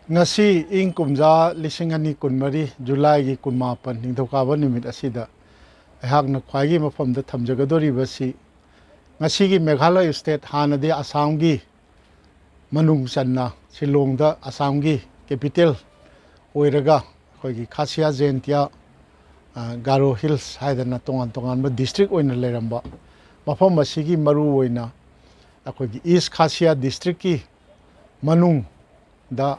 ngasi ing kumja lisingani kunmari July gi kunmapan ningthokaba numit asida aihakna khwaigi mafamda thamjagadori basi ngasi gi Meghalaya state hanade Assam gi manung channa Shillongda Assam gi capital oiraga khoigi Khashiya Jentia Garo Hills haidana tongan ba district oina leramba mafam asigi maru oina akoigi East Khashiya district ki manung da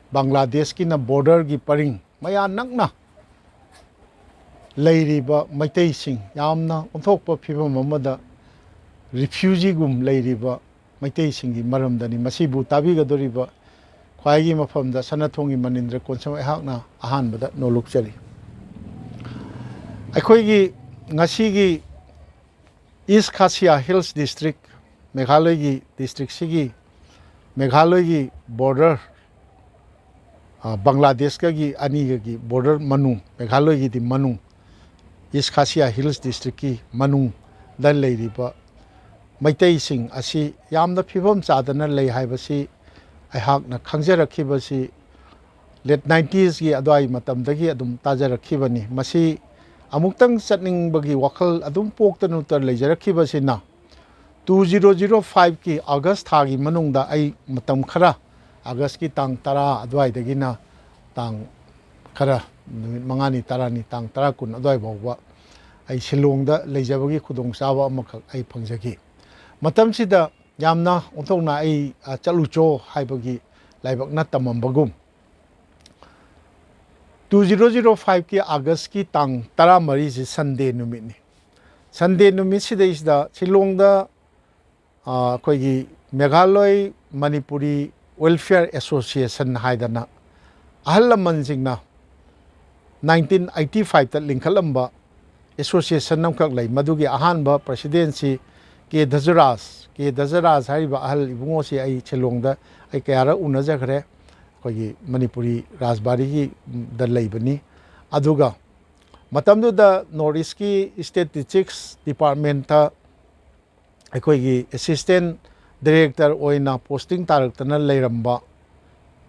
Bangladesh ki na border ki paring maya nakna leiriba Meitei sing yamna onthokpa phibam amada refugee gum leiriba Meitei sing gi maramdani masibu tabigadoriba khwaigi mafamda sanathongi manindra konsam ehakna ahanbada nolukchari aikoigi ngasi gi East Khashiya Hills district Meghalaya gi district sigi Meghalaya gi border Bangladesh ka gi ani gi border manung Meghalaya gi di manung East Khashiya Hills district ki manung da leiriba Meitei sing asi yamna phibam chadana lei haibasi aihakna khangjarakibasi late 90s gi adwai matamdagi adum tajarakibani masi amuktang chatningbagi wakhal adum poktanu tar leijarakibasi na 2005 ki August thagi manungda ai matam khara August ki tang tara adwai dagina tang khara numit mangani tarani tang tara kun adwai bawwa ai Shillongda leijabagi khudong sawa amakak ai phangjagi matam sida yamna onthokna ai chalucho haibagi laibakna tamambagum 2005 ki August ki tang tara mari si Sunday numit ni Sunday numit sida isda Shillongda koigi Meghalaya Manipuri Welfare Association haidana ahal laman singna 1985 ta lingkhalamba association namkhak lei madugi ahanba presidency ke dajaras hariba ahal ibungo si ai Shillongda ai kayara unajakhre koigi Manipuri Rajbari gi da leibani aduga matamdu da North East ki Statistics Department ta aikoigi assistant director oina posting taraktana leiramba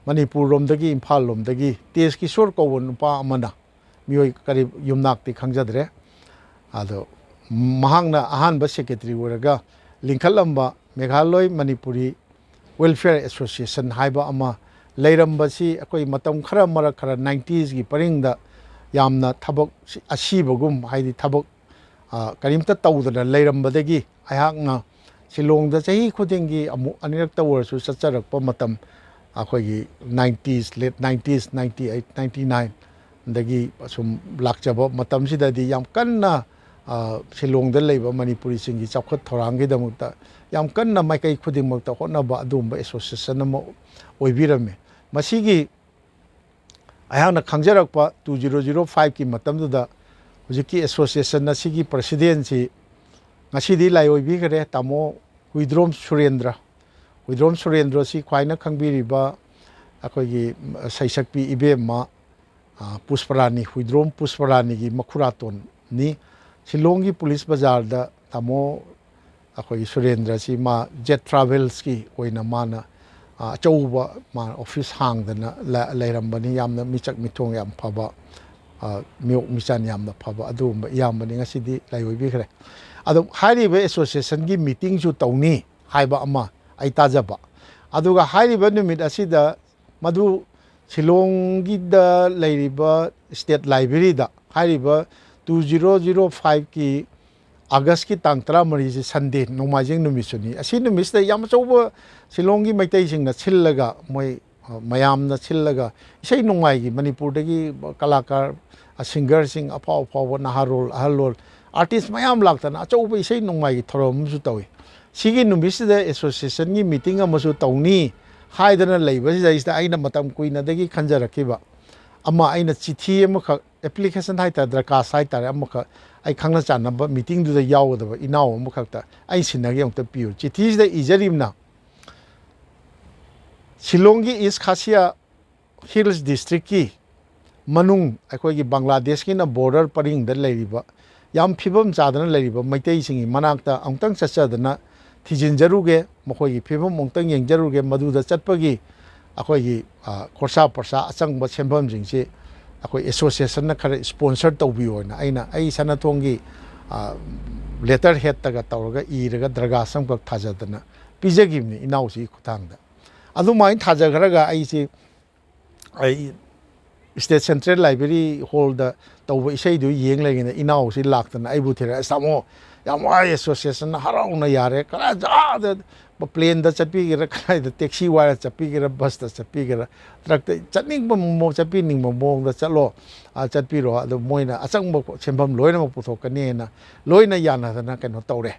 Manipur romdagi Imphal lomdagi Tes Kishore kawon nupa amana mioi karib yumnakti khangjadre ado mahangna ahanba secretary oraga lingkhalamba Meghalaya Manipuri Welfare Association haiba ama leiramba si akoi matam khara mara khara 90s gi paringda yamna thabak asibagum haidi thabak karimta tawdana leirambadagi aihakna Shillongda chahi khudingi amu anirak tawrsu chacharakpa matam akoigi 90s late 90s 98 99 dagi sum lakjaba matam sidadi yam kanna Shillongda leiba Manipuri singi chapkhat thorangi damukta yam kanna maikai khudingmakta hotnaba adumba association ama oibirame masigi ayana khangjarakpa 2005 ki matamduda hujiki association na sigi president si ngasidi lai oibigare tamo Huidrom Surendra si khwaina khangbiriba akoigi saisakpi ibema Pusparani Huidrom Pusparani gi makhuraton ni Shillongi police bazar da tamo akoigi Surendra si ma jet travels ki oina mana achauba ma office hangdana leirambani yamna michak mithong yam phaba miok michan yamna phaba adumba yambani ngasidi lai oibigare adum hairiba association gi meeting ju tawni haiba ama ai tajaba aduga hairiba numit asida madu Shillongi da leiriba state library da hairiba 2005 ki August ki tang 13 si Sunday nomajing numisuni asi numisda yam chauba Shillongi Meitei singna chhillaga moi mayamna chhillaga isai nongai gi Manipur dagi kalakar singer sing apaw naharol ahalol artist mayam laktana achauba isai nongai gi thorom su tawi sigi numisda association gi meeting amasu tawni haidana leibasida isda aina matam kuina dagi khanjarakiba ama aina chithi amakha application haita darkas haita amakha ai khangna chanaba meeting du da yawdaba inaw amakhakta ai sinagi amta piu chithi sida ijarimna Shillongi East Khashiya Hills district ki manung aikoigi Bangladesh ki na border paring da leiriba yam phibam chadana leiriba Meitei singi manakta amtang chachadana thijinjaruge mokhoigi phibam amtang yengjaruge maduda chatpagi ꯑꯩꯈꯣꯏꯒꯤ ꯈꯣꯔꯁꯥ ꯄꯣꯔꯁꯥ ꯑꯆꯪꯕ ꯁꯦꯟꯐꯝꯁꯤꯡꯁꯤ ꯑꯩꯈꯣꯏ ꯑꯦꯁꯣꯁꯤꯌꯦꯁꯟꯅ ꯈꯔ sponsor ꯇꯧꯕꯤꯌꯣꯅ ꯑꯩ ꯁꯅꯥꯊꯣꯡꯒꯤ letter ꯍꯦꯗꯇꯒ ꯇꯧꯔꯒ ꯏꯔꯒ ꯗꯔꯒꯥ ꯁꯝꯈꯛ ꯊꯥꯖꯗꯅ ꯄꯤꯖꯈꯤꯕꯅꯤ ꯏꯅꯥꯎꯁꯤꯒꯤ ꯈꯨꯠꯊꯥꯡꯗ ꯑꯗꯨꯃꯥꯏꯅ ꯊꯥꯖꯈ꯭ꯔꯒ ꯑꯩ ꯁ꯭ꯇꯦꯠ ꯁꯦꯟꯇ꯭ꯔꯦꯜ ꯂꯥꯏꯕ꯭ꯔꯦꯔꯤ ꯍꯣꯜꯗ ꯇꯧꯕ ꯏꯁꯩꯗꯨ ꯌꯦꯡ ꯂꯩꯉꯩꯗ ꯏꯅꯥꯎꯁꯤ ꯂꯥꯛꯇꯅ ꯑꯩꯕꯨ ꯊꯤꯔꯛꯑꯦ ꯇꯥꯃꯣ ꯌꯥꯝ ꯋꯥꯏ ꯑꯦꯁꯣꯁꯤꯌꯦꯁꯟꯅ ꯍꯔꯥꯎꯅ ꯌꯥꯔꯦ ꯀꯗꯥꯏꯗ ꯄ꯭ꯂꯦꯟꯗ ꯆꯠꯄꯤꯒꯦꯔꯥ ꯀꯗꯥꯏꯗ ꯇꯦꯛꯁꯤ ꯋꯥꯏꯔ ꯆꯠꯄꯤꯒꯦꯔꯥ ꯕꯁꯇ ꯆꯠꯄꯤꯒꯦꯔꯥ ꯇ꯭ꯔꯛꯇ ꯆꯠꯅꯤꯡꯕ ꯃꯑꯣꯡ ꯆꯠꯄꯤꯅꯤꯡꯕ ꯃꯑꯣꯡꯗ ꯆꯠꯄꯤꯔꯣ ꯑꯗꯨ ꯃꯣꯏꯅ ꯑꯆꯪꯕ ꯁꯦꯟꯐꯝ ꯂꯣꯏꯅꯃꯛ ꯄꯨꯊꯣꯛꯀꯅꯤꯅ ꯂꯣꯏꯅ ꯌꯥꯅꯗꯅ ꯀꯩꯅꯣ ꯇꯧꯔꯦ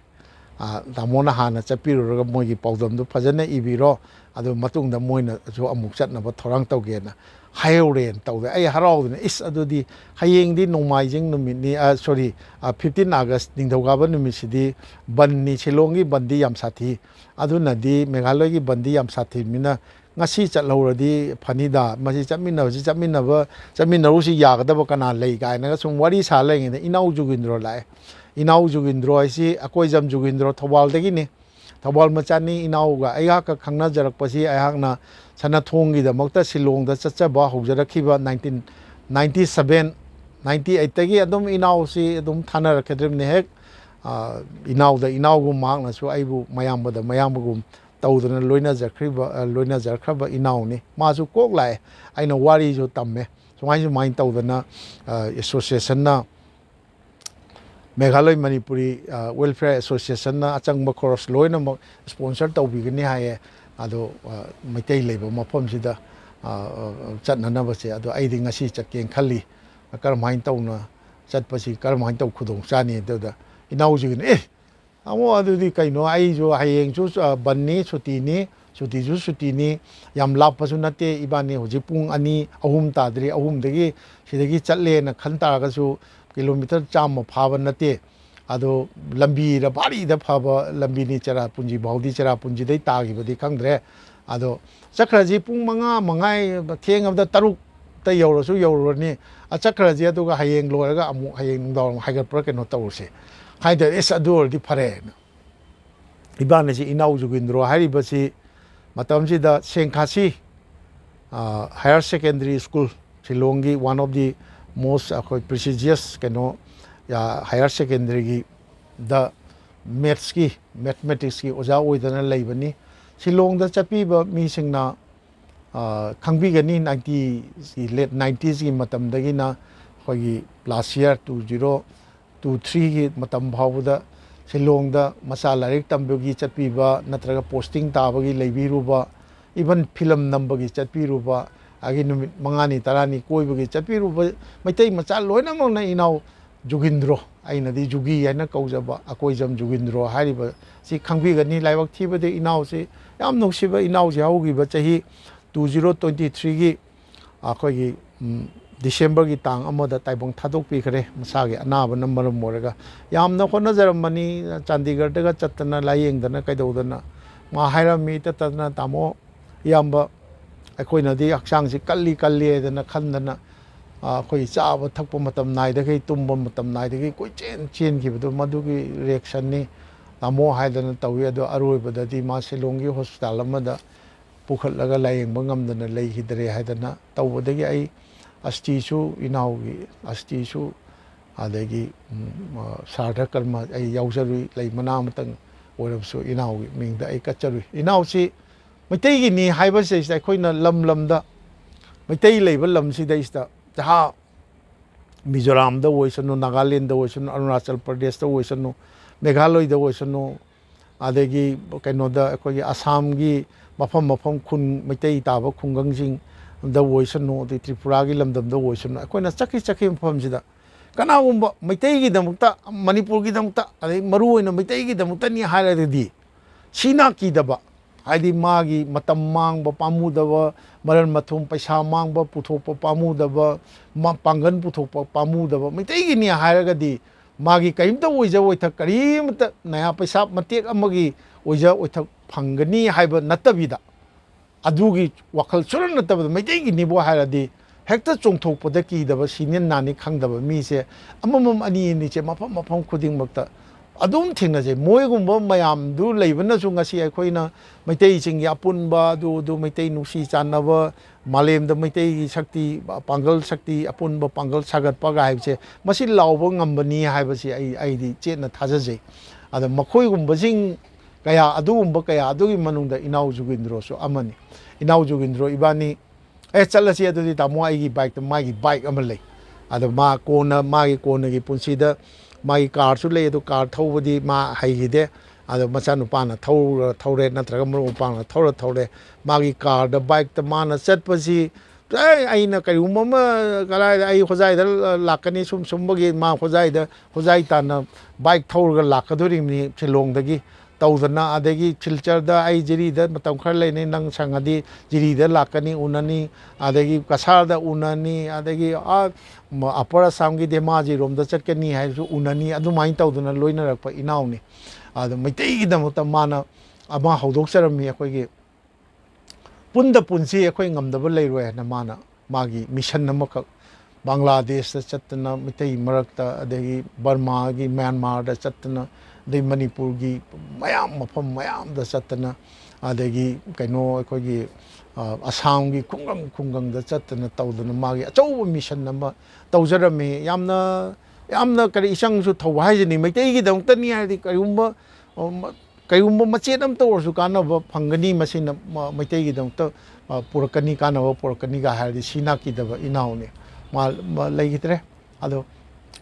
ꯇꯥꯃꯣꯅ ꯍꯥꯟꯅ ꯆꯠꯄꯤꯔꯨꯔꯒ ꯃꯣꯏꯒꯤ ꯄꯥꯎꯗꯝꯗꯨ ꯐꯖꯅ ꯏꯕꯤꯔꯣ ꯑꯗꯨ ꯃꯇꯨꯡꯗ ꯃꯣꯏꯅꯁꯨ ꯑꯃꯨꯛ ꯆꯠꯅꯕ ꯊꯧꯔꯥꯡ ꯇꯧꯒꯦꯅ ꯍꯥꯏꯍꯧꯔꯦꯅ ꯇꯧꯗꯦ ꯑꯩ ꯍꯔꯥꯎꯗꯅ ꯑꯗꯨꯗꯤ ꯍꯌꯦꯡꯗꯤ ꯅꯣꯡꯃꯥꯏꯖꯤꯡ ꯅꯨꯃꯤꯠꯅꯤ 15 ꯑꯥꯒꯁ ꯅꯤꯡꯊꯧꯀꯥꯕ ꯅꯨꯃꯤꯠꯁꯤꯗꯤ ꯕꯟꯅꯤ ꯁꯤꯂꯣꯡꯒꯤ ꯕꯟꯗꯤ ꯌꯥꯝ ꯁꯥꯊꯤ ꯑꯗꯨꯅꯗꯤ ꯃꯦꯘꯥꯂꯌꯒꯤ ꯕꯟꯗꯤ ꯌꯥꯝ ꯁꯥꯊꯤꯕꯅꯤꯅ ꯉꯁꯤ ꯆꯠꯍꯧꯔꯗꯤ ꯐꯅꯤꯗ ꯃꯁꯤ ꯆꯠꯃꯤꯟꯅꯔꯨꯁꯤ ꯌꯥꯒꯗꯕ ꯀꯅꯥ ꯂꯩ ꯀꯥꯏꯅꯒ ꯁꯨꯝ ꯋꯥꯔꯤ ꯁꯥ ꯂꯩꯉꯩꯗ ꯏꯅꯥꯎ ꯖꯨꯒꯤꯟꯗ꯭ꯔꯣ ꯂꯥꯛꯑꯦ ꯏꯅꯥꯎ ꯖꯨꯒꯤꯟꯗ꯭ꯔꯣ ꯍꯥꯏꯁꯤ ꯑꯀꯣꯏꯖꯝ ꯖꯨꯒꯤꯟꯗ꯭ꯔꯣ ꯊꯧꯕꯥꯜꯗꯒꯤꯅꯤ ꯊꯧꯕꯥꯜ ꯃꯆꯥꯅꯤ ꯏꯅꯥꯎꯒ ꯑꯩꯍꯥꯛꯀ ꯈꯪꯅꯖꯔꯛꯄꯁꯤ ꯑꯩꯍꯥꯛꯅ ꯁꯅꯥꯊꯣꯡꯒꯤꯗꯃꯛꯇ ꯁꯤꯂꯣꯡꯗ ꯆꯠꯆꯕ ꯍꯧꯖꯔꯛꯈꯤꯕ 1997 98ꯇꯒꯤ ꯑꯗꯨꯝ ꯏꯅꯥꯎꯁꯤ ꯑꯗꯨꯝ ꯊꯥꯅꯔꯛꯀꯗ꯭ꯔꯤꯕꯅꯤ ꯍꯦꯛ ꯏꯅꯥꯎꯒꯨꯝ ꯃꯍꯥꯛꯅꯁꯨ ꯑꯩꯕꯨ ꯃꯌꯥꯝꯕꯒꯨꯝ ꯇꯧꯗꯅ ꯂꯣꯏꯅꯖꯔꯛꯈ꯭ꯔꯕ ꯏꯅꯥꯎꯅꯤ ꯃꯥꯁꯨ ꯀꯣꯛ ꯂꯥꯛꯑꯦ ꯑꯩꯅ ꯋꯥꯔꯤꯁꯨ ꯇꯝꯃꯦ ꯁꯨꯃꯥꯏꯅ ꯇꯧꯗꯅ ꯑꯦꯁꯣꯁꯤꯌꯦꯁꯟꯅ ꯃꯦꯘꯥꯂय ꯃꯅꯤꯄꯨꯔꯤ ꯋꯦꯜꯐꯤꯌꯔ ꯑꯦꯁꯣꯁꯤꯌꯦꯁꯟꯅ ꯑꯆꯪꯕ ꯈꯣꯔꯁ ꯂꯣꯏꯅꯃꯛ ꯁ꯭ꯄꯣꯟꯁꯔ ꯇꯧꯕꯤꯒꯅꯤ ꯍꯥꯏꯌꯦ ꯑꯗꯣ ꯃꯩꯇꯩ ꯂꯩꯕ ꯃꯐꯝꯁꯤꯗ ꯆꯠꯅꯅꯕꯁꯦ ꯑꯗꯣ ꯑꯩꯗꯤ ꯉꯁꯤ ꯆꯠꯀꯦꯅ ꯈꯜꯂꯤ ꯀꯔꯝꯍꯥꯏꯅ ꯇꯧꯅ ꯆꯠꯄꯁꯤ ꯀꯔꯝꯍꯥꯏꯅ ꯇꯧ ꯈꯨꯗꯣꯡ ꯆꯥꯅꯤ ꯑꯗꯨꯗ ꯏꯅꯥꯎꯁꯤꯒꯤꯅ ꯇꯥꯃꯣ ꯑꯗꯨꯗꯤ ꯀꯩꯅꯣ ꯑꯩꯁꯨ ꯍꯌꯦꯡꯁꯨ ꯕꯟꯅꯤ ꯁꯨꯇꯤꯁꯨ ꯁꯨꯇꯤꯅꯤ ꯌꯥꯝ ꯂꯥꯞꯄꯁꯨ ꯅꯠꯇꯦ ꯏꯕꯥꯅꯤ ꯍꯧꯖꯤꯛ ꯄꯨꯡ 2-3 ꯇꯥꯗ꯭ꯔꯤ 3ꯗꯒꯤ ꯁꯤꯗꯒꯤ ꯆꯠꯂꯦꯅ ꯈꯟ ꯇꯥꯔꯒꯁꯨ ꯀꯤꯂꯣꯃꯤꯇꯔ 100 ꯐꯥꯕ ꯅꯠꯇꯦ ꯑꯗꯣ ꯂꯝꯕꯤꯗ ꯚꯥꯔꯤꯗ ꯐꯕ ꯂꯝꯕꯤꯅꯤ ꯆꯦꯔꯥꯄꯨꯟꯖꯤ ꯐꯥꯎꯗꯤ ꯆꯦꯔꯥꯄꯨꯟꯖꯤꯗꯩ ꯇꯥꯈꯤꯕꯗꯤ ꯈꯪꯗ꯭ꯔꯦ ꯑꯗꯣ ꯆꯠꯈ꯭ꯔꯁꯤ ꯄꯨꯡ 5 ꯊꯦꯡꯉꯕꯗ 3ꯇ ꯌꯧꯔꯨꯔꯅꯤ ꯆꯠꯈ꯭ꯔꯁꯤ ꯑꯗꯨꯒ ꯍꯌꯦꯡ ꯂꯣꯏꯔꯒ ꯑꯃꯨꯛ ꯍꯌꯦꯡ ꯅꯨꯡꯗꯥꯡꯋꯥꯏꯔꯝ ꯍꯥꯏꯒꯠꯄ꯭ꯔꯥ ꯀꯩꯅꯣ ꯇꯧꯔꯁꯤ ꯍꯥꯏꯗꯔꯦ ꯑꯗꯨ ꯑꯣꯏꯔꯗꯤ ꯐꯔꯦꯅ ꯏꯕꯥꯅꯤꯁꯤ ꯏꯅꯥꯎ ꯖꯨꯒꯤꯟꯗ꯭ꯔꯣ ꯍꯥꯏꯔꯤꯕꯁꯤ ꯃꯇꯝꯁꯤꯗ ꯁꯦꯡꯈꯥꯁꯤ ꯍꯥꯌꯔ ꯁꯦꯀꯦꯟꯗꯔꯤ ꯁ꯭ꯀꯨꯜ ꯁꯤꯂꯣꯡꯒꯤ ꯋꯥꯟ ꯑꯣꯐ ꯗꯤ ꯃꯣꯁ ꯑꯩꯈꯣꯏ ꯄ꯭ꯔꯤꯁꯤꯖꯤꯌꯁ ꯀꯩꯅꯣ ꯍꯥꯌꯔ ꯁꯦꯀꯦꯟꯗꯔꯤꯒꯤ ꯗ ꯃꯦꯊꯃꯦꯇꯤꯛꯁꯀꯤ ꯑꯣꯖꯥ ꯑꯣꯏꯗꯅ ꯂꯩꯕꯅꯤ ꯁꯤꯂꯣꯡꯗ ꯆꯠꯄꯤꯕ ꯃꯤꯁꯤꯡꯅ ꯈꯪꯕꯤꯒꯅꯤ ꯂꯦꯠ 90sꯒꯤ ꯃꯇꯝꯗꯒꯤꯅ ꯑꯩꯈꯣꯏꯒꯤ ꯂꯥꯁ ꯌꯔ 2023ꯒꯤ ꯃꯇꯝ ꯐꯥꯎꯕꯗ ꯁꯤꯂꯣꯡꯗ ꯃꯆꯥ ꯂꯥꯏꯔꯤꯛ ꯇꯝꯕꯒꯤ ꯆꯠꯄꯤꯕ ꯅꯠꯇ꯭ꯔꯒ ꯄꯣꯁꯇꯤꯡ ꯇꯥꯕꯒꯤ ꯂꯩꯕꯤꯔꯨꯕ ꯏꯚꯟ ꯐꯤꯂꯝ ꯅꯝꯕꯒꯤ ꯆꯠꯄꯤꯔꯨꯕ ꯅꯨꯃꯤꯠ 5-10 ꯀꯣꯏꯕꯒꯤ ꯆꯠꯄꯤꯔꯨꯕ ꯃꯩꯇꯩ ꯃꯆꯥ ꯂꯣꯏꯅꯃꯛꯅ ꯏꯅꯥꯎ ꯖꯨꯒꯤꯟꯗ꯭ꯔꯣ ꯑꯩꯅꯗꯤ ꯖꯨꯒꯤ ꯍꯥꯏꯅ ꯀꯧꯖꯕ ꯑꯀꯣꯏꯖꯝ ꯖꯨꯒꯤꯟꯗ꯭ꯔꯣ ꯍꯥꯏꯔꯤꯕ ꯁꯤ ꯈꯪꯕꯤꯒꯅꯤ ꯂꯥꯏꯕꯛ ꯊꯤꯕꯗꯤ ꯏꯅꯥꯎꯁꯤ ꯌꯥꯝ ꯅꯨꯡꯁꯤꯕ ꯏꯅꯥꯎꯁꯤ ꯍꯧꯈꯤꯕ ꯆꯍꯤ 2023ꯒꯤ ꯑꯩꯈꯣꯏꯒꯤ ꯗꯤꯁꯦꯝꯕꯔꯒꯤ ꯇꯥꯡ 1ꯗ ꯇꯥꯏꯕꯪ ꯊꯥꯗꯣꯛꯄꯤꯈ꯭ꯔꯦ ꯃꯁꯥꯒꯤ ꯑꯅꯥꯕꯅ ꯃꯔꯝ ꯑꯣꯏꯔꯒ ꯌꯥꯝꯅ ꯍꯣꯠꯅꯖꯔꯝꯕꯅꯤ ꯆꯥꯟꯗꯤꯒꯔꯗꯒ ꯆꯠꯇꯅ ꯂꯥꯏꯌꯦꯡꯗꯅ ꯀꯩꯗꯧꯗꯅ ꯃꯥ ꯍꯥꯏꯔꯝꯃꯤ ꯇꯠꯇꯅ ꯇꯥꯃꯣ ꯏꯌꯥꯝꯕ ꯑꯩꯈꯣꯏꯅꯗꯤ ꯍꯛꯆꯥꯡꯁꯤ ꯀꯜꯂꯤ ꯍꯥꯏꯗꯅ ꯈꯟꯗꯅ ꯑꯩꯈꯣꯏ ꯆꯥꯕ ꯊꯛꯄ ꯃꯇꯝ ナꯏꯗꯒꯩ ꯇꯨꯝꯕ ꯃꯇꯝ ナꯏꯗꯒꯩ ꯀꯣꯏꯆꯦꯟ ꯆꯦꯟꯈꯤꯕꯗꯣ ꯃꯗꯨꯒꯤ ꯔꯤꯑꯦꯛꯁꯟꯅꯤ ꯇꯥꯃꯣ ꯍꯥꯏꯗꯅ ꯇꯧꯏ ꯑꯗꯣ ꯑꯔꯣꯏꯕꯗꯗꯤ ꯃꯥ ꯁꯤꯂꯣꯡꯒꯤ ꯍꯣꯁꯄꯤꯇꯥꯜ ꯑꯃꯗ ꯄꯨꯈꯠꯂꯒ ꯂꯥꯏꯌꯦꯡꯕ ꯉꯝꯗꯅ ꯂꯩꯈꯤꯗ꯭ꯔꯦ ꯍꯥꯏꯗꯅ ꯇꯧꯕꯗꯒꯤ ꯑꯩ ꯑꯁꯇꯤꯁꯨ ꯏꯅꯥꯎꯒꯤ ꯑꯁꯇꯤꯁꯨ ꯑꯗꯒꯤ ꯁꯥꯔꯙ ꯀꯔꯃ ꯑꯩ ꯌꯥꯎꯖꯔꯨꯏ ꯂꯩ ꯃꯅꯥ ꯑꯃꯇꯪ ꯑꯣꯏꯔꯕꯁꯨ ꯏꯅꯥꯎꯒꯤ ꯃꯤꯡꯗ ꯑꯩ ꯀꯠꯆꯔꯨꯏ ꯏꯅꯥꯎꯁꯤ ꯃꯩꯇꯩꯒꯤꯅꯤ ꯍꯥꯏꯕꯁꯤꯗꯩꯁꯤꯗ ꯑꯩꯈꯣꯏꯅ ꯂꯝꯗ ꯃꯩꯇꯩ ꯂꯩꯕ ꯂꯝꯁꯤꯗꯩꯁꯤꯗ ꯖꯍꯥ ꯃꯤꯖꯣꯔꯥꯝꯗ ꯑꯣꯏꯁꯅꯨ ꯅꯥꯒꯥꯂꯦꯟꯗ ꯑꯣꯏꯁꯅꯨ ꯑꯔꯨꯅꯥꯆꯜ ꯄ꯭ꯔꯗꯦꯁꯇ ꯑꯣꯏꯁꯅꯨ ꯃꯦꯘꯥꯂꯌꯗ ꯑꯣꯏꯁꯅꯨ ꯑꯗꯒꯤ ꯀꯩꯅꯣꯗ ꯑꯩꯈꯣꯏꯒꯤ ꯑꯁꯥꯝꯒꯤ ꯃꯐꯝ ꯈꯨꯟ ꯃꯩꯇꯩ ꯇꯥꯕ ꯈꯨꯡꯒꯪꯁꯤꯡꯗ ꯑꯣꯏꯁꯅꯨ ꯑꯗꯩ ꯇ꯭ꯔꯤꯄꯨꯔꯥꯒꯤ ꯂꯝꯗꯝꯗ ꯑꯣꯏꯁꯅꯨ ꯑꯩꯈꯣꯏꯅ ꯆꯠꯈꯤ ꯃꯐꯝꯁꯤꯗ ꯀꯅꯥꯒꯨꯝꯕ ꯃꯩꯇꯩꯒꯤꯗꯃꯛꯇ ꯃꯅꯤꯄꯨꯔꯒꯤꯗꯃꯛꯇ ꯑꯗꯩ ꯃꯔꯨꯑꯣꯏꯅ ꯃꯩꯇꯩꯒꯤꯗꯃꯛꯇꯅꯤ ꯍꯥꯏꯔꯒꯗꯤ ꯁꯤꯅ ꯀꯤꯗꯕ ꯍꯥꯏꯗꯤ ꯃꯥꯒꯤ ꯃꯇꯝ ꯃꯥꯡꯕ ꯄꯥꯝꯃꯨꯗꯕ ꯃꯔꯟ ꯃꯊꯨꯝ ꯄꯩꯁꯥ ꯃꯥꯡꯕ ꯄꯨꯊꯣꯛꯄ ꯄꯥꯝꯃꯨꯗꯕ ꯄꯥꯡꯒꯜ ꯄꯨꯊꯣꯛꯄ ꯄꯥꯝꯃꯨꯗꯕ ꯃꯩꯇꯩꯒꯤꯅꯤ ꯍꯥꯏꯔꯒꯗꯤ ꯃꯥꯒꯤ ꯀꯔꯤꯝꯇ ꯑꯣꯏꯖ ꯑꯣꯏꯊꯛ ꯀꯔꯤꯃꯇ ꯅꯌꯥ ꯄꯩꯁꯥ ꯃꯇꯦꯛ ꯑꯃꯒꯤ ꯑꯣꯏꯖ ꯑꯣꯏꯊꯛ ꯐꯪꯒꯅꯤ ꯍꯥꯏꯕ ꯅꯠꯇꯕꯤꯗ ꯑꯗꯨꯒꯤ ꯋꯥꯈꯜ ꯁꯨꯔꯟ ꯅꯠꯇꯕꯗ ꯃꯩꯇꯩꯒꯤꯅꯤꯕꯨ ꯍꯥꯏꯔꯗꯤ ꯍꯦꯛꯇ ꯆꯣꯡꯊꯣꯛꯄꯗ ꯀꯤꯗꯕ ꯁꯤꯅꯤ ꯅꯥꯅꯤ ꯈꯪꯗꯕ ꯃꯤꯁꯦ ꯑꯃꯃꯝ ꯑꯅꯤꯁꯦ ꯃꯐꯝ ꯈꯨꯗꯤꯡꯃꯛꯇ ꯑꯗꯨꯝ ꯊꯦꯡꯅꯖꯩ ꯃꯣꯏꯒꯨꯝꯕ ꯃꯌꯥꯝꯗꯨ ꯂꯩꯕꯅꯁꯨ ꯉꯁꯤ ꯑꯩꯈꯣꯏꯅ ꯃꯩꯇꯩꯁꯤꯡꯒꯤ ꯑꯄꯨꯟꯕ ꯑꯗꯨ ꯃꯩꯇꯩ ꯅꯨꯡꯁꯤ ꯆꯥꯟꯅꯕ ꯃꯥꯂꯦꯝꯗ ꯃꯩꯇꯩꯒꯤ ꯁꯛꯇꯤ ꯄꯥꯡꯒꯜ ꯁꯛꯇꯤ ꯑꯄꯨꯟꯕ ꯄꯥꯡꯒꯜ ꯁꯥꯒꯠꯄꯒ ꯍꯥꯏꯕꯁꯦ ꯃꯁꯤ ꯂꯥꯎꯕ ꯉꯝꯕꯅꯤ ꯍꯥꯏꯕꯁꯤ ꯑꯩꯗꯤ ꯆꯦꯠꯅ ꯊꯥꯖꯖꯩ ꯑꯗ ꯃꯈꯣꯏꯒꯨꯝꯕꯁꯤꯡ ꯀꯌꯥ ꯑꯗꯨꯒꯨꯝꯕ ꯀꯌꯥ ꯑꯗꯨꯒꯤ ꯃꯅꯨꯡꯗ 이나우 ꯖꯨꯒꯤꯟꯗ꯭ꯔꯣꯁꯨ ꯑꯃꯅꯤ 이나우 ꯖꯨꯒꯤꯟꯗ꯭ꯔꯣ 이바니 ꯆꯠꯂꯁꯤ ꯑꯗꯨꯗꯤ ꯇꯥꯃꯣ ꯑꯩꯒꯤ ꯕꯥꯏꯛꯇ ꯃꯥꯒꯤ ꯕꯥꯏꯛ ꯑꯃ ꯂꯩ ꯑꯗꯣ ꯃꯥ ꯀꯣꯟꯅ ꯃꯥꯒꯤ ꯀꯣꯟꯅꯒꯤ ꯄꯨꯟꯁꯤꯗ ꯃꯥꯒꯤ ꯀꯥꯔꯁꯨ ꯂꯩ ꯑꯗꯨ ꯀꯥꯔ ꯊꯧꯕꯗꯤ ꯃꯥ ꯍꯩꯈꯤꯗꯦ ꯑꯗꯣ ꯃꯆꯥꯅꯨꯄꯥꯅ ꯊꯧꯔꯦ ꯅꯠꯇ꯭ꯔꯒ ꯃꯔꯨꯞ ꯃꯄꯥꯡꯅ ꯊꯧꯔꯦ ꯃꯥꯒꯤ ꯀꯥꯔꯗ ꯕꯥꯏꯛꯇ ꯃꯥꯅ ꯆꯠꯄꯁꯤ ꯑꯩꯅ ꯀꯔꯤꯒꯨꯝꯕ ꯑꯃ ꯀꯗꯥꯏꯗ ꯑꯩ ꯍꯣꯖꯥꯏꯗ ꯂꯥꯛꯀꯅꯤ ꯁꯨꯝꯕꯒꯤ ꯃꯥ ꯍꯣꯖꯥꯏ ꯇꯥꯟꯅ ꯕꯥꯏꯛ ꯊꯧꯔꯒ ꯂꯥꯛꯀꯗꯣꯔꯤꯕꯅꯤ ꯁꯤꯂꯣꯡꯗꯒꯤ ꯇꯧꯗꯅ ꯑꯗꯒꯤ ꯁꯤꯜꯆꯔꯗ ꯑꯩ ꯖꯤꯔꯤꯗ ꯃꯇꯝ ꯈꯔ ꯂꯩꯅꯤ ꯅꯪ ꯁꯪꯉꯗꯤ ꯖꯤꯔꯤꯗ ꯂꯥꯛꯀꯅꯤ ꯎꯅꯅꯤ ꯑꯗꯒꯤ ꯀꯁꯥꯔꯗ ꯎꯅꯅꯤ ꯑꯗꯒꯤ ꯑꯄꯔ ꯑꯁꯥꯝꯒꯤ ꯙꯦꯃꯥꯖꯤꯔꯣꯝꯗ ꯆꯠꯀꯅꯤ ꯍꯥꯏꯕꯁꯨ ꯎꯅꯅꯤ ꯑꯗꯨꯃꯥꯏꯅ ꯇꯧꯗꯅ ꯂꯣꯏꯅꯔꯛꯄ 이나우ꯅꯤ ꯑꯗꯣ ꯃꯩꯇꯩꯒꯤꯗꯃꯛꯇ ꯃꯥꯅ ꯑꯃ ꯍꯧꯗꯣꯛꯆꯔꯝꯃꯤ ꯑꯩꯈꯣꯏꯒꯤ ꯄꯨꯟꯁꯤ ꯑꯩꯈꯣꯏ ꯉꯝꯗꯕ ꯂꯩꯔꯣꯏ ꯍꯥꯏꯅ ꯃꯥꯅ ꯃꯥꯒꯤ ꯃꯤꯁꯟ ꯑꯃꯈꯛ ꯕꯪꯒ꯭ꯂꯥꯗꯦꯁꯇ ꯆꯠꯇꯅ ꯃꯩꯇꯩ ꯃꯔꯛꯇ ꯑꯗꯒꯤ ꯕꯔꯃꯥꯒꯤ ꯃ꯭ꯌꯥꯟꯃꯥꯔꯗ ꯆꯠꯇꯅ ꯑꯗꯩ ꯃꯅꯤꯄꯨꯔꯒꯤ ꯃꯐꯝ ꯃꯌꯥꯝꯗ ꯆꯠꯇꯅ ꯑꯗꯒꯤ ꯀꯩꯅꯣ ꯑꯩꯈꯣꯏꯒꯤ ꯑꯁꯥꯝꯒꯤ ꯈꯨꯡꯒꯪꯗ ꯆꯠꯇꯅ ꯇꯧꯗꯅ ꯃꯥꯒꯤ ꯑꯆꯧꯕ ꯃꯤꯁꯟ ꯑꯃ ꯇꯧꯖꯔꯝꯃꯤ ꯌꯥꯝꯅ ꯀꯔꯤ ꯏꯆꯪꯁꯨ ꯊꯧꯕ ꯍꯥꯏꯖꯅꯤ ꯃꯩꯇꯩꯒꯤꯗꯃꯛꯇꯅꯤ ꯍꯥꯏꯔꯗꯤ ꯀꯔꯤꯒꯨꯝꯕ ꯃꯆꯦꯠ ꯑꯃꯇ ꯑꯣꯏꯔꯁꯨ ꯀꯥꯟꯅꯕ ꯐꯪꯒꯅꯤ ꯃꯁꯤꯅ ꯃꯩꯇꯩꯒꯤꯗꯃꯛꯇ ꯄꯨꯔꯛꯀꯅꯤ ꯀꯥꯟꯅꯕ ꯄꯨꯔꯛꯀꯅꯤꯒ ꯍꯥꯏꯔꯗꯤ ꯁꯤꯅꯥꯀꯤꯗꯕ 이나우ꯅꯤ ꯃꯥ ꯂꯩꯈꯤꯗ꯭ꯔꯦ ꯑꯗꯣ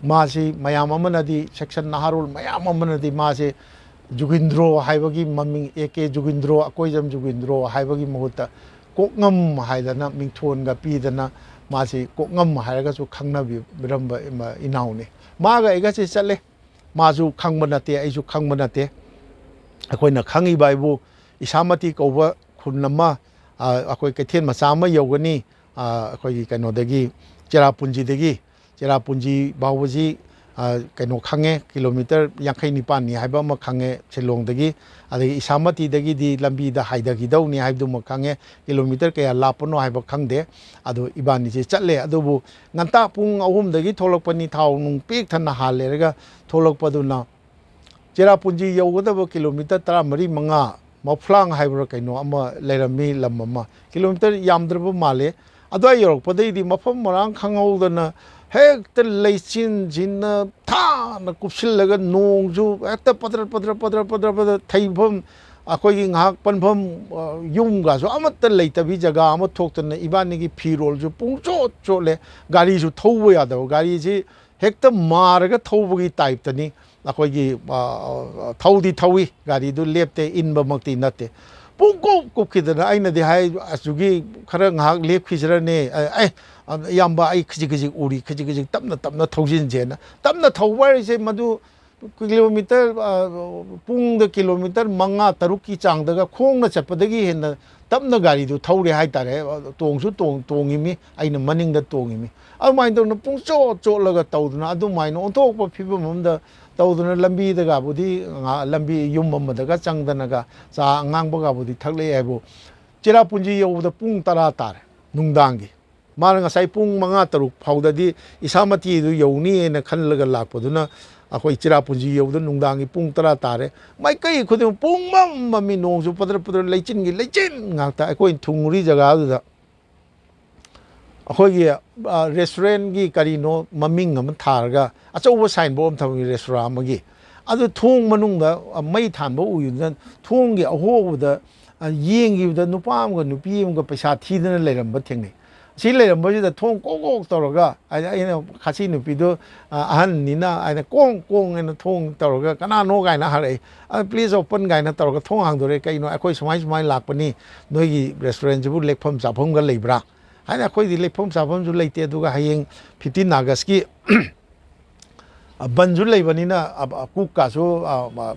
마시 mayam amanadi section naharul mayam amanadi 마시 jugindro haibagi maming eke jugindro akoijam jugindro haibagi muhuta kokngam haidana mingthon ga pidana 마시 kokngam haiga su khangnabi biramba 이나우니 마가 이가시 찰레 마주 khangba nate aisu khangba nate akoina khangi baibu Ishamati kauba khunama akoi kaithen macha ma yogani akoi kainodagi ꯆꯦꯔꯥꯄꯨꯟꯖꯤ ꯕꯥꯎꯕꯁꯤ ꯀꯩꯅꯣ ꯈꯪꯉꯦ kilometre 59ꯅꯤ ꯍꯥꯏꯕ ꯑꯃ ꯈꯪꯉꯦ ꯁꯤꯂꯣꯡꯗꯒꯤ ꯑꯗꯒꯤ 이샤마ꯇꯤꯗꯒꯤꯗꯤ ꯂꯝꯕꯤꯗ ꯍꯥꯏꯗꯈꯤꯗꯧꯅꯤ ꯍꯥꯏꯕꯗꯨꯃ ꯈꯪꯉꯦ kilometre ꯀꯌꯥ ꯂꯥꯞꯄꯅꯣ ꯍꯥꯏꯕ ꯈꯪꯗꯦ ꯑꯗꯣ 이바ꯅꯤꯁꯤ ꯆꯠꯂꯦ ꯑꯗꯨꯕꯨ ꯉꯟꯇꯥ ꯄꯨꯡ 3ꯗꯒꯤ ꯊꯣꯛꯂꯛꯄꯅꯤ ꯊꯥꯎ ꯅꯨꯡ ꯄꯦꯛ ꯊꯟꯅ ꯍꯥꯜꯂꯦꯔꯒ ꯊꯣꯛꯂꯛꯄꯗꯨꯅ ꯆꯦꯔꯥꯄꯨꯟꯖꯤ ꯌꯧꯒꯗꯕ ꯀꯤꯂꯣꯃꯤꯇꯔ 14 ꯃꯐ꯭ꯂꯥꯡ ꯍꯥꯏꯕ꯭ꯔꯥ ꯀꯩꯅꯣ ꯑꯃ ꯂꯩꯔꯝꯃꯤ ꯂꯝ ꯑꯃ ꯀꯤꯂꯣꯃꯤꯇꯔ ꯌꯥꯝꯗ꯭ꯔꯕ ꯃꯥꯜꯂꯦ ꯑꯗꯨꯋꯥꯏ ꯌꯧꯔꯛꯄꯗꯩꯗꯤ ꯃꯐꯝ ꯃꯔꯥꯡ ꯈꯪꯍꯧꯗꯅ ꯍꯦꯛꯇ ꯂꯩꯆꯤꯟꯁꯤꯅ ꯊꯥꯅ ꯀꯨꯞꯁꯤꯜꯂꯒ ꯅꯣꯡꯁꯨ ꯍꯦꯛꯇ ꯄꯗ꯭ꯔ ꯊꯩꯐꯝ ꯑꯩꯈꯣꯏꯒꯤ ꯉꯥꯏꯍꯥꯛ ꯄꯟꯐꯝ ꯌꯨꯝꯒꯁꯨ ꯑꯃꯠꯇ ꯂꯩꯇꯕꯤ ꯖꯒꯥ ꯑꯃ ꯊꯣꯛꯇꯅ ꯏꯕꯥꯅꯤꯒꯤ ꯐꯤꯔꯣꯜꯁꯨ ꯄꯨꯡꯆꯣꯠ ꯆꯣꯠꯂꯦ ꯒꯥꯔꯤꯁꯨ ꯊꯧꯕ ꯌꯥꯗꯕ ꯒꯥꯔꯤꯁꯤ ꯍꯦꯛꯇ ꯃꯥꯔꯒ ꯊꯧꯕꯒꯤ ꯇꯥꯏꯞꯇꯅꯤ ꯑꯩꯈꯣꯏꯒꯤ ꯊꯧꯏ ꯒꯥꯔꯤꯗꯨ ꯂꯦꯞꯇꯦ ꯏꯟꯕꯃꯛꯇꯤ ꯅꯠꯇꯦ ꯄꯨꯡꯀꯨꯞ ꯀꯨꯞꯈꯤꯗꯅ ꯑꯩꯅꯗꯤ ꯍꯥꯏ ꯑꯁꯨꯒꯤ ꯈꯔ ꯉꯥꯏꯍꯥꯛ ꯂꯦꯞꯈꯤꯁꯤꯔꯅꯦ ꯏꯌꯥꯝꯕ ꯑꯩ ꯈꯤꯖꯤꯛ ꯎꯔꯤ ꯈꯤꯖꯤꯛ ꯇꯞꯅ ꯊꯧꯖꯤꯟꯁꯦꯅ ꯇꯞꯅ ꯊꯧꯕ ꯍꯥꯏꯁꯦ ꯃꯗꯨ ꯀꯤꯂꯣꯃꯤꯇꯔ ꯄꯨꯡꯗ ꯀꯤꯂꯣꯃꯤꯇꯔ 5-6ꯀꯤ ꯆꯥꯡꯗꯒ ꯈꯣꯡꯅ ꯆꯠꯄꯗꯒꯤ ꯍꯦꯟꯅ ꯇꯞꯅ ꯒꯥꯔꯤꯗꯨ ꯊꯧꯔꯦ ꯍꯥꯏꯇꯥꯔꯦ ꯇꯣꯡꯁꯨ ꯇꯣꯡꯉꯤꯃꯤ ꯑꯩꯅ ꯃꯅꯤꯡꯗ ꯇꯣꯡꯉꯤꯃꯤ ꯑꯗꯨꯃꯥꯏꯅ ꯇꯧꯗꯅ ꯄꯨꯡꯆꯣꯠ ꯆꯣꯠꯂꯒ ꯇꯧꯗꯅ ꯑꯗꯨꯃꯥꯏꯅ ꯑꯣꯟꯊꯣꯛꯄ ꯐꯤꯕꯝ ꯑꯃꯗ ꯇꯧꯗꯅ ꯂꯝꯕꯤꯗꯒꯕꯨꯗꯤ ꯂꯝꯕꯤ ꯌꯨꯝ ꯑꯃꯗꯒ ꯆꯪꯗꯅꯒ ꯆꯥ ꯑꯉꯥꯡꯕꯒꯕꯨꯗꯤ ꯊꯛꯂꯛꯑꯦ ꯍꯥꯏꯕꯨ ꯆꯦꯔꯥꯄꯨꯟꯖꯤ ꯌꯧꯕꯗ ꯄꯨꯡ 10 ꯇꯥꯔꯦ ꯅꯨꯡꯗꯥꯡꯒꯤ 마는 ꯉꯁꯥꯏ ꯄꯨꯡ 5-6 ꯐꯥꯎꯗꯗꯤ 이샤마티도 여우니에나 ꯈꯜꯂꯒ ꯂꯥꯛꯄꯗꯨꯅ ꯑꯩꯈꯣꯏ ꯆꯦꯔꯥꯄꯨꯟꯖꯤ ꯌꯧꯕꯗ ꯅꯨꯡꯗꯥꯡꯒꯤ ꯄꯨꯡ 10 ꯇꯥꯔꯦ ꯃꯥꯏꯀꯩ ꯈꯨꯗꯤꯡ ꯄꯨꯡ ꯃꯝꯃꯤ ꯅꯣꯡꯁꯨ ꯄꯗ꯭ꯔ ꯂꯩꯆꯤꯟ ꯉꯥꯛꯇ ꯑꯩꯈꯣꯏ ꯊꯨꯡꯉꯨꯔꯤ ꯖꯒꯥꯗꯨꯗ ꯑꯩꯈꯣꯏꯒꯤ ꯔꯦꯁꯇꯨꯔꯦꯟꯒꯤ ꯀꯔꯤꯅꯣ ꯃꯃꯤꯡ ꯑꯃ ꯊꯥꯔꯒ ꯑꯆꯧꯕ ꯁꯥꯏꯟꯕꯣꯔꯗ ꯑꯃ ꯊꯝꯃꯤ ꯔꯦꯁꯇꯨꯔꯦꯟ ꯑꯃꯒꯤ ꯑꯗꯨ ꯊꯣꯡ ꯃꯅꯨꯡꯗ ꯃꯩ ꯊꯥꯟꯕ ꯎꯏꯗꯨꯅ ꯊꯣꯡꯒꯤ ꯑꯍꯣꯕꯗ ꯌꯦꯡꯈꯤꯕꯗ ꯅꯨꯄꯥ ꯑꯃꯒ ꯅꯨꯄꯤ ꯑꯃꯒ ꯄꯩꯁꯥ ꯊꯤꯗꯅ ꯂꯩꯔꯝꯕ ꯊꯦꯡꯅꯩ ꯁꯤ ꯂꯩꯔꯝꯕꯁꯤꯗ ꯊꯣꯡ ꯀꯣꯛ ꯇꯧꯔꯒ ꯑꯩꯅ ꯈꯥꯁꯤ ꯅꯨꯄꯤꯗꯣ ꯑꯍꯟꯅꯤꯅ ꯑꯩꯅ ꯀꯣꯡ ꯊꯣꯡ ꯇꯧꯔꯒ ꯀꯅꯥꯅꯣ ꯀꯥꯏꯅ ꯍꯥꯏꯔꯛꯏ ꯄ꯭ꯂꯤꯖ ꯑꯣꯄꯟ ꯀꯥꯏꯅ ꯇꯧꯔꯒ ꯊꯣꯡ ꯍꯥꯡꯗꯣꯔꯦ ꯀꯩꯅꯣ ꯑꯩꯈꯣꯏ ꯁꯨꯃꯥꯏꯅ ꯂꯥꯛꯄꯅꯤ ꯅꯣꯏꯒꯤ ꯔꯦꯁꯇꯨꯔꯦꯟꯁꯤꯕꯨ ꯂꯦꯛꯐꯝ ꯆꯥꯐꯝꯒ ꯂꯩꯕ꯭ꯔꯥ ꯍꯥꯏꯅ ꯑꯩꯈꯣꯏꯗꯤ ꯂꯦꯛꯐꯝ ꯆꯥꯐꯝꯁꯨ ꯂꯩꯇꯦ ꯑꯗꯨꯒ ꯍꯌꯦꯡ 15 ꯑꯥꯒꯁꯀꯤ ꯕꯟꯁꯨ ꯂꯩꯕꯅꯤꯅ ꯀꯨꯛꯀꯥꯁꯨ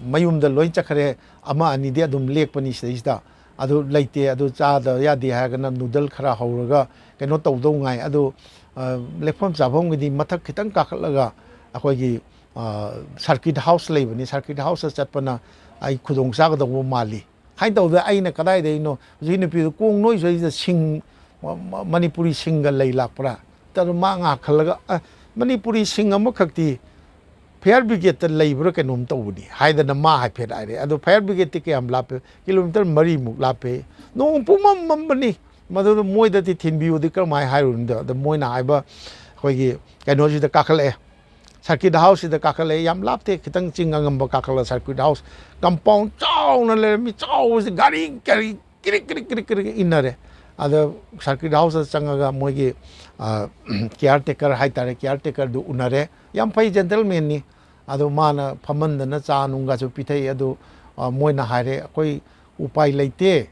ꯃꯌꯨꯝꯗ ꯂꯣꯏ ꯆꯠꯈ꯭ꯔꯦ ꯑꯃ ꯑꯅꯤꯗꯤ ꯑꯗꯨꯝ ꯂꯦꯛꯄꯅꯤ ꯁꯤꯗꯩꯁꯤꯗ ꯑꯗꯨ ꯂꯩꯇꯦ ꯑꯗꯨ ꯆꯥꯗ ꯌꯥꯗꯦ ꯍꯥꯏꯔꯒꯅ ꯅꯨꯗꯜ ꯈꯔ ꯍꯧꯔꯒ ꯀꯩꯅꯣ ꯇꯧꯗꯧ ꯉꯥꯏ ꯑꯗꯨ ꯂꯦꯛꯐꯝ ꯆꯥꯐꯝꯒꯤꯗꯤ ꯃꯊꯛ ꯈꯤꯇꯪ ꯀꯥꯈꯠꯂꯒ ꯑꯩꯈꯣꯏꯒꯤ ꯁꯔꯀꯤꯠ ꯍꯥꯎꯁ ꯂꯩꯕꯅꯤ ꯁꯔꯀꯤꯠ ꯍꯥꯎꯁꯇ ꯆꯠꯄꯅ ꯑꯩ ꯈꯨꯗꯣꯡ ꯆꯥꯒꯗꯧꯕ ꯃꯥꯜꯂꯤ ꯍꯥꯏꯅ ꯇꯧꯗꯅ ꯑꯩꯅ ꯀꯗꯥꯏꯗꯩꯅꯣ ꯍꯧꯖꯤꯛ ꯅꯨꯄꯤꯗꯨ ꯀꯣꯡ ꯅꯣꯏ ꯁꯤꯗ ꯁꯤꯡ ꯃꯅꯤꯄꯨꯔꯤ ꯁꯤꯡꯒ ꯂꯩ ꯂꯥꯛꯄ꯭ꯔꯥ ꯇꯧ ꯃꯥ ꯉꯥꯛ ꯈꯜꯂꯒ ꯃꯅꯤꯄꯨꯔꯤ ꯁꯤꯡ ꯑꯃꯈꯛꯇꯤ ꯐꯥꯌꯔ ꯕ꯭ꯔꯤꯒꯦꯗꯇ ꯂꯩꯕ꯭ꯔꯥ ꯀꯩꯅꯣꯝ ꯇꯧꯕꯅꯤ ꯍꯥꯏꯗꯅ ꯃꯥ ꯍꯥꯏꯐꯦꯠ ꯍꯥꯏꯔꯦ ꯑꯗꯣ ꯐꯥꯌꯔ ꯕ꯭ꯔꯤꯒꯦꯗꯇꯤ ꯀꯌꯥꯝ ꯂꯥꯞꯄꯦ ꯀꯤꯂꯣꯃꯤꯇꯔ 4 ꯂꯥꯞꯄꯦ ꯅꯣꯡ ꯄꯨꯃꯝ ꯃꯝꯕꯅꯤ ꯃꯗꯨꯗ ꯃꯣꯏꯗꯗꯤ ꯊꯤꯟꯕꯤꯌꯨꯗꯤ ꯀꯔꯝꯍꯥꯏꯅ ꯍꯥꯏꯔꯨꯅꯤꯗꯣ ꯑꯗꯣ ꯃꯣꯏꯅ ꯍꯥꯏꯕ ꯑꯩꯈꯣꯏꯒꯤ ꯀꯩꯅꯣꯁꯤꯗ ꯀꯥꯈꯠꯂꯛꯑꯦ ꯁꯔꯀꯤꯠ ꯍꯥꯎꯁꯁꯤꯗ ꯀꯥꯈꯠꯂꯛꯑꯦ ꯌꯥꯝ ꯂꯥꯞꯇꯦ ꯈꯤꯇꯪ ꯆꯤꯡ ꯑꯉꯝꯕ ꯀꯥꯈꯠꯂ ꯁꯔꯀꯤꯠ ꯍꯥꯎꯁ ꯀꯝꯄꯥꯎꯟ ꯆꯥꯎꯅ ꯂꯩꯔꯝꯃꯤ ꯆꯥꯎꯕꯁꯤ ꯒꯥꯔꯤ ꯀꯤꯔꯤꯛ ꯀꯤꯔꯤꯛ ꯀꯤꯔꯤꯛ ꯀꯤꯔꯤꯛ ꯏꯟꯅꯔꯦ ꯑꯗ ꯁꯔꯀꯤꯠ ꯍꯥꯎꯁꯇ ꯆꯪꯉꯒ ꯃꯣꯏꯒꯤ ꯀꯤꯌꯥꯔ ꯇꯦꯀꯔ ꯍꯥꯏꯇꯥꯔꯦ ꯀꯤꯌꯥꯔ ꯇꯦꯀꯔꯗꯨ ꯎꯅꯔꯦ ꯌꯥꯝ ꯐꯩ ꯖꯦꯟꯇꯜꯃꯦꯟꯅꯤ ꯑꯗꯣ ꯃꯥꯅ ꯐꯝꯍꯟꯗꯅ ꯆꯥ ꯅꯨꯡꯒꯁꯨ ꯄꯤꯊꯛꯏ ꯑꯗꯨ ꯃꯣꯏꯅ ꯍꯥꯏꯔꯦ ꯑꯩꯈꯣꯏ ꯎꯄꯥꯏ ꯂꯩꯇꯦ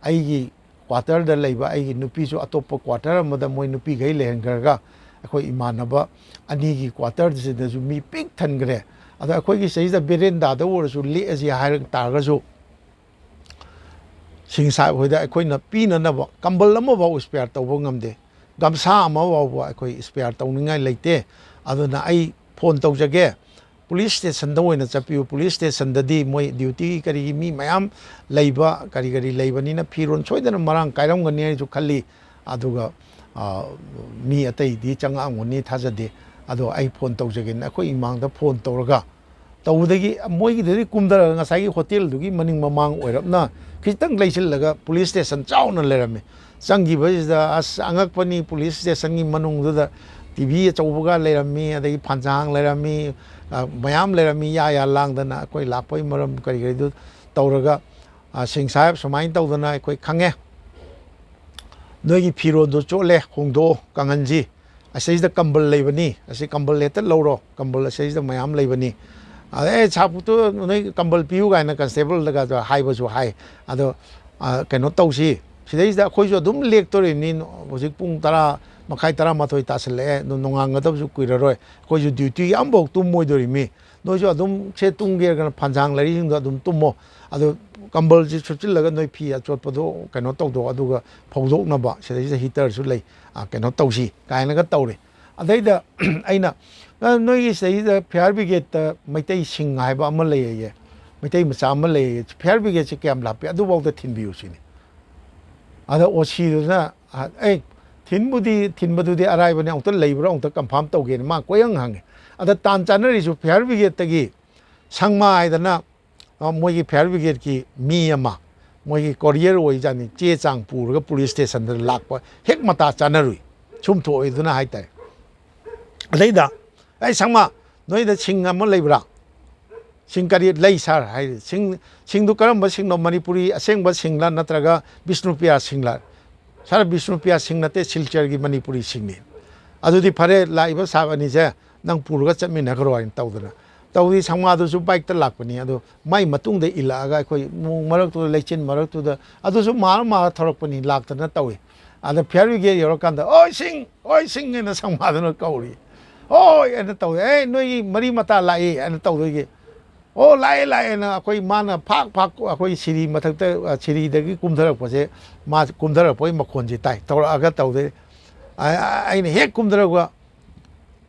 ꯑꯩꯒꯤ ꯀ꯭ꯋꯥꯇꯔꯗ ꯂꯩꯕ ꯑꯩꯒꯤ ꯅꯨꯄꯤꯁꯨ ꯑꯇꯣꯞꯄ ꯀ꯭ꯋꯥꯇꯔ ꯑꯃꯗ ꯃꯣꯏ ꯅꯨꯄꯤꯈꯩ ꯂꯩꯍꯟꯈ꯭ꯔꯒ ꯑꯩꯈꯣꯏ ꯏꯃꯥꯟꯅꯕ ꯑꯅꯤꯒꯤ ꯀ꯭ꯋꯥꯇꯔꯁꯤꯗꯁꯨ ꯃꯤ ꯄꯤꯛ ꯊꯟꯈ꯭ꯔꯦ ꯑꯗꯣ ꯑꯩꯈꯣꯏꯒꯤ ꯁꯤꯗꯩꯗ ꯕꯦꯔꯦꯟꯗꯥꯗ ꯑꯣꯏꯔꯁꯨ ꯂꯦꯛꯑꯁꯤ ꯍꯥꯏꯔ ꯇꯥꯔꯒꯁꯨ ꯁꯤꯡꯁꯥꯏꯕ ꯍꯣꯏꯗ ꯑꯩꯈꯣꯏꯅ ꯄꯤꯅꯅꯕ ꯀꯝꯕꯜ ꯑꯃꯐꯥꯎ ꯏꯁꯄꯤꯌꯥꯔ ꯇꯧꯕ ꯉꯝꯗꯦ ꯒꯝꯁꯥ ꯑꯃꯐꯥꯎꯕ ꯑꯩꯈꯣꯏ ꯏꯁꯄꯤꯌꯥꯔ ꯇꯧꯅꯤꯡꯉꯥই ꯂꯩꯇꯦ ꯑꯗꯨꯅ ꯑꯩ ꯐꯣꯟ ꯇꯧꯖꯒꯦ ꯄꯨꯂꯤꯁ ꯁ꯭ꯇꯦꯁꯟꯗ ꯑꯣꯏꯅ ꯆꯠꯄꯤꯌꯨ ꯄꯨꯂꯤꯁ ꯁ꯭ꯇꯦꯁꯟꯗꯗꯤ ꯃꯣꯏ ꯗ꯭ꯌꯨꯇꯤꯒꯤ ꯀꯔꯤꯒꯤ ꯃꯤ ꯃꯌꯥꯝ ꯂꯩꯕ ꯀꯔꯤ ꯂꯩꯕꯅꯤꯅ ꯐꯤꯔꯣꯟ ꯁꯣꯏꯗꯅ ꯃꯔꯥꯡ ꯀꯥꯏꯔꯝꯒꯅꯤ ꯍꯥꯏꯅꯁꯨ ꯈꯜꯂꯤ ꯑꯗꯨꯒ ꯃꯤ ꯑꯇꯩꯗꯤ ꯆꯪꯉꯛꯑꯝꯒꯅꯤ ꯊꯥꯖꯗꯦ ꯑꯗꯣ ꯑꯩ ꯐꯣꯟ ꯇꯧꯖꯒꯦꯅ ꯑꯩꯈꯣই ꯏꯃꯥꯡꯗ ꯐꯣꯟ ꯇꯧꯔꯒ ꯇꯧꯕꯗꯒꯤ ꯃꯣꯏꯒꯤꯗꯗꯤ ꯀꯨꯝꯊꯔꯒ ꯉꯁꯥꯏꯒꯤ ꯍꯣꯇꯦꯜꯗꯨꯒꯤ ꯃꯅꯤꯡ ꯃꯃꯥꯡ ꯑꯣꯏꯔꯞꯅ ꯈꯤꯇꯪ ꯂꯩꯁꯤꯜꯂꯒ ꯄꯨꯂꯤꯁ ꯁ꯭ꯇꯦꯁꯟ ꯆꯥꯎꯅ ꯂꯩꯔꯝꯃꯦ ꯆꯪꯈꯤꯕꯁꯤꯗ ꯑꯁ ꯑꯉꯛꯄꯅꯤ ꯄꯨꯂꯤꯁ ꯁ꯭ꯇꯦꯁꯟꯒꯤ ꯃꯅꯨꯡꯗꯨꯗ ꯇꯤꯚꯤ ꯑꯆꯧꯕꯒ ꯂꯩꯔꯝꯃꯤ ꯑꯗꯒꯤ ꯐꯥꯟꯖꯥꯡ ꯂꯩꯔꯝꯃꯤ ꯃꯌꯥꯝ ꯂꯩꯔꯝꯃꯤ ꯌꯥ ꯂꯥꯡꯗꯅ ꯑꯩꯈꯣꯏ ꯂꯥꯛꯄꯒꯤ ꯃꯔꯝ ꯀꯔꯤꯗꯨ ꯇꯧꯔꯒ ꯁꯤꯡ ꯁꯥहेꯕ ꯁꯨꯃꯥꯏꯅ ꯇꯧꯗꯅ ꯑꯩꯈꯣꯏ ꯈꯪꯉꯦ ꯅꯣꯏꯒꯤ ꯐꯤꯔꯣꯟꯗꯣ ꯆꯣꯠꯂꯦ ꯍꯣꯡꯗꯣꯛꯑꯣ ꯀꯪꯍꯟꯁꯤ ꯑꯁꯤꯗ ꯀꯝꯕꯜ ꯂꯩꯕꯅꯤ ꯑꯁꯤ ꯀꯝꯕꯜ ꯍꯦꯛꯇ ꯂꯧꯔꯣ ꯀꯝꯕꯜ ꯑꯁꯤꯗ ꯃꯌꯥꯝ ꯂꯩꯕꯅꯤ ꯑꯗ ꯁꯥꯄꯨꯠꯇꯨ ꯅꯣꯏ ꯀꯝꯕꯜ ꯄꯤꯌꯨ ꯀꯥꯏꯅ ꯀꯟꯁꯇꯦꯕꯜꯗꯒ ꯍꯥꯏꯕꯁꯨ ꯍꯥꯏ ꯑꯗꯣ ꯀꯩꯅꯣ ꯇꯧꯁꯤ ꯁꯤꯗꯩꯁꯤꯗ ꯑꯩꯈꯣꯏꯁꯨ ꯑꯗꯨꯝ ꯂꯦꯛꯇꯣꯔꯤꯕꯅꯤ ꯍꯧꯖꯤꯛ ꯄꯨꯡ 10:30 ꯇꯥꯁꯜꯂꯛꯑꯦ ꯅꯣꯡꯉꯥꯟꯒꯗꯕꯁꯨ ꯀꯨꯏꯔꯔꯣꯏ ꯑꯩꯈꯣꯏꯁꯨ ꯗ꯭ꯌꯨꯇꯤ ꯑꯃꯐꯥꯎ ꯇꯨꯝꯃꯣꯏꯗꯣꯔꯤꯃꯤ ꯅꯣꯏꯁꯨ ꯑꯗꯨꯝ ꯁꯦ ꯇꯨꯝꯒꯦꯔꯒꯅ ꯐꯥꯟꯖꯥꯡ ꯂꯩꯔꯤꯁꯤꯡꯗꯣ ꯑꯗꯨꯝ ꯇꯨꯝꯃꯣ ꯑꯗꯣ ꯀꯝꯕꯜꯁꯤ ꯁꯨꯞꯆꯤꯜꯂꯒ ꯅꯣꯏ ꯐꯤ ꯑꯆꯣꯠꯄꯗꯣ ꯀꯩꯅꯣ ꯇꯧꯗꯣ ꯑꯗꯨꯒ ꯐꯧꯗꯣꯛꯅꯕ ꯁꯤꯗꯩꯁꯤꯗ ꯍꯤꯇꯔꯁꯨ ꯂꯩ ꯀꯩꯅꯣ ꯇꯧꯁꯤ ꯀꯥꯏꯅꯒ ꯇꯧꯔꯦ ꯑꯗꯩꯗ ꯑꯩꯅ ꯅꯣꯏꯒꯤ ꯁꯤꯗꯩꯁꯤꯗ ꯐꯤꯌꯥꯔ ꯕ꯭ꯔꯤꯒꯦꯗꯇ ꯃꯩꯇꯩ ꯁꯤꯡ ꯍꯥꯏꯕ ꯑꯃ ꯂꯩꯌꯦ ꯃꯩꯇꯩ ꯃꯆꯥ ꯑꯃ ꯂꯩꯌꯦ ꯐꯤꯌꯥꯔ ꯕ꯭ꯔꯤꯒꯦꯗꯁꯤ ꯀꯌꯥꯝ ꯂꯥꯞꯄꯦ ꯑꯗꯨꯐꯥꯎꯗ ꯊꯤꯟꯕꯤꯌꯨ ꯁꯤꯅꯤ ꯑꯗ ꯑꯣꯁꯤꯗꯨꯅ ꯑꯩ ꯊꯤꯟꯕꯗꯨꯗꯤ ꯑꯔꯥꯏꯕꯅꯤ ꯑꯃꯨꯛꯇ ꯂꯩꯕ꯭ꯔꯥ ꯑꯃꯨꯛꯇ ꯀꯟꯐꯥꯔꯝ ꯇꯧꯒꯦꯅ ꯃꯥ ꯀꯣꯏꯍꯪ ꯍꯪꯉꯦ ꯑꯗ ꯇꯥꯟ ꯆꯥꯅꯔꯤꯁꯨ ꯐꯤꯌꯥꯔ ꯕ꯭ꯔꯤꯒꯦꯗꯇꯒꯤ ꯁꯪꯃꯥ ꯍꯥꯏꯗꯅ ꯃꯣꯏꯒꯤ ꯐꯤꯌꯥꯔ ꯕ꯭ꯔꯤꯒꯦꯗꯀꯤ ꯃꯤ ꯑꯃ ꯃꯣꯏꯒꯤ ꯀꯣꯔꯤꯌꯔ ꯑꯣꯏꯖꯥꯠꯅꯤ ꯆꯦ ꯆꯥꯡ ꯄꯨꯔꯒ ꯄꯨꯂꯤꯁ ꯁ꯭ꯇꯦꯁꯟꯗ ꯂꯥꯛꯄ ꯍꯦꯛ ꯃꯇꯥ ꯆꯥꯅꯔꯨꯏ ꯁꯨꯝ ꯊꯣꯛꯏꯗꯨꯅ ꯍꯥꯏꯇꯥꯔꯦ ꯑꯗꯩꯗ ꯑꯩ ꯁꯪꯃꯥ ꯅꯣꯏꯗ ꯁꯤꯡ ꯑꯃ ꯂꯩꯕ꯭ꯔꯥ ꯁꯤꯡ ꯀꯔꯤ ꯂꯩ ꯁꯥꯔ ꯍꯥꯏ ꯁꯤꯡꯗꯨ ꯀꯔꯝꯕ ꯁꯤꯡꯅꯣ ꯃꯅꯤꯄꯨꯔꯤ ꯑꯁꯦꯡꯕ ꯁꯤꯡꯂ ꯅꯠꯇ꯭ꯔꯒ ꯕꯤꯁꯅꯨꯄꯤꯌꯥ ꯁꯤꯡꯂ ꯁꯥꯔ ꯕꯤꯁꯅꯨꯄꯤꯌꯥ ꯁꯤꯡ ꯅꯠꯇꯦ ꯁꯤꯜꯆꯔꯒꯤ ꯃꯅꯤꯄꯨꯔꯤ ꯁꯤꯡꯅꯤ ꯑꯗꯨꯗꯤ ꯐꯔꯦ ꯂꯥꯛꯏꯕ ꯁꯥꯕ ꯑꯅꯤꯁꯦ ꯅꯪ ꯄꯨꯔꯒ ꯆꯠꯃꯤꯟꯅꯈ꯭ꯔꯣ ꯍꯥꯏꯅ ꯇꯧꯗꯅ ꯇꯧꯗꯤ ꯁꯪꯃꯥꯗꯨꯁꯨ ꯕꯥꯏꯛꯇ ꯂꯥꯛꯄꯅꯤ ꯑꯗꯣ ꯃꯥꯏ ꯃꯇꯨꯡꯗ ꯏꯜꯂꯛꯑꯒ ꯑꯩꯈꯣꯏ ꯅꯣꯡ ꯃꯔꯛꯇꯨꯗ ꯂꯩꯆꯤꯟ ꯃꯔꯛꯇꯨꯗ ꯑꯗꯨꯁꯨ ꯃꯥꯔ ꯊꯧꯔꯛꯄꯅꯤ ꯂꯥꯛꯇꯅ ꯇꯧꯏ ꯑꯗ ꯐꯤꯌꯥꯔ ꯕ꯭ꯔꯤꯒꯦꯗ ꯌꯧꯔꯀꯥꯟꯗ ꯑꯣꯏ ꯁꯤꯡ ꯍꯥꯏꯅ ꯁꯪꯃꯥꯗꯨꯅ ꯀꯧꯔꯤ ꯍꯣꯏ ꯍꯥꯏꯅ ꯇꯧꯋꯦ ꯅꯣꯏꯒꯤ ꯃꯔꯤ ꯃꯇꯥ ꯂꯥꯛꯏ ꯍꯥꯏꯅ ꯇꯧꯗꯣꯏꯒꯤ ꯑꯣ ꯂꯥꯛꯑꯦꯅ ꯑꯩꯈꯣꯏ ꯃꯥꯅ ꯐꯥꯛ ꯑꯩꯈꯣꯏ ꯁꯤꯔꯤ ꯃꯊꯛꯇ ꯁꯤꯔꯤꯗꯒꯤ ꯀꯨꯝꯊꯔꯛꯄꯁꯦ ꯃꯥ ꯀꯨꯝꯊꯔꯛꯄꯒꯤ ꯃꯈꯣꯟꯁꯦ ꯇꯥꯏ ꯇꯧꯔꯛꯑꯒ ꯇꯧꯗꯣꯏ ꯑꯩꯅ ꯍꯦꯛ ꯀꯨꯝꯊꯔꯛꯄ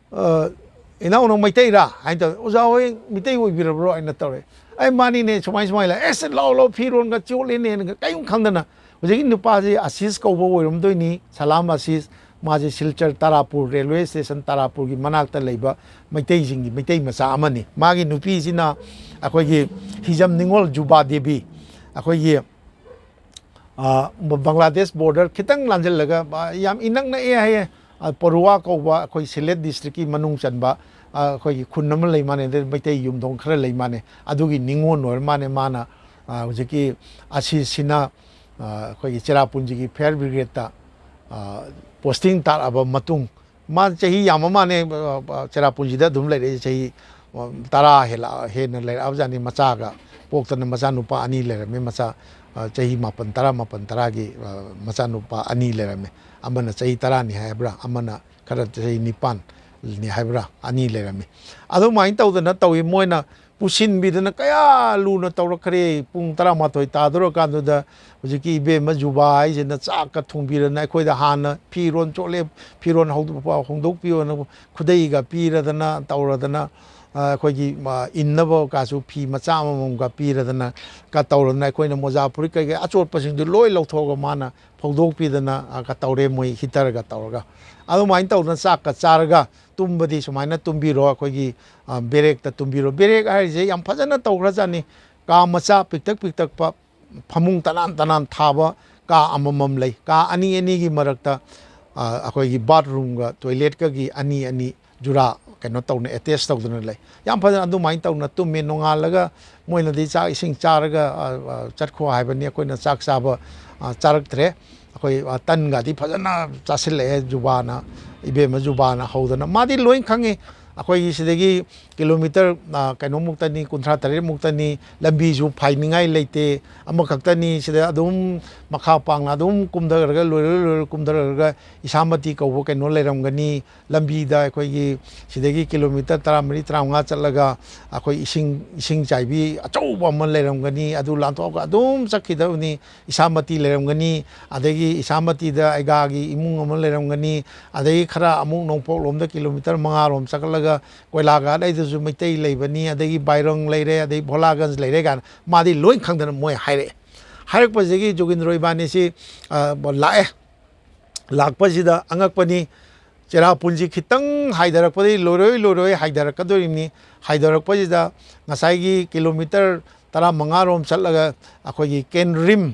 ꯏꯅꯥꯎꯅ ꯃꯩꯇꯩꯔꯥ ꯍꯥꯏꯅ ꯇꯧꯋꯦ ꯑꯣꯖꯥ ꯍꯣꯏ ꯃꯩꯇꯩ ꯑꯣꯏꯕꯤꯔꯕ꯭ꯔꯣ ꯍꯥꯏꯅ ꯇꯧꯔꯦ ꯑꯩ ꯃꯥꯅꯤꯅꯦ ꯁꯨꯃꯥꯏꯅ ꯂꯥꯛꯑꯦ ꯑꯦꯁ ꯂꯥꯎ ꯐꯤꯔꯣꯟꯒ ꯆꯣꯠꯂꯦꯅꯦ ꯀꯔꯤꯝ ꯈꯪꯗꯅ ꯍꯧꯖꯤꯛꯀꯤ ꯅꯨꯄꯥꯁꯤ ꯑꯁꯤꯁ ꯀꯧꯕ ꯑꯣꯏꯔꯝꯗꯣꯏꯅꯤ ꯁꯂꯥꯝ ꯑꯁꯤꯁ ꯃꯥꯁꯦ ꯁꯤꯜꯆꯔ ꯇꯥꯔꯥꯄꯨꯔ ꯔꯦꯜꯋꯦ ꯁ꯭ꯇꯦꯁꯟ ꯇꯥꯔꯥꯄꯨꯔꯒꯤ ꯃꯅꯥꯛꯇ ꯂꯩꯕ ꯃꯩꯇꯩ ꯃꯆꯥ ꯑꯃꯅꯤ ꯃꯥꯒꯤ ꯅꯨꯄꯤꯁꯤꯅ ꯑꯩꯈꯣꯏꯒꯤ ꯍꯤꯖꯝ ꯅꯤꯉꯣꯜ ꯖꯨꯕꯥ ꯗꯦꯕꯤ ꯑꯩꯈꯣꯏꯒꯤ ꯕꯪꯒ꯭ꯂꯥꯗꯦꯁ ꯕꯣꯔꯗꯔ ꯈꯤꯇꯪ ꯂꯥꯟꯁꯤꯜꯂꯒ ꯌꯥꯝ ꯏꯅꯛ ꯅꯛꯑꯦ ꯍꯥꯏꯌꯦ ꯄꯣꯔꯨꯋꯥ ꯀꯧꯕ ꯑꯩꯈꯣꯏ ꯁꯤꯂꯦꯠ ꯗꯤꯁꯇ꯭ꯔꯤꯛꯀꯤ ꯃꯅꯨꯡ ꯆꯟꯕ ꯑꯩꯈꯣꯏꯒꯤ ꯈꯨꯟ ꯑꯃ ꯂꯩ ꯃꯥꯅꯦ ꯑꯗꯩ ꯃꯩꯇꯩ ꯌꯨꯝꯊꯣꯡ ꯈꯔ ꯂꯩ ꯃꯥꯅꯦ ꯑꯗꯨꯒꯤ ꯅꯤꯉꯣꯜ ꯑꯣꯏꯔ ꯃꯥꯅ ꯍꯧꯖꯤꯛꯀꯤ ꯑꯁꯤꯁꯤꯅ ꯑꯩꯈꯣꯏꯒꯤ ꯆꯦꯔꯥꯄꯨꯟꯖꯤꯒꯤ ꯐꯤꯌꯥꯔ ꯕ꯭ꯔꯤꯒꯦꯗꯇ ꯄꯣꯁꯇꯤꯡ ꯇꯥꯔꯛꯑꯕ ꯃꯇꯨꯡ ꯃꯥ ꯆꯍꯤ ꯌꯥꯝꯕ ꯃꯥꯅꯦ ꯆꯦꯔꯥꯄꯨꯟꯖꯤꯗ ꯑꯗꯨꯝ ꯂꯩꯔꯛꯏ ꯆꯍꯤ 10 ꯍꯦꯟꯅ ꯂꯩꯔꯛꯑꯕꯖꯥꯠꯅꯤ ꯃꯆꯥꯒ ꯄꯣꯛꯇꯅ ꯃꯆꯥꯅꯨꯄꯥ 2 ꯂꯩꯔꯝꯃꯦ ꯃꯆꯥ ꯆꯍꯤ 10 ꯃꯆꯥꯅꯨꯄꯥ 2 ꯂꯩꯔꯝꯃꯦ ꯑꯃꯅ ꯆꯍꯤ 10 ꯍꯥꯏꯕ꯭ꯔꯥ ꯑꯃꯅ ꯈꯔ ꯆꯍꯤ 9 ꯍꯥꯏꯕ꯭ꯔꯥ 2 ꯂꯩꯔꯝꯃꯦ ꯑꯗꯨꯃꯥꯏꯅ ꯇꯧꯗꯅ ꯇꯧꯏ ꯃꯣꯏꯅ ꯄꯨꯁꯤꯟꯕꯤꯗꯅ ꯀꯌꯥ ꯂꯨꯅ ꯇꯧꯔꯛꯈ꯭ꯔꯦ ꯄꯨꯡ 11 ꯇꯥꯗꯣꯔꯀꯥꯟꯗꯨꯗ ꯍꯧꯖꯤꯛꯀꯤ ꯏꯕꯦꯝꯃ ꯖꯨꯕꯥ ꯍꯥꯏꯁꯤꯅ ꯆꯥꯛꯀ ꯊꯣꯡꯕꯤꯔꯅ ꯑꯩꯈꯣꯏꯗ ꯍꯥꯟꯅ ꯐꯤꯔꯣꯟ ꯆꯣꯠꯂꯦ ꯐꯤꯔꯣꯟ ꯍꯣꯡꯗꯣꯛꯄꯤꯌꯣꯅ ꯈꯨꯗꯩꯒ ꯄꯤꯔꯗꯅ ꯇꯧꯔꯗꯅ ꯑꯩꯈꯣꯏꯒꯤ ꯏꯟꯅꯕ ꯀꯥꯁꯨ ꯐꯤ ꯃꯆꯥ ꯑꯃꯃꯝꯒ ꯄꯤꯔꯗꯅ ꯀ ꯇꯧꯔꯗꯅ ꯑꯩꯈꯣꯏꯅ ꯃꯣꯖꯥ ꯐꯨꯔꯤꯠ ꯀꯩꯀꯩ ꯑꯆꯣꯠꯄꯁꯤꯡꯗꯨ ꯂꯣꯏ ꯂꯧꯊꯣꯛꯑꯒ ꯃꯥꯅ ꯐꯧꯗꯣꯛꯄꯤꯗꯅ ꯀ ꯇꯧꯔꯦ ꯃꯣꯏ ꯍꯤꯇꯔꯒ ꯇꯧꯔꯒ ꯑꯗꯨꯃꯥꯏꯅ ꯇꯧꯗꯅ ꯆꯥꯛꯀ ꯆꯥꯔꯒ ꯇꯨꯝꯕꯗꯤ ꯁꯨꯃꯥꯏꯅ ꯇꯨꯝꯕꯤꯔꯣ ꯑꯩꯈꯣꯏꯒꯤ ꯕꯦꯔꯦꯛꯇ ꯇꯨꯝꯕꯤꯔꯣ ꯕꯦꯔꯦꯛ ꯍꯥꯏꯔꯤꯁꯦ ꯌꯥꯝ ꯐꯖꯅ ꯇꯧꯈ꯭ꯔꯖꯥꯠꯅꯤ ꯀꯥ ꯃꯆꯥ ꯄꯤꯛꯇꯛ ꯄꯤꯛꯇꯛꯄ ꯐꯃꯨꯡ ꯇꯅꯥꯟ ꯇꯅꯥꯟ ꯊꯥꯕ ꯀꯥ ꯑꯃꯃꯝ ꯂꯩ ꯀꯥ ꯑꯅꯤ ꯑꯅꯤꯒꯤ ꯃꯔꯛꯇ ꯑꯩꯈꯣꯏꯒꯤ ꯕꯥꯠꯔꯨꯝꯒ ꯇꯣꯏꯂꯦꯠꯀꯒꯤ ꯑꯅꯤ ꯑꯅꯤ ꯖꯨꯔꯥ ꯀꯩꯅꯣ ꯇꯧꯅ ꯑꯦꯇꯦꯁ ꯇꯧꯗꯨꯅ ꯂꯩ ꯌꯥꯝ ꯐꯖꯅ ꯑꯗꯨꯃꯥꯏꯅ ꯇꯧꯅ ꯇꯨꯝꯃꯦ ꯅꯣꯡꯉꯥꯜꯂꯒ ꯃꯣꯏꯅꯗꯤ ꯆꯥꯛ ꯏꯁꯤꯡ ꯆꯥꯔꯒ ꯆꯠꯈꯣ ꯍꯥꯏꯕꯅꯤ ꯑꯩꯈꯣꯏꯅ ꯆꯥꯛ ꯆꯥꯕ ꯆꯥꯔꯛꯇ꯭ꯔꯦ ꯑꯩꯈꯣꯏ ꯇꯟꯒꯗꯤ ꯐꯖꯅ ꯆꯥꯁꯤꯜꯂꯛꯑꯦ ꯖꯨꯕꯥꯅ ꯏꯕꯦꯝꯃ ꯖꯨꯕꯥꯅ ꯍꯧꯗꯅ ꯃꯥꯗꯤ ꯂꯣꯏ ꯈꯪꯉꯤ ꯑꯩꯈꯣꯏꯒꯤ ꯁꯤꯗꯒꯤ ꯀꯤꯂꯣꯃꯤꯇꯔ ꯀꯩꯅꯣꯃꯨꯛꯇꯅꯤ 38 ꯂꯝꯕꯤꯁꯨ ꯐꯥꯏꯅꯤꯡꯉꯥꯏ ꯂꯩꯇꯦ ꯑꯃꯈꯛꯇꯅꯤ ꯁꯤꯗ ꯑꯗꯨꯝ ꯃꯈꯥ ꯄꯥꯡꯅ ꯑꯗꯨꯝ ꯀꯨꯝꯊꯔꯒ ꯂꯣꯏꯔ ꯀꯨꯝꯊꯔꯒ Ishamati ꯀꯧꯕ ꯀꯩꯅꯣ ꯂꯩꯔꯝꯒꯅꯤ ꯂꯝꯕꯤꯗ ꯑꯩꯈꯣꯏꯒꯤ ꯁꯤꯗꯒꯤ ꯀꯤꯂꯣꯃꯤꯇꯔ 14-15 ꯆꯠꯂꯒ ꯑꯩꯈꯣꯏ ꯏꯁꯤꯡ ꯆꯥꯏꯕꯤ ꯑꯆꯧꯕ ꯑꯃ ꯂꯩꯔꯝꯒꯅꯤ ꯑꯗꯨ ꯂꯥꯟꯊꯣꯛꯑꯒ ꯑꯗꯨꯝ ꯆꯠꯈꯤꯗꯕꯅꯤ Ishamati ꯂꯩꯔꯝꯒꯅꯤ ꯑꯗꯒꯤ Ishamatiꯗ ꯑꯩꯒꯥꯒꯤ ꯏꯃꯨꯡ ꯑꯃ ꯂꯩꯔꯝꯒꯅꯤ ꯑꯗꯒꯤ ꯈꯔ ꯑꯃꯨꯛ ꯅꯣꯡꯄꯣꯛꯂꯣꯝꯗ ꯀꯤꯂꯣꯃꯤꯇꯔ 5 ꯆꯠꯂꯒ Koilaghat ꯑꯩꯗꯁꯨ Meitei ꯂꯩꯕꯅꯤ ꯑꯗꯒꯤ BAIRANG ꯂꯩꯔꯦ ꯑꯗꯒꯤ Bholaganj ꯂꯩꯔꯦ ꯀꯥꯏꯅ ꯃꯥꯗꯤ ꯂꯣꯏ ꯈꯪꯗꯅ ꯃꯣꯏ ꯍꯥꯏꯔꯛꯑꯦ ꯍꯥꯏꯔꯛꯄꯁꯤꯗꯒꯤ ꯖꯣꯒꯤꯟꯗ꯭ꯔꯣ ꯏꯕꯥꯅꯤꯁꯤ ꯂꯥꯛꯑꯦ ꯂꯥꯛꯄꯁꯤꯗ ꯑꯉꯛꯄꯅꯤ ꯆꯦꯔꯥꯄꯨꯟꯖꯤ ꯈꯤꯇꯪ ꯍꯥꯏꯊꯔꯛꯄꯗꯒꯤ ꯂꯣꯏꯔꯣꯏ ꯍꯥꯏꯊꯔꯛꯀꯗꯣꯔꯤꯕꯅꯤ ꯍꯥꯏꯊꯔꯛꯄꯁꯤꯗ ꯉꯁꯥꯏꯒꯤ ꯀꯤꯂꯣꯃꯤꯇꯔ 15 ꯆꯠꯂꯒ ꯑꯩꯈꯣꯏꯒꯤ ꯀꯦꯟꯔꯤꯝ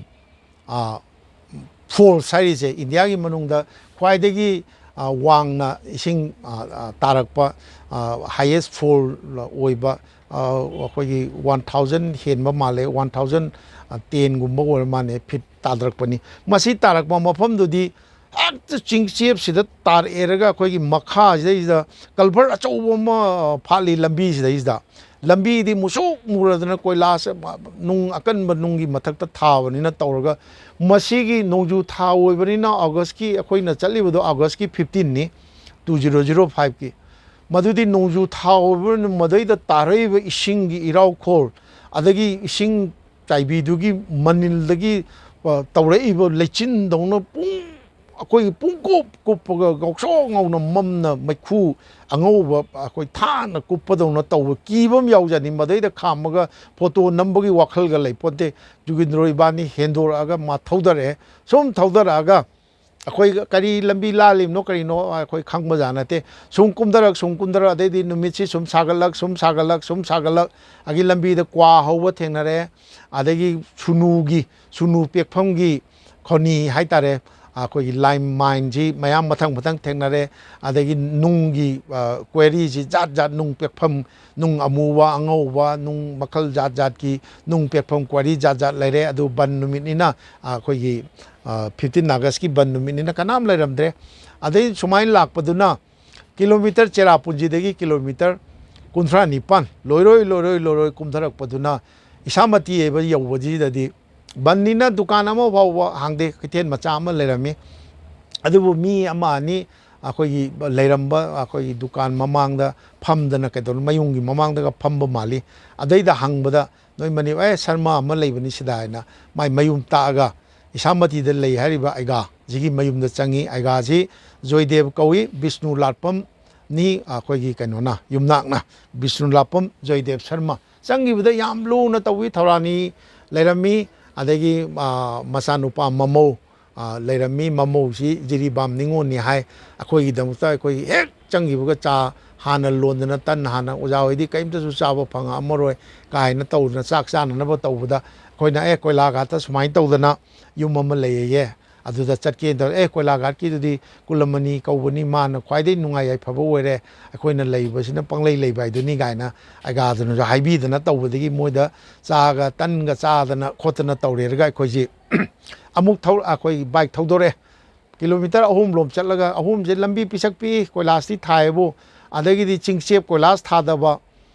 ꯐꯣꯜꯁ ꯍꯥꯏꯔꯤꯁꯦ ꯏꯟꯗꯤꯌꯥꯒꯤ ꯃꯅꯨꯡꯗ ꯈ꯭ꯋꯥꯏꯗꯒꯤ ꯋꯥꯡꯅ ꯏꯁꯤꯡ ꯇꯥꯔꯛꯄ ꯍꯥꯏꯌꯦꯁ ꯐꯣꯜ ꯑꯣꯏꯕ ꯑꯩꯈꯣꯏꯒꯤ 1000 ꯍꯦꯟꯕ ꯃꯥꯜꯂꯦ 1010ꯒꯨꯝꯕ ꯑꯣꯏꯔ ꯃꯥꯜꯂꯦ ꯐꯤꯠ ꯇꯥꯔꯛꯄꯅꯤ ꯃꯁꯤ ꯇꯥꯔꯛꯄ ꯃꯐꯝꯗꯨꯗꯤ ꯍꯦꯛꯇ ꯆꯤꯡꯆꯦꯞꯁꯤꯗ ꯇꯥꯔꯛꯑꯦꯔꯒ ꯑꯩꯈꯣꯏꯒꯤ ꯃꯈꯥꯁꯤꯗꯩꯁꯤꯗ ꯀꯜꯚꯔ ꯑꯆꯧꯕ ꯑꯃ ꯐꯥꯠꯂꯤ ꯂꯝꯕꯤꯁꯤꯗꯩꯁꯤꯗ ꯂꯝꯕꯤꯗꯤ ꯃꯨꯁꯨꯛ ꯃꯨꯔꯗꯅ ꯀꯣꯏꯂꯥꯁ ꯅꯨꯡ ꯑꯀꯟꯕ ꯅꯨꯡꯒꯤ ꯃꯊꯛꯇ ꯊꯥꯕꯅꯤꯅ ꯇꯧꯔꯒ ꯃꯁꯤꯒꯤ ꯅꯣꯡꯖꯨ ꯊꯥ ꯑꯣꯏꯕꯅꯤꯅ ꯑꯣꯒꯁꯀꯤ ꯑꯩꯈꯣꯏꯅ ꯆꯠꯂꯤꯕꯗꯣ ꯑꯣꯒꯁꯀꯤ 15ꯅꯤ 2005ꯀꯤ ꯃꯗꯨꯗꯤ ꯅꯣꯡꯖꯨ ꯊꯥ ꯑꯣꯏꯕꯅꯤꯅ ꯃꯗꯩꯗ ꯇꯥꯔꯛꯏꯕ ꯏꯁꯤꯡꯒꯤ ꯏꯔꯥꯎꯈꯣꯜ ꯑꯗꯒꯤ ꯏꯁꯤꯡ ꯆꯥꯏꯕꯤꯗꯨꯒꯤ ꯃꯅꯤꯜꯗꯒꯤ ꯇꯧꯔꯛꯏꯕ ꯂꯩꯆꯤꯟꯗꯧꯅ ꯑꯩꯈꯣꯏꯒꯤ ꯄꯨꯡꯀꯨꯞ ꯀꯨꯞꯄꯒ ꯉꯧꯁꯣꯛ ꯉꯧꯅ ꯃꯝꯅ ꯃꯩꯈꯨ ꯑꯉꯧꯕ ꯑꯩꯈꯣꯏ ꯊꯥꯅ ꯀꯨꯞꯄꯗꯧꯅ ꯇꯧꯕ ꯀꯤꯕ ꯑꯃ ꯌꯥꯎꯖꯅꯤ ꯃꯗꯩꯗ ꯈꯥꯝꯃꯒ ꯐꯣꯇꯣ ꯅꯝꯕꯒꯤ ꯋꯥꯈꯜꯒ ꯂꯩꯄꯣꯟꯇꯦ ꯖꯨꯒꯤꯟꯗ꯭ꯔꯣ ꯏꯕꯥꯅꯤ ꯍꯦꯟꯗꯣꯔꯛꯑꯒ ꯃꯥ ꯊꯧꯗꯔꯛꯑꯦ ꯁꯨꯝ ꯊꯧꯗꯔꯛꯑꯒ ꯑꯩꯈꯣꯏ ꯀꯔꯤ ꯂꯝꯕꯤ ꯂꯥꯜꯂꯤꯕꯅꯣ ꯀꯔꯤꯅꯣ ꯑꯩꯈꯣꯏ ꯈꯪꯕꯖꯥꯠ ꯅꯠꯇꯦ ꯁꯨꯝ ꯀꯨꯝꯊꯔꯛ ꯑꯗꯩꯗꯤ ꯅꯨꯃꯤꯠꯁꯤ ꯁꯨꯝ ꯁꯥꯒꯠꯂꯛ ꯑꯗꯒꯤ ꯂꯝꯕꯤꯗ ꯀ꯭ꯋꯥ ꯍꯧꯕ ꯊꯦꯡꯅꯔꯦ ꯑꯗꯒꯤ ꯁꯨꯅꯨ ꯄꯦꯛꯐꯝꯒꯤ ꯈꯣꯅꯤ ꯍꯥꯏꯇꯥꯔꯦ ꯑꯩꯈꯣꯏꯒꯤ ꯂꯥꯏꯝ ꯃꯥꯏꯟꯁꯤ ꯃꯌꯥꯝ ꯃꯊꯪ ꯊꯦꯡꯅꯔꯦ ꯑꯗꯒꯤ ꯅꯨꯡꯒꯤ ꯀ꯭ꯋꯦꯔꯤꯁꯤ ꯖꯥꯠ ꯅꯨꯡ ꯄꯦꯛꯐꯝ ꯅꯨꯡ ꯑꯃꯨꯕ ꯑꯉꯧꯕ ꯅꯨꯡ ꯃꯈꯜ ꯖꯥꯠꯀꯤ ꯅꯨꯡ ꯄꯦꯛꯐꯝ ꯀ꯭ꯋꯦꯔꯤ ꯖꯥꯠ ꯂꯩꯔꯦ ꯑꯗꯨ ꯕꯟ ꯅꯨꯃꯤꯠꯅꯤꯅ ꯑꯩꯈꯣꯏꯒꯤ 15 ꯑꯥꯒꯁꯀꯤ ꯕꯟ ꯅꯨꯃꯤꯠꯅꯤꯅ ꯀꯅꯥꯝ ꯂꯩꯔꯝꯗ꯭ꯔꯦ ꯑꯗꯩ ꯁꯨꯃꯥꯏꯅ ꯂꯥꯛꯄꯗꯨꯅ ꯀꯤꯂꯣꯃꯤꯇꯔ ꯆꯦꯔꯥꯄꯨꯟꯖꯤꯗꯒꯤ ꯀꯤꯂꯣꯃꯤꯇꯔ 39 ꯂꯣꯏꯔꯣꯏ ꯀꯨꯝꯊꯔꯛꯄꯗꯨꯅ Ishamati ꯍꯥꯏꯕ ꯌꯧꯕꯁꯤꯗꯗꯤ ꯕꯟꯅꯤꯅ ꯗꯨꯀꯥꯟ ꯑꯃ ꯐꯥꯎꯕ ꯍꯥꯡꯗꯦ ꯀꯩꯊꯦꯜ ꯃꯆꯥ ꯑꯃ ꯂꯩꯔꯝꯃꯤ ꯑꯗꯨꯕꯨ ꯃꯤ ꯑꯃ ꯑꯅꯤ ꯑꯩꯈꯣꯏꯒꯤ ꯂꯩꯔꯝꯕ ꯑꯩꯈꯣꯏꯒꯤ ꯗꯨꯀꯥꯟ ꯃꯃꯥꯡꯗ ꯐꯝꯗꯅ ꯀꯩꯗꯧꯅ ꯃꯌꯨꯡꯒꯤ ꯃꯃꯥꯡꯗꯒ ꯐꯝꯕ ꯃꯥꯜꯂꯤ ꯑꯗꯩꯗ ꯍꯪꯕꯗ ꯅꯣꯏ ꯃꯅꯤ ꯁꯔꯃ ꯑꯃ ꯂꯩꯕꯅꯤ ꯁꯤꯗ ꯍꯥꯏꯅ ꯃꯥꯏ ꯃꯌꯨꯝ ꯇꯥꯛꯑꯒ Ishamatiꯗ ꯂꯩ ꯍꯥꯏꯔꯤꯕ ꯑꯩꯒꯥꯁꯤꯒꯤ ꯃꯌꯨꯝꯗ ꯆꯪꯉꯤ ꯑꯩꯒꯥꯁꯤ ꯖꯣꯏꯗꯦꯕ ꯀꯧꯏ ꯕꯤꯁꯅꯨ ꯂꯥꯠꯄꯝꯅꯤ ꯑꯩꯈꯣꯏꯒꯤ ꯀꯩꯅꯣꯅ ꯌꯨꯝꯅꯥꯛꯅ ꯕꯤꯁꯅꯨ ꯂꯥꯠꯄꯝ ꯖꯣꯏꯗꯦꯕ ꯁꯔꯃ ꯆꯪꯈꯤꯕꯗ ꯌꯥꯝ ꯂꯨꯅ ꯇꯧꯋꯤ ꯊꯧꯔꯥꯅꯤ ꯂꯩꯔꯝꯃꯤ ꯑꯗꯒꯤ ꯃꯆꯥꯅꯨꯄा ꯃꯃꯧ ꯂꯩꯔꯝꯃꯤ ꯃꯃꯧꯁꯤ ꯖꯤꯔꯤꯕꯥꯝ ꯅꯤꯉꯣꯜꯅꯤ ꯍꯥꯏ ꯑꯩꯈꯣꯏꯒꯤꯗꯃꯛꯇ ꯑꯩꯈꯣꯏꯒꯤ ꯍꯦꯛ ꯆꯪꯈꯤꯕꯒ ꯆꯥ ꯍꯥꯟꯅ ꯂꯣꯟꯗꯅ ꯇꯟ ꯍꯥꯟꯅ ꯑꯣꯖꯥ ꯍꯣꯏꯗꯤ ꯀꯔꯤꯝꯇꯁꯨ ꯆꯥꯕ ꯐꯪꯉꯛꯑꯝꯃꯔꯣꯏ ꯀꯥꯏꯅ ꯇꯧꯗꯅ ꯆꯥꯛ ꯆꯥꯅꯅꯕ ꯇꯧꯕꯗ ꯑꯩꯈꯣꯏꯅ Koilaghatꯇ ꯁꯨꯃꯥꯏꯅ ꯇꯧꯗꯅ ꯌꯨꯝ ꯑꯃ ꯂꯩꯌꯦ ꯑꯗꯨꯗ ꯆꯠꯀꯦꯅ ꯇꯧꯔꯦ Koilaghatꯀꯤꯗꯨꯗꯤ ꯀꯨꯂꯃꯅꯤ ꯀꯧꯕꯅꯤ ꯃꯥꯅ ꯈ꯭ꯋꯥꯏꯗꯒꯤ ꯅꯨꯡꯉꯥꯏ ꯌꯥꯏꯐꯕ ꯑꯣꯏꯔꯦ ꯑꯩꯈꯣꯏꯅ ꯂꯩꯕꯁꯤꯅ ꯄꯪꯂꯩ ꯂꯩꯕ ꯍꯥꯏꯗꯨꯅꯤ ꯀꯥꯏꯅ ꯑꯩꯒꯥꯗꯨꯅꯁꯨ ꯍꯥꯏꯕꯤꯗꯅ ꯇꯧꯕꯗꯒꯤ ꯃꯣꯏꯗ ꯆꯥꯒ ꯇꯟꯒ ꯆꯥꯗꯅ ꯈꯣꯠꯇꯅ ꯇꯧꯔꯦꯔꯒ ꯑꯩꯈꯣꯏꯁꯤ ꯑꯃꯨꯛ ꯑꯩꯈꯣꯏ ꯕꯥꯏꯛ ꯊꯧꯗꯣꯔꯛꯑꯦ ꯀꯤꯂꯣꯃꯤꯇꯔ 3 ꯆꯠꯂꯒ 3ꯁꯦ ꯂꯝꯕꯤ ꯄꯤꯁꯛ ꯄꯤ ꯀꯣꯏꯂꯥꯁꯇꯤ ꯊꯥꯏꯕꯨ ꯑꯗꯒꯤꯗꯤ ꯆꯤꯡꯆꯦꯞ ꯀꯣꯏꯂꯥꯁ ꯊꯥꯗꯕ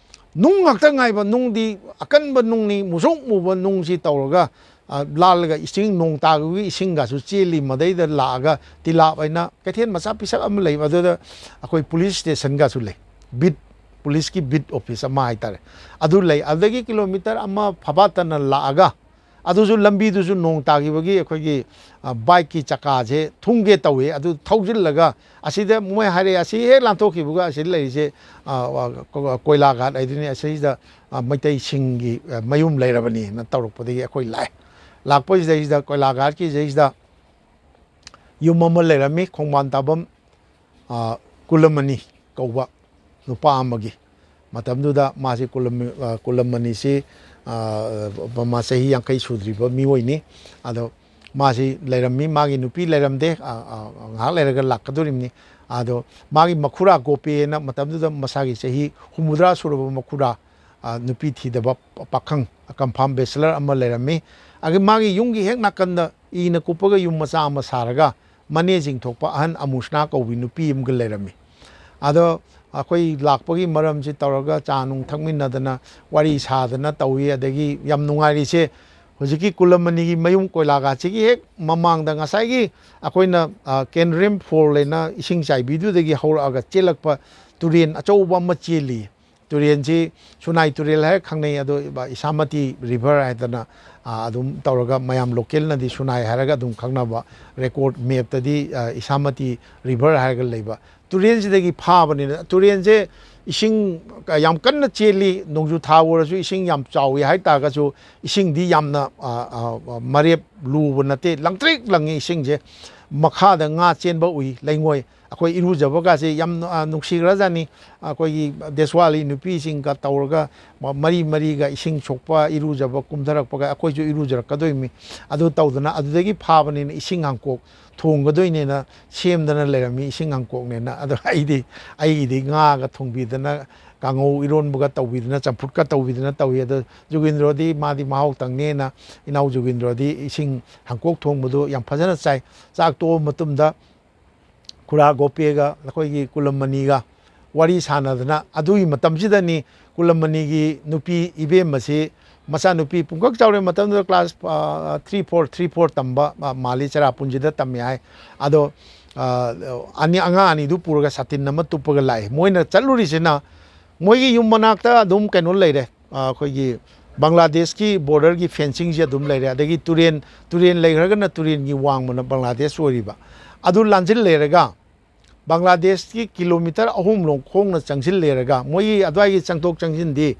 ꯅꯨꯡ ꯉꯥꯛꯇ ꯉꯥꯏꯕ ꯅꯨꯡꯗꯤ ꯑꯀꯟꯕ ꯅꯨꯡꯅꯤ ꯃꯨꯁꯨꯛ ꯃꯨꯕ ꯅꯨꯡꯁꯤ ꯇꯧꯔꯒ ꯂꯥꯜꯂꯒ ꯏꯁꯤꯡ ꯅꯣꯡ ꯇꯥꯕꯒꯤ ꯏꯁꯤꯡꯒꯁꯨ ꯆꯦꯜꯂꯤ ꯃꯗꯩꯗ ꯂꯥꯛꯑꯒ ꯇꯤꯂꯥꯞ ꯍꯥꯏꯅ ꯀꯩꯊꯦꯜ ꯃꯆꯥ ꯄꯤꯁꯛ ꯑꯃ ꯂꯩ ꯑꯗꯨꯗ ꯑꯩꯈꯣꯏ ꯄꯨꯂꯤꯁ ꯁ꯭ꯇꯦꯁꯟꯒꯁꯨ ꯂꯩ ꯕꯤꯠ ꯄꯨꯂꯤꯁꯀꯤ ꯕꯤꯠ ꯑꯣꯐꯤꯁ ꯑꯃ ꯍꯥꯏꯇꯥꯔꯦ ꯑꯗꯨ ꯂꯩ ꯑꯗꯒꯤ ꯀꯤꯂꯣꯃꯤꯇꯔ 1 ꯐꯕꯥꯠꯇꯅ ꯂꯥꯛꯑꯒ ꯑꯗꯨꯁꯨ ꯂꯝꯕꯤꯗꯨꯁꯨ ꯅꯣꯡ ꯇꯥꯈꯤꯕꯒꯤ ꯑꯩꯈꯣꯏꯒꯤ ꯕꯥꯏꯛꯀꯤ ꯆꯀꯥꯁꯦ ꯊꯨꯡꯒꯦ ꯇꯧꯏ ꯑꯗꯨ ꯊꯧꯖꯤꯜꯂꯒ ꯑꯁꯤꯗ ꯃꯣꯏ ꯍꯥꯏꯔꯛꯑꯦ ꯑꯁꯤ ꯍꯦꯛ ꯂꯥꯟꯊꯣꯛꯈꯤꯕꯒ ꯑꯁꯤꯗ ꯂꯩꯔꯤꯁꯦ ꯀꯣꯏꯂꯥꯘꯥꯠ ꯍꯥꯏꯗꯨꯅꯤ ꯑꯁꯤꯗ ꯃꯩꯇꯩꯁꯤꯡꯒꯤ ꯃꯌꯨꯝ ꯂꯩꯔꯕꯅꯤꯅ ꯇꯧꯔꯛꯄꯗꯒꯤ ꯑꯩꯈꯣꯏ ꯂꯥꯛꯑꯦ ꯂꯥꯛꯄꯁꯤꯗꯩꯁꯤꯗ ꯀꯣꯏꯂꯥꯘꯥꯠꯀꯤ ꯁꯤꯗꯩꯁꯤꯗ ꯌꯨꯝ ꯑꯃ ꯂꯩꯔꯝꯃꯤ ꯈꯣꯡꯕꯥꯟ ꯇꯥꯐꯝ ꯀꯨꯂꯝꯃꯅꯤ ꯀꯧꯕ ꯅꯨꯄꯥ ꯑꯃꯒꯤ ꯃꯇꯝꯗꯨꯗ ꯃꯥꯁꯤ ꯀꯨꯂꯝꯃꯅꯤꯁꯤ ꯃꯥ ꯆꯍꯤ 50 ꯁꯨꯗ꯭ꯔꯤꯕ ꯃꯤꯑꯣꯏꯅꯤ ꯑꯗꯣ ꯃꯥꯁꯤ ꯂꯩꯔꯝꯃꯤ ꯃꯥꯒꯤ ꯅꯨꯄꯤ ꯂꯩꯔꯝꯗꯦ ꯉꯥꯏꯍꯥꯛ ꯂꯩꯔꯒ ꯂꯥꯛꯀꯗꯣꯔꯤꯕꯅꯤ ꯑꯗꯣ ꯃꯥꯒꯤ ꯃꯈꯨꯔꯥ ꯒꯣꯄꯦꯅ ꯃꯇꯝꯗꯨꯗ ꯃꯁꯥꯒꯤ ꯆꯍꯤ 60 ꯁꯨꯔꯕ ꯃꯈꯨꯔꯥ ꯅꯨꯄꯤ ꯊꯤꯗꯕ ꯄꯥꯈꯪ ꯀꯟꯐꯥꯔꯝ ꯕꯦꯆꯂꯔ ꯑꯃ ꯂꯩꯔꯝꯃꯤ ꯑꯗꯒꯤ ꯃꯥꯒꯤ ꯌꯨꯝꯒꯤ ꯍꯦꯛ ꯅꯥꯀꯟꯗ ꯏꯅ ꯀꯨꯞꯄꯒ ꯌꯨꯝ ꯃꯆꯥ ꯑꯃ ꯁꯥꯔꯒ ꯃꯅꯦ ꯆꯤꯡꯊꯣꯛꯄ ꯑꯍꯟ ꯑꯃꯨꯁꯅꯥ ꯀꯧꯕꯤ ꯅꯨꯄꯤ ꯑꯃꯒ ꯂꯩꯔꯝꯃꯤ ꯑꯗꯣ ꯑꯩꯈꯣꯏ ꯂꯥꯛꯄꯒꯤ ꯃꯔꯝꯁꯤ ꯇꯧꯔꯒ ꯆꯥ ꯅꯨꯡ ꯊꯛꯃꯤꯟꯅꯗꯅ ꯋꯥꯔꯤ ꯁꯥꯗꯅ ꯇꯧꯏ ꯑꯗꯒꯤ ꯌꯥꯝ ꯅꯨꯡꯉꯥꯏꯔꯤꯁꯦ ꯍꯧꯖꯤꯛꯀꯤ ꯀꯨꯂꯝꯃꯅꯤꯒꯤ ꯃꯌꯨꯝ ꯀꯣꯏꯂꯥꯘꯥꯠꯁꯤꯒꯤ ꯍꯦꯛ ꯃꯃꯥꯡꯗ ꯉꯁꯥꯏꯒꯤ ꯑꯩꯈꯣꯏꯅ ꯀꯦꯟꯔꯦꯝ ꯐꯣꯜ ꯂꯩꯅ ꯏꯁꯤꯡ ꯆꯥꯏꯕꯤꯗꯨꯗꯒꯤ ꯍꯧꯔꯛꯑꯒ ꯆꯦꯜꯂꯛꯄ ꯇꯨꯔꯦꯟ ꯑꯆꯧꯕ ꯑꯃ ꯆꯦꯜꯂꯤ ꯇꯨꯔꯦꯟꯁꯤ ꯁꯨꯅꯥꯏ ꯇꯨꯔꯦꯜ ꯍꯥꯏꯔ ꯈꯪꯅꯩ ꯑꯗꯣ ꯏꯁꯥꯃꯇꯤ ꯔꯤꯚꯔ ꯍꯥꯏꯗꯅ ꯑꯗꯨꯝ ꯇꯧꯔꯒ ꯃꯌꯥꯝ ꯂꯣꯀꯦꯜꯅꯗꯤ ꯁꯨꯅꯥꯏ ꯍꯥꯏꯔꯒ ꯑꯗꯨꯝ ꯈꯪꯅꯕ ꯔꯦꯀꯣꯔꯠ ꯃꯦꯞꯇꯗꯤ ꯏꯁꯥꯃꯇꯤ ꯔꯤꯚꯔ ꯍꯥꯏꯔꯒ ꯂꯩꯕ ꯇꯨꯔꯦꯟꯁꯤꯗꯒꯤ ꯐꯥꯕꯅꯤꯅ ꯇꯨꯔꯦꯟꯁꯦ ꯏꯁꯤꯡ ꯌꯥꯝ ꯀꯟꯅ ꯆꯦꯜꯂꯤ ꯅꯣꯡꯖꯨ ꯊꯥ ꯑꯣꯏꯔꯁꯨ ꯏꯁꯤꯡ ꯌꯥꯝ ꯆꯥꯎꯏ ꯍꯥꯏꯇꯥꯔꯒꯁꯨ ꯏꯁꯤꯡꯗꯤ ꯌꯥꯝꯅ ꯃꯔꯦꯞ ꯂꯨꯕ ꯅꯠꯇꯦ ꯂꯪꯇ꯭ꯔꯤꯛ ꯂꯪꯉꯤ ꯏꯁꯤꯡꯁꯦ ꯃꯈꯥꯗ ꯉꯥ ꯆꯦꯟꯕ ꯎꯏ ꯂꯩꯉꯣꯏ ꯑꯩꯈꯣꯏ ꯏꯔꯨꯖꯕꯒꯁꯦ ꯌꯥꯝ ꯅꯨꯡꯁꯤꯈ꯭ꯔꯖꯥꯠꯅꯤ ꯑꯩꯈꯣꯏꯒꯤ ꯗꯦꯁꯋꯥꯂꯤ ꯅꯨꯄꯤꯁꯤꯡꯒ ꯇꯧꯔꯒ ꯃꯔꯤꯒ ꯏꯁꯤꯡ ꯁꯣꯛꯄ ꯏꯔꯨꯖꯕ ꯀꯨꯝꯊꯔꯛꯄꯒ ꯑꯩꯈꯣꯏꯁꯨ ꯏꯔꯨꯖꯔꯛꯀꯗꯣꯏꯅꯤ ꯑꯗꯨ ꯇꯧꯗꯅ ꯑꯗꯨꯗꯒꯤ ꯐꯥꯕꯅꯤꯅ ꯏꯁꯤꯡ ꯍꯥꯡꯀꯣꯛ ꯊꯣꯡꯒꯗꯣꯏꯅꯦꯅ ꯁꯦꯝꯗꯅ ꯂꯩꯔꯝꯃꯤ ꯏꯁꯤꯡ ꯍꯥꯡꯀꯣꯛꯅꯦꯅ ꯑꯗꯣ ꯑꯩꯒꯤꯗꯤ ꯉꯥꯒ ꯊꯣꯡꯕꯤꯗꯅ ꯀꯥꯡꯉꯧ ꯏꯔꯣꯟꯕꯒ ꯇꯧꯕꯤꯗꯅ ꯆꯝꯐꯨꯠꯀ ꯇꯧꯕꯤꯗꯅ ꯇꯧꯏ ꯑꯗꯣ ꯖꯨꯒꯤꯟꯗ꯭ꯔꯣꯗꯤ ꯃꯥꯗꯤ ꯃꯍꯥꯎ ꯇꯪꯅꯦꯅ ꯏꯅꯥꯎ ꯖꯨꯒꯤꯟꯗ꯭ꯔꯣꯗꯤ ꯏꯁꯤꯡ ꯍꯥꯡꯀꯣꯛ ꯊꯣꯡꯕꯗꯣ ꯌꯥꯝ ꯐꯖꯅ ꯆꯥꯏ ꯆꯥꯛ ꯇꯣꯛꯑ ꯃꯇꯨꯡꯗ ꯈꯨꯔꯥ ꯒꯣꯄꯦꯒ ꯑꯩꯈꯣꯏꯒꯤ ꯀꯨꯂꯝꯃꯅꯤꯒ ꯋꯥꯔꯤ ꯁꯥꯟꯅꯗꯅ ꯑꯗꯨꯒꯤ ꯃꯇꯝꯁꯤꯗꯅꯤ ꯀꯨꯂꯝꯃꯅꯤꯒꯤ ꯅꯨꯄꯤ ꯏꯕꯦꯝꯃꯁꯤ ꯃꯆꯥꯅꯨꯄꯤ ꯄꯨꯡꯀꯛ ꯆꯥꯎꯔꯦ ꯃꯇꯝꯗꯨꯗ ꯀ꯭ꯂꯥꯁ 3-4 ꯇꯝꯕ ꯃꯥꯜꯂꯤ ꯆꯦꯔꯥꯄꯨꯟꯖꯤꯗ ꯇꯝꯃꯦ ꯍꯥꯏ ꯑꯗꯣ ꯑꯉꯥꯡ ꯑꯅꯤꯗꯨ ꯄꯨꯔꯒ ꯁꯥꯇꯤꯟ ꯑꯃ ꯇꯨꯞꯄꯒ ꯂꯥꯛꯑꯦ ꯃꯣꯏꯅ ꯆꯠꯂꯨꯔꯤꯁꯤꯅ ꯃꯣꯏꯒꯤ ꯌꯨꯝ ꯃꯅꯥꯛꯇ ꯑꯗꯨꯝ ꯀꯩꯅꯣ ꯂꯩꯔꯦ ꯑꯩꯈꯣꯏꯒꯤ ꯕꯪꯒ꯭ꯂꯥꯗꯦꯁꯀꯤ ꯕꯣꯔꯗꯔꯒꯤ ꯐꯦꯟꯁꯤꯡꯁꯦ ꯑꯗꯨꯝ ꯂꯩꯔꯦ ꯑꯗꯒꯤ ꯇꯨꯔꯦꯟ ꯂꯩꯈ꯭ꯔꯒꯅ ꯇꯨꯔꯦꯟꯒꯤ ꯋꯥꯡꯃꯅ ꯕꯪꯒ꯭ꯂꯥꯗꯦꯁ ꯑꯣꯏꯔꯤꯕ ꯑꯗꯨ ꯂꯥꯟꯁꯤꯜ ꯕꯪꯒ꯭ꯂꯥꯗꯦꯁꯀꯤ ꯀꯤꯂꯣꯃꯤꯇꯔ 3 ꯈꯣꯡꯅ ꯆꯪꯁꯤꯜꯂꯦꯔꯒ ꯃꯣꯏꯒꯤ ꯑꯗꯨꯋꯥꯏꯒꯤ ꯆꯪꯊꯣꯛ ꯆꯪꯁꯤꯟꯗꯤ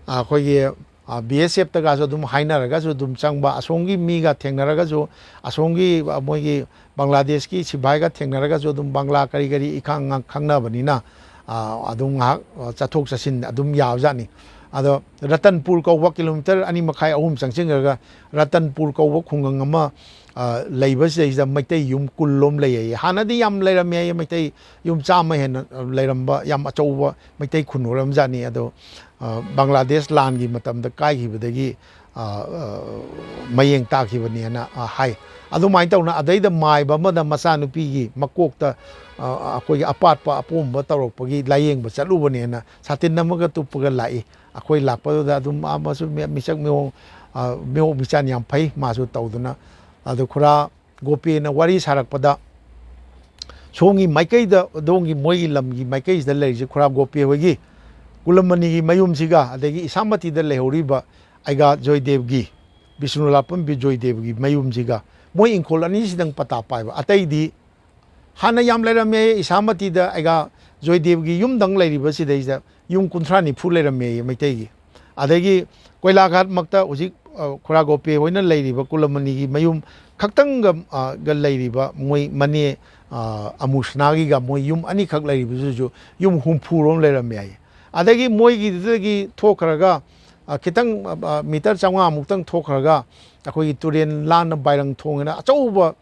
ꯑꯩꯈꯣꯏꯒꯤ BSFꯇꯒꯁꯨ ꯑꯗꯨꯝ ꯍꯥꯏꯅꯔꯒꯁꯨ ꯑꯗꯨꯝ ꯆꯪꯕ ꯑꯁꯣꯝꯒꯤ ꯃꯤꯒ ꯊꯦꯡꯅꯔꯒꯁꯨ ꯑꯁꯣꯝꯒꯤ ꯃꯣꯏꯒꯤ ꯕꯪꯒ꯭ꯂꯥꯗꯦꯁꯀꯤ ꯁꯤꯐꯥꯏꯒ ꯊꯦꯡꯅꯔꯒꯁꯨ ꯑꯗꯨꯝ ꯕꯪꯒ꯭ꯂꯥ ꯀꯔꯤ ꯈꯪꯅꯕꯅꯤ나 ꯑꯗꯨꯝ ꯉꯥꯏꯍꯥꯛ ꯆꯠꯊꯣꯛ ꯆꯠꯁꯤꯟ ꯑꯗꯨꯝ ꯌꯥꯕꯖꯥꯠꯅꯤ ꯑꯗꯣ ꯔꯇꯟꯄꯨꯔ ꯀꯧꯕ ꯀꯤꯂꯣꯃꯤꯇꯔ 2.5-3 ꯆꯪꯁꯤꯟꯈ꯭ꯔꯒ ꯔꯇꯟꯄꯨꯔ ꯀꯧꯕ ꯈꯨꯡꯒꯪ ꯑꯃ ꯂꯩꯕꯁꯤꯗꯩꯁꯤꯗ ꯃꯩꯇꯩ ꯌꯨꯝ 10 ꯂꯩꯌꯦ ꯍꯥꯟꯅꯗꯤ ꯌꯥꯝ ꯂꯩꯔꯝꯃꯦ ꯃꯩꯇꯩ ꯌꯨꯝ 100 ꯍꯦꯟꯅ ꯂꯩꯔꯝꯕ ꯌꯥꯝ ꯑꯆꯧꯕ ꯃꯩꯇꯩ ꯈꯨꯟ ꯑꯣꯏꯔꯝꯖꯥꯠꯅꯤ ꯑꯗꯣ ꯕꯪꯒ꯭ꯂꯥꯗꯦꯁ ꯂꯥꯟꯒꯤ ꯃꯇꯝꯗ ꯀꯥꯏꯈꯤꯕꯗꯒꯤ ꯃꯌꯦꯡ ꯇꯥꯈꯤꯕꯅꯦꯅ ꯍꯥꯏ ꯑꯗꯨꯃꯥꯏꯅ ꯇꯧꯅ ꯑꯗꯩꯗ ꯃꯥꯏꯕ ꯑꯃꯗ ꯃꯆꯥꯅꯨꯄꯤꯒꯤ ꯃꯀꯣꯛꯇ ꯑꯩꯈꯣꯏꯒꯤ ꯑꯄꯥꯠꯄ ꯑꯄꯣꯝꯕ ꯇꯧꯔꯛꯄꯒꯤ ꯂꯥꯏꯌꯦꯡꯕ ꯆꯠꯂꯨꯕꯅꯦꯅ ꯁꯥꯇꯤꯟ ꯑꯃꯒ ꯇꯨꯞꯄꯒ ꯂꯥꯛꯏ ꯑꯩꯈꯣꯏ ꯂꯥꯛꯄꯗꯨꯗ ꯑꯗꯨꯝ ꯑꯃꯁꯨ ꯃꯤꯆꯪ ꯃꯤꯑꯣꯛ ꯃꯤꯆꯥꯟ ꯌꯥꯝ ꯐꯩ ꯃꯥꯁꯨ ꯇꯧꯗꯅ ꯑꯗꯨ ꯈꯨꯔꯥ ꯒꯣꯄꯦꯅ ꯋꯥꯔꯤ ꯁꯥꯔꯛꯄꯗ ꯁꯣꯝꯒꯤ ꯃꯥꯏꯀꯩꯗ ꯑꯗꯣꯝꯒꯤ ꯃꯣꯏꯒꯤ ꯂꯝꯒꯤ ꯃꯥꯏꯀꯩꯁꯤꯗ ꯂꯩꯔꯤꯁꯦ ꯈꯨꯔꯥ ꯒꯣꯄꯦ ꯍꯣꯏꯒꯤ ꯀꯨꯂꯝꯃꯅꯤꯒꯤ ꯃꯌꯨꯝꯁꯤꯒ ꯑꯗꯒꯤ ꯏꯁꯥꯃꯇꯤꯗ ꯂꯩꯍꯧꯔꯤꯕ ꯑꯩꯒꯥ ꯖꯣꯏꯗꯦꯕꯒꯤ ꯕꯤꯁꯅꯨꯂꯥꯄꯝꯕꯤ ꯖꯣꯏꯗꯦꯕꯒꯤ ꯃꯌꯨꯝꯁꯤꯒ ꯃꯣꯏ ꯏꯪꯈꯣꯜ ꯑꯅꯤꯁꯤꯗꯪ ꯄꯇꯥ ꯄꯥꯏꯕ ꯑꯇꯩꯗꯤ ꯍꯥꯟꯅ ꯌꯥꯝ ꯂꯩꯔꯝꯃꯦ ꯏꯁꯥꯃꯇꯤꯗ ꯑꯩꯒꯥ ꯖꯣꯏꯗꯦꯕꯒꯤ ꯌꯨꯝꯗꯪ ꯂꯩꯔꯤꯕꯁꯤꯗꯩꯁꯤꯗ ꯌꯨꯝ 30-40 ꯂꯩꯔꯝꯃꯦ ꯃꯩꯇꯩꯒꯤ ꯑꯗꯒꯤ ꯀꯣꯏꯂꯥꯘꯥꯠ ꯃꯛꯇ ꯍꯧꯖꯤꯛ ꯈꯨꯔꯥ ꯒꯣꯄꯦ ꯍꯣꯏꯅ ꯂꯩꯔꯤꯕ ꯀꯨꯂꯝꯃꯅꯤꯒꯤ ꯃꯌꯨꯝ ꯈꯛꯇꯪꯒ ꯂꯩꯔꯤꯕ ꯃꯣꯏ ꯃꯅꯦ ꯑꯃꯨꯁꯅꯥꯒꯤꯒ ꯃꯣꯏ ꯌꯨꯝ ꯑꯅꯤꯈꯛ ꯂꯩꯔꯤꯕꯗꯨꯁꯨ ꯌꯨꯝ 60 ꯂꯩꯔꯝꯃꯦ ꯍꯥꯏꯌꯦ ꯑꯗꯒꯤ ꯃꯣꯏꯒꯤꯗꯨꯗꯒꯤ ꯊꯣꯛꯈ꯭ꯔꯒ ꯈꯤꯇꯪ ꯃꯤꯇꯔ 500 ꯃꯨꯛꯇꯪ ꯊꯣꯛꯈ꯭ꯔꯒ ꯑꯩꯈꯣꯏꯒꯤ ꯇꯨꯔꯦꯟ ꯂꯥꯟꯅ ꯕꯥꯏꯔꯪ ꯊꯣꯡꯅ ꯑꯆꯧꯕ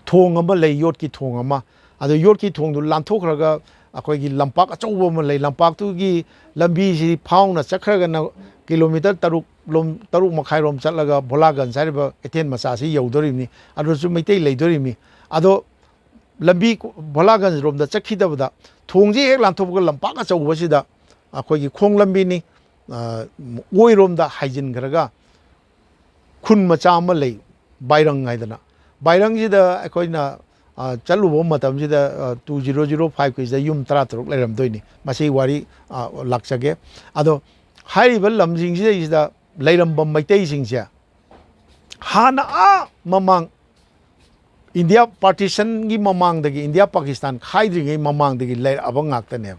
ꯊꯣꯡ ꯑꯃ ꯂꯩ ꯌꯣꯠꯀꯤ ꯊꯣꯡ ꯑꯃ ꯑꯗꯣ ꯌꯣꯠꯀꯤ ꯊꯣꯡꯗꯨ ꯂꯥꯟꯊꯣꯛꯈ꯭ꯔꯒ ꯑꯩꯈꯣꯏꯒꯤ ꯂꯝꯄꯥꯛ ꯑꯆꯧꯕ ꯑꯃ ꯂꯩ ꯂꯝꯄꯥꯛꯇꯨꯒꯤ ꯂꯝꯕꯤꯁꯤ ꯐꯥꯎꯅ ꯆꯠꯈ꯭ꯔꯒꯅ ꯀꯤꯂꯣꯃꯤꯇꯔ 3.5 ꯆꯠꯂꯒ ꯚꯣꯂꯥꯒꯟꯖ ꯍꯥꯏꯔꯤꯕ ꯀꯩꯊꯦꯜ ꯃꯆꯥꯁꯤ ꯌꯧꯗꯣꯔꯤꯕꯅꯤ ꯑꯗꯨꯁꯨ ꯃꯩꯇꯩ ꯂꯩꯗꯣꯔꯤꯕꯅꯤ ꯑꯗꯣ ꯂꯝꯕꯤ ꯚꯣꯂꯥꯒꯟꯖ ꯔꯣꯝꯗ ꯆꯠꯈꯤꯗꯕꯗ ꯊꯣꯡꯁꯤ ꯍꯦꯛ ꯂꯥꯟꯊꯣꯛꯄꯒ ꯂꯝꯄꯥꯛ ꯑꯆꯧꯕꯁꯤꯗ ꯑꯩꯈꯣꯏꯒꯤ ꯈꯣꯡ ꯂꯝꯕꯤꯅꯤ ꯑꯣꯏꯔꯣꯝꯗ ꯍꯥꯏꯖꯤꯟꯈ꯭ꯔꯒ ꯈꯨꯟ ꯃꯆꯥ ꯑꯃ ꯂꯩ ꯕꯥꯏꯔꯪ ꯍꯥꯏꯗꯅ ꯕꯥꯏꯔꯪꯁꯤꯗ ꯑꯩꯈꯣꯏꯅ ꯆꯠꯂꯨꯕ ꯃꯇꯝꯁꯤꯗ 2005ꯀꯤꯁꯤꯗ ꯌꯨꯝ 13 ꯂꯩꯔꯝꯗꯣꯏꯅꯤ ꯃꯁꯤ ꯋꯥꯔꯤ ꯂꯥꯛꯆꯒꯦ ꯑꯗꯣ ꯍꯥꯏꯔꯤꯕ ꯂꯝꯁꯤꯡꯁꯤꯗꯩꯁꯤꯗ ꯂꯩꯔꯝꯕ ꯃꯩꯇꯩꯁꯤꯡꯁꯦ Hana mamang India partition gi mamang dagi India Pakistan khaidri mamang dagi lair abang ngakta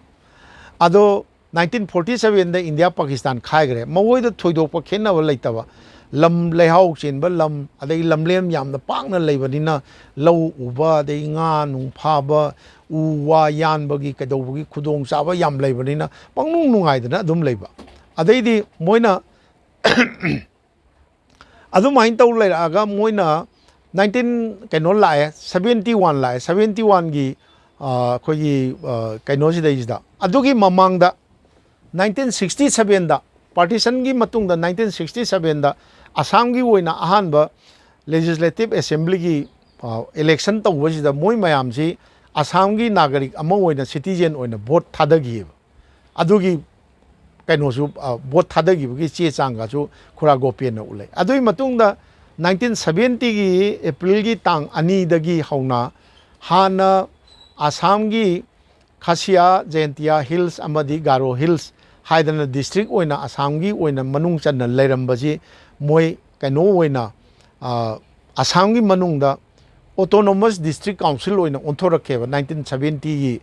ado 1947 da India Pakistan khaigre mawoi da thoidok pa khenna wa laitaba lam leihau chenba lam adai lamlem yamna pakna leibanina lau uba dei nga nung phaba u wa yan bagi kadobagi khudong chaba yam leibanina pangnung nungai dana adum leiba adai di moina adum main tau leiraga moina 19 kaino lae 71 lae 71 gi khoi kaino si dai da adugi mamang da 1967 da partition gi matung da 1967 da Assam gi woina ahanba legislative assembly gi election tawba si da moi mayam si Assam gi nagarik ama woina citizen woina vote thadagi adugi kaino su vote thadagi gi che changa su khura gopian na ulai adui matung da 1970 gi April gi tang ani dagi hauna hana Assam gi Khashiya Jaintia Hills amadi Garo Hills haidana district oina Assam gi oina manung channa leirambasi moi kaino oina Assam gi manung da autonomous district council oina onthorakheba 1970 gi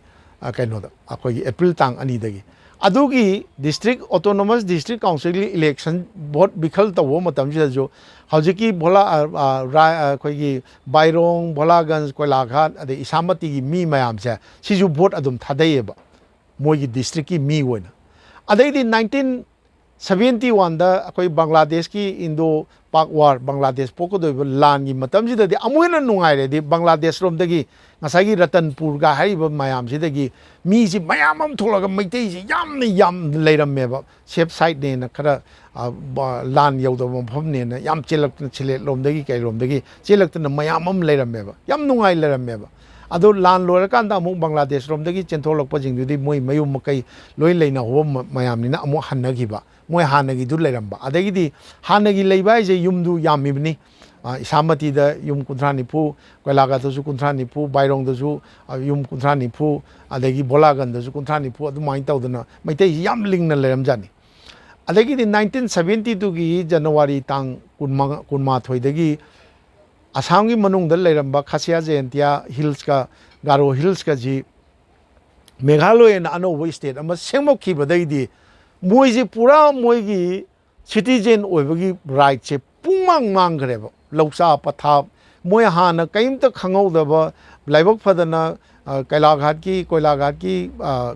kaino da akoi April tang ani dagi adugi district autonomous district council election vote bikhal tawo matam ji jo hojiki bola khoi gi BAIRANG Bholaganj Koilaghat ade Ishamati gi mi mayam se siju vote adum thadayeba moi gi district ki mi oina adai di 1971 da akoi Bangladesh ki Indo Pak War Bangladesh poko do lan gi matam ji da amoina nungai re di Bangladesh rom dagi ngasagi Ratanpur ga haiba mayam si dagi mi si mayam am tholaga Meitei si yam leirammeba safe side ne na khara lan yauda mafam ne na yam chelak chile lom dagi kai lom dagi chelak na mayam am leirammeba yam nungai leirammeba ado lan lora kan da amuk Bangladesh rom dagi chentholak pa jing di moi mayum makai loi leina ho mayam ni na amuk hannagi ba moi hanagi du leiramba adagi di hanagi leiba je yumdu yamibni Ishamati da yum kunthra nipu Koilaghat da su kunthra nipu BAIRANG da su yum kunthra nipu adagi Bholaganj da su kunthra nipu adu mai tawdana Meitei yam lingna leiramjani adagi di 1972 gi January tang kunma thoi dagi Assam gi manung da leiramba Khashiya Jaintia Hills ka Garo Hills ka ji Meghalaya na anoba state ama sengmok khiba dai di moi ji pura moi gi citizen oibagi right che pungmang mang greba lausa patha moi hana kaimta khangau laibak phadana Koilaghat ki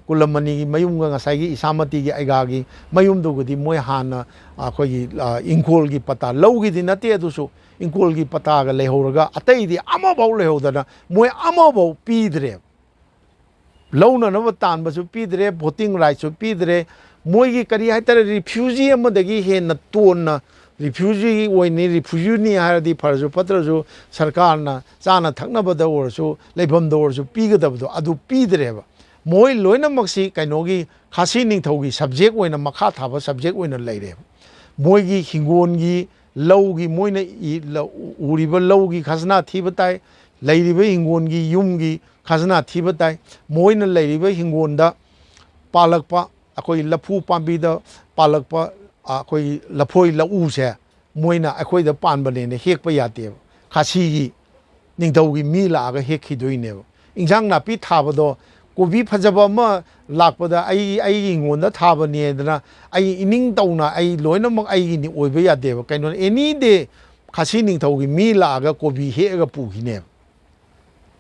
kulamani gi mayum ga ngasai gi Ishamati gi aiga gi mayum du gudi moi hana khoi ingkol gi pata laugi di nate adusu ingkol gi pata ga lehoraga atai di ama bau lehodana moi ama bau pidre launa na tan basu pidre voting right su pidre moi gi kari haitara refugee amadagi he na tonna refugee oini refugee ni haradi farju patraju sarkar na chana thakna bada orsu leibam da orsu pigadabdo adu pidreba moi loina maksi kainogi khasi ningthogi subject oina makha thaba subject oina leire moi gi hingon gi lau gi moina uriba lau gi khasna thibatai leiriba hingon gi yum gi khasna thibatai moina leiriba hingon da palakpa akoi lapu pambi da palakpa akoi lapoi lau se moina akoi da panbane ne hekpa yate khasi gi ningthau gi mi la ga hekhi doine injang na pi thabado kobi phajaba ma lakpada ai ngon da thabane dana ai ining tauna ai loina mak ai ni oiba yate kaino any day khasi ningthau gi mi la ga kobi he ga pu hine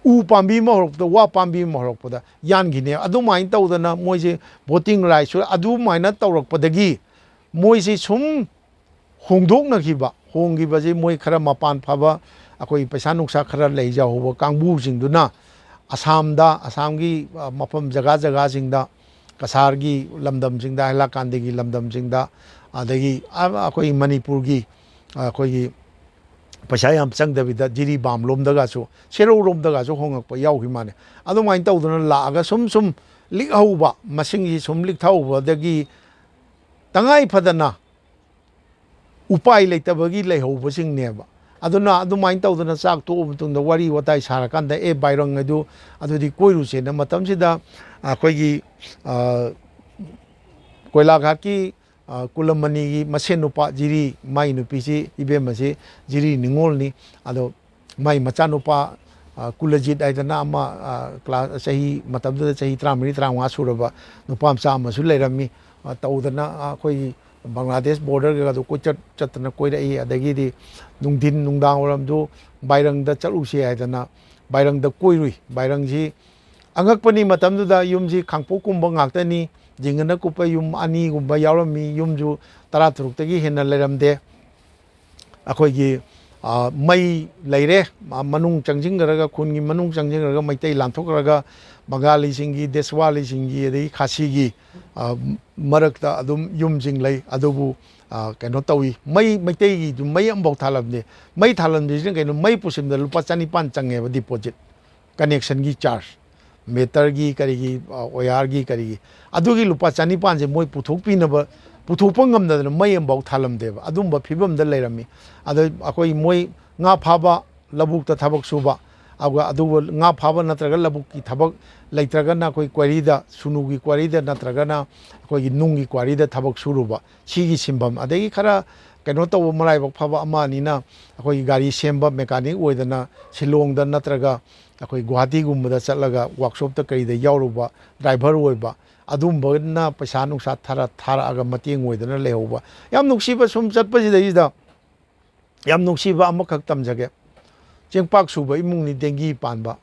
u pambi ma horok da wa pambi ma horok pada yan gi ne adu main tawdana moise voting rights adu maina tawrak padagi moise sum hongdok na khiba hongi baje moi khara mapan phaba akoi paisa nuksa khara leija hoba kangbu jingduna Assam gi mapam jaga jingda kasar gi lamdam jingda hela kandi gi lamdam jingda adagi akoi Manipur gi akoi gi paisa yam changdabida jiri bam lom daga so sero rom daga so hongak pa yaw hi mane adu main tawduna la ga sum lik hauba masing hi sum lik thauba dagi tangai phadana upai leitabagi leihobasing neba aduna adu main tawduna chak to mutung da wari watai sarakanda e BAIRANG adu adudi koiru se na matam sida akoi gi Koilaghat ki कुलमनी मसेन नुपा Jiri माई नुपीसी इबेमसी जिरी निंगोलनी अदो माई मचा नुपा कुलजीत आइदना अमा class सही मतलब सही 33-34 सुरबा नुपा मचा अमसु Laramie तौदना अखोई Bangladesh border का तो कोई चतना कोई रही अदगी नुंदिन नुंदांग वरमदो बाइरंग द चलुसी आइदना बाइरंग द कोई रुई बाइरंग जी अंगकपनी मतमदुदा युमजी खांगपोकुंब ngaktani jingana kupa yum ani gumba yaurami yumju 13 tagi henna leramde akhoi gi mai leire manung changjingraga khungi manung changjingraga Meitei lanthokraga Bengali singi Deswali singi adai Khasi gi marakta adum yumjing lei adubu kaino tawi mai Meitei gi du mai ambau thalamne mai thalamde jing kaino mai pusimda lupa 4,500 change deposit connection gi charge meter gi karigi oyar gi karigi adugi lupa 4,500 je moi puthokpi na ba puthokpa ngamda mai ambau thalamde ba adumba phibam da leirami ado akoi moi nga phaba labuk ta thabak suba aga adu nga phaba natraga labuk ki thabak leitraga na koi query da sunu gi query da natraga na koi gi nung gi query da thabak suruba sigi simbam adegi khara kaino to marai bak phaba ama ni na koi gari semba mechanic oidana Shillong da natraga अखोई Guwahati गुम्बदा चलगा workshop त कई the यावरुबा driver ओइबा अदुमबना पैसा नुसा थारा मतेंग ओइदना लेहौबा याम नुक्सीबा सुम चटपजिदा याम नुक्सीबा अमखक तमजगे चेंगपाक सुबा इमुंगनी देंगी पानबा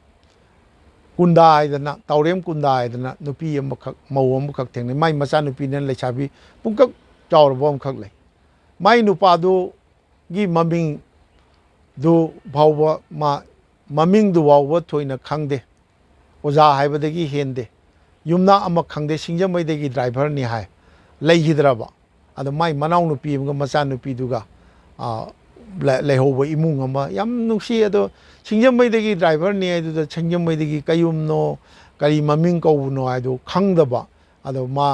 कुंदा आइदना तौरेम कुंदा आइदना नुपी अमखक मौ अमखक थेंगने माई मचा नुपी ने लेसाबी पुंकक चावरबो अमखक ले माई नुपादो गी ममिंग दो भावबा मा ममिंग दु वाव थोइना खंगदे ओजा हाइबदगी हेंदे युमना अम खंगदे सिंजमैदगी ड्राइवर नि हाय लेहिद्रबा अद माई मनाउ नुपी अमगा मचा नुपी दुगा लेहोब इमुंग अमा याम नुक्सी अदो सिंजमैदगी ड्राइवर नि आइदुदा सिंजमैदगी कयुमनो करी ममिंग कौनो आइदो खंगदबा अदो मा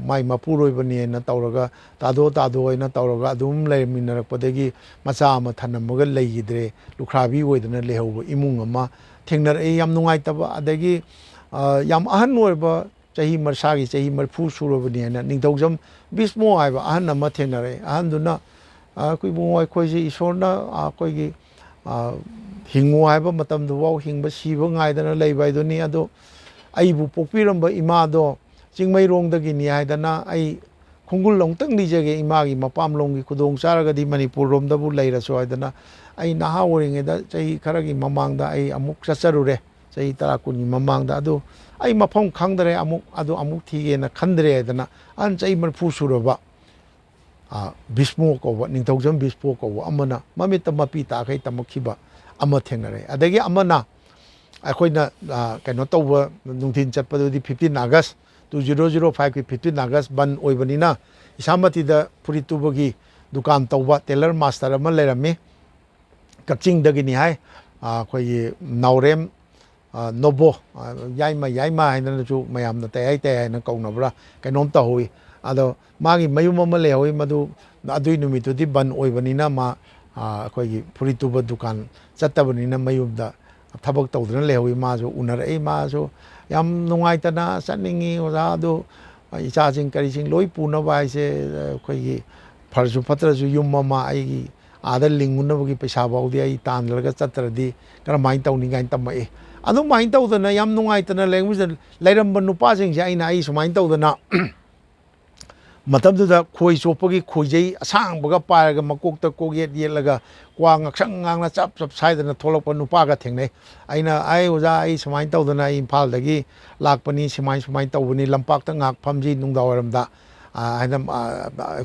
माई मपुरोइबनी न तौरगा तादो न तौरगा अदुम लेमिनरपदगी मचा अमा थनमगा लेगिद्रे लुखराबी ओइदना लेहौब इमुंग अमा थेंगनर ए याम नुंगाइतबा अदगी याम अहन ओइबा चही मरसागी चही मरफु सुरबनी न निंथौजम बिस्मो आइबा अहन अमा थेंगनरे अहन दुना कोइ बुंगोय खोइजे ईश्वरना कोइगी हिंगो आइबा मतम दुवाव हिंगबा सीबा गाइदना लेबाइदुनी अदो आइबु पोकपिरंबा इमादो चिंगमई रोंदगी हाइदना आई खुंगुल लोंतंग लीजगे इमागी मपाम लोंगी खुदोंग चारगदी मणिपुर रोमदबु लेरसो हाइदना आई नहा ओरिंगेदा चही खरगी ममांगदा आई अमुक चचरुरे चही 10 कुनी ममांगदा अदो आई मफम खंगदरे अमुक थीगेना खंदरे हाइदना अन चही मरफु सुरबा बिस्मो कोबा निंथौजम बिस्पो कोबा अमना ममित मपी ताखै तमखिबा अमा थेंगरे अदगी अमना अखोइना कनो तौबा नुंथिन चटपदुदी 15 अगस्त 2005 की 15 अगस्त बन ओइबनिना इशामती द फुरितुबगी दुकान तौबा टेलर मास्टर अमा लेरमी कच्चिंग दगिनी हाय अखोइ नावरेम नोबो याइमा हाइनजु मयामना तय कौनबरा कइनोम तहोइ अदो मागी मयुम अमा लेहोइ मदु अदुइ नुमितुदी बन ओइबनिना मा अखोइ फुरितुब दुकान चत्तबनिना मयुमदा थबक तौदना लेहोइ माजु उनरई माजु याम नुंगाइतना चनिंगी ओजादो इचाजिंग करिजिंग लोइ पुनबा हाइसे अखोइ फरजु फत्रजु युम अमा आइगी आदा लिंगुनबगी पैसा बाउदी आई तानलगा चत्रदी करमाइन तौनिगाइन तमए अदु माइन तौदना याम नुंगाइतना लेरंब नुपाजिंग आइना आई सुमाइन तौदना मतमदुदा खोइ चोपगी खोइजै असांबगा पारगा मकोकता कोगेट येलगा क्वा ngaksang ngangna chap saidana tholokpa nupaga thengnei aina ai oja ai sumain tawdana imphal dagi lakpani sumain tawbani lampakta ngak phamji nungdawaramda aina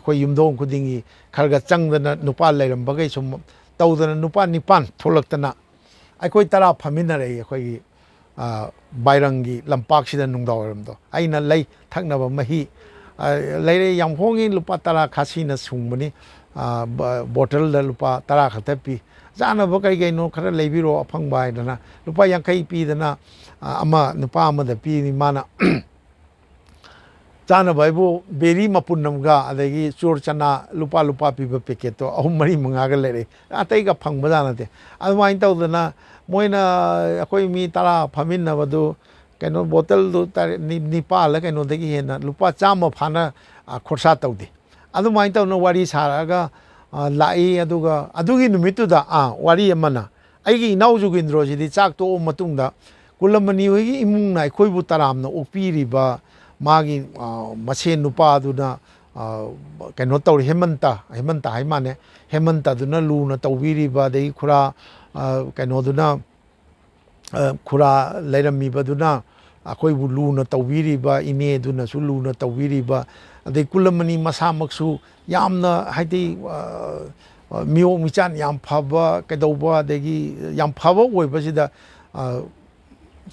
khoi yumdong khudingi kharga changdana nupa leirambagai sum tawdana nupa nipan tholaktana ai tara phaminare khoi bairangi lampaksida nungdawaramdo aina lei thaknaba mahi लेरे याम होंगी लुपा 10 खासी न सुंगबनी बोतल the लुपा 10 खत P जानब कई no खरा लेबिरो अफंग बायदना लुपा 50 पीदना अमा नुपा अमद पीनी माना जानब आइबो बेरी मपुनमगा अदगी चोर चना लुपा पीब पैकेट तो अहुम मरी मंगाग लेरे अतई का फंग बजानते अदुमाइन तौदना मोइना अखोइ मी 10 फमिनबदु keno bottle do nipa la keno dagi hena lupa chama phana khorsa tawdi adu mai taw no wari saraga lai aduga adugi numitu da wari amana aigi inau jugindro jidi chak to matungda kulamani hoigi imung na khoi bu taram na opiri ba magi masen nupa aduna keno taw hemanta haimane hemanta duna lu na tawbiri ba dei khura keno duna khura leirami baduna akhoi bu lu na tawbiri ba ine duna su lu na tawbiri ba adai kulamani masa maksu yamna haiti miyo michan yam phaba kedauba degi yam phaba oibasida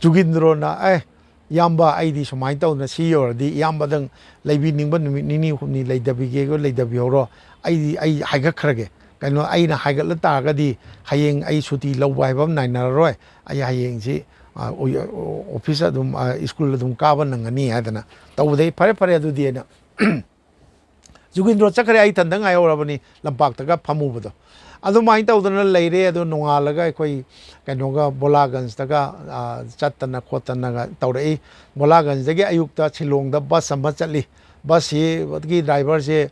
jugindro na yamba aidi somai tawna si yordi yamba dang leibi ningba numit nini humni leidabige go leidabi horo ai haigakrage kaino aina haigatla taragadi hayeng ai suti lawba haibam nainararoi ai hayeng si office adum school adum kaba nangani hadana tawdei fare adudi na jugindro chakare ai tandang ai orabani lampak taga phamubado adu mai tawdana leire adu nongalaga koi kainoga Bholaganj taga chattana khotana ga tawrei Bholaganj dagi ayukta chilongda bus amba chatli bus hi gi driver je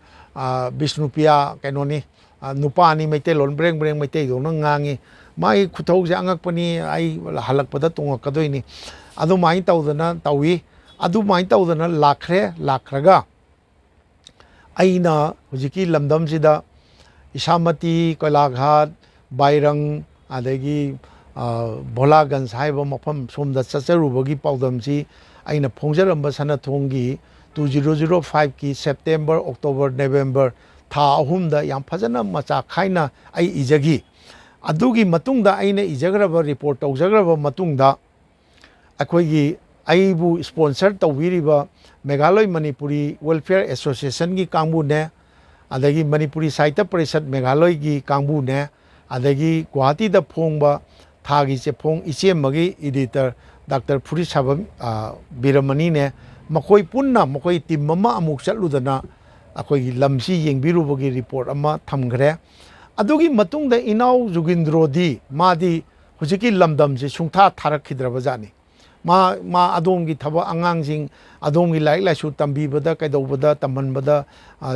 Bishnupia kainoni nupa ni Meitei lon breng Meitei do ngangi mai khuthau je angakpani ai halakpada tongakadoini adu mai tawdana tawi adu mai tawdana lakhraga aina hujiki lamdam sida Ishamati Koilaghat BAIRANG adagi Bholaganj haiba mafam somda chacharubagi paudamsi aina phongjaramba sanathongi 2005 ki September October November tha ahumda yam phajana macha khaina ai ijagi adugi matungda aina ijagraba report tawjagraba matungda akoigi aibu sponsor tawiriba Meghalaya Manipuri Welfare Association gi kangbu ne adagi Manipuri Sahitya Parishad Meghalaya gi kangbu ne adagi Guwahati da phongba thagi che phong ichemagi editor Dr. Puri Sabam Biramani ne makoi punna makoi team mama amuk chatludana akoi lamsi yengbirubagi report ama thamgre adugi matungda inau jugindro di madi hujiki lamdam se sungtha tharakhidrabajani ma adomgi thaba angangsing adomgi laik laisu tambibada kaidobada tamanbada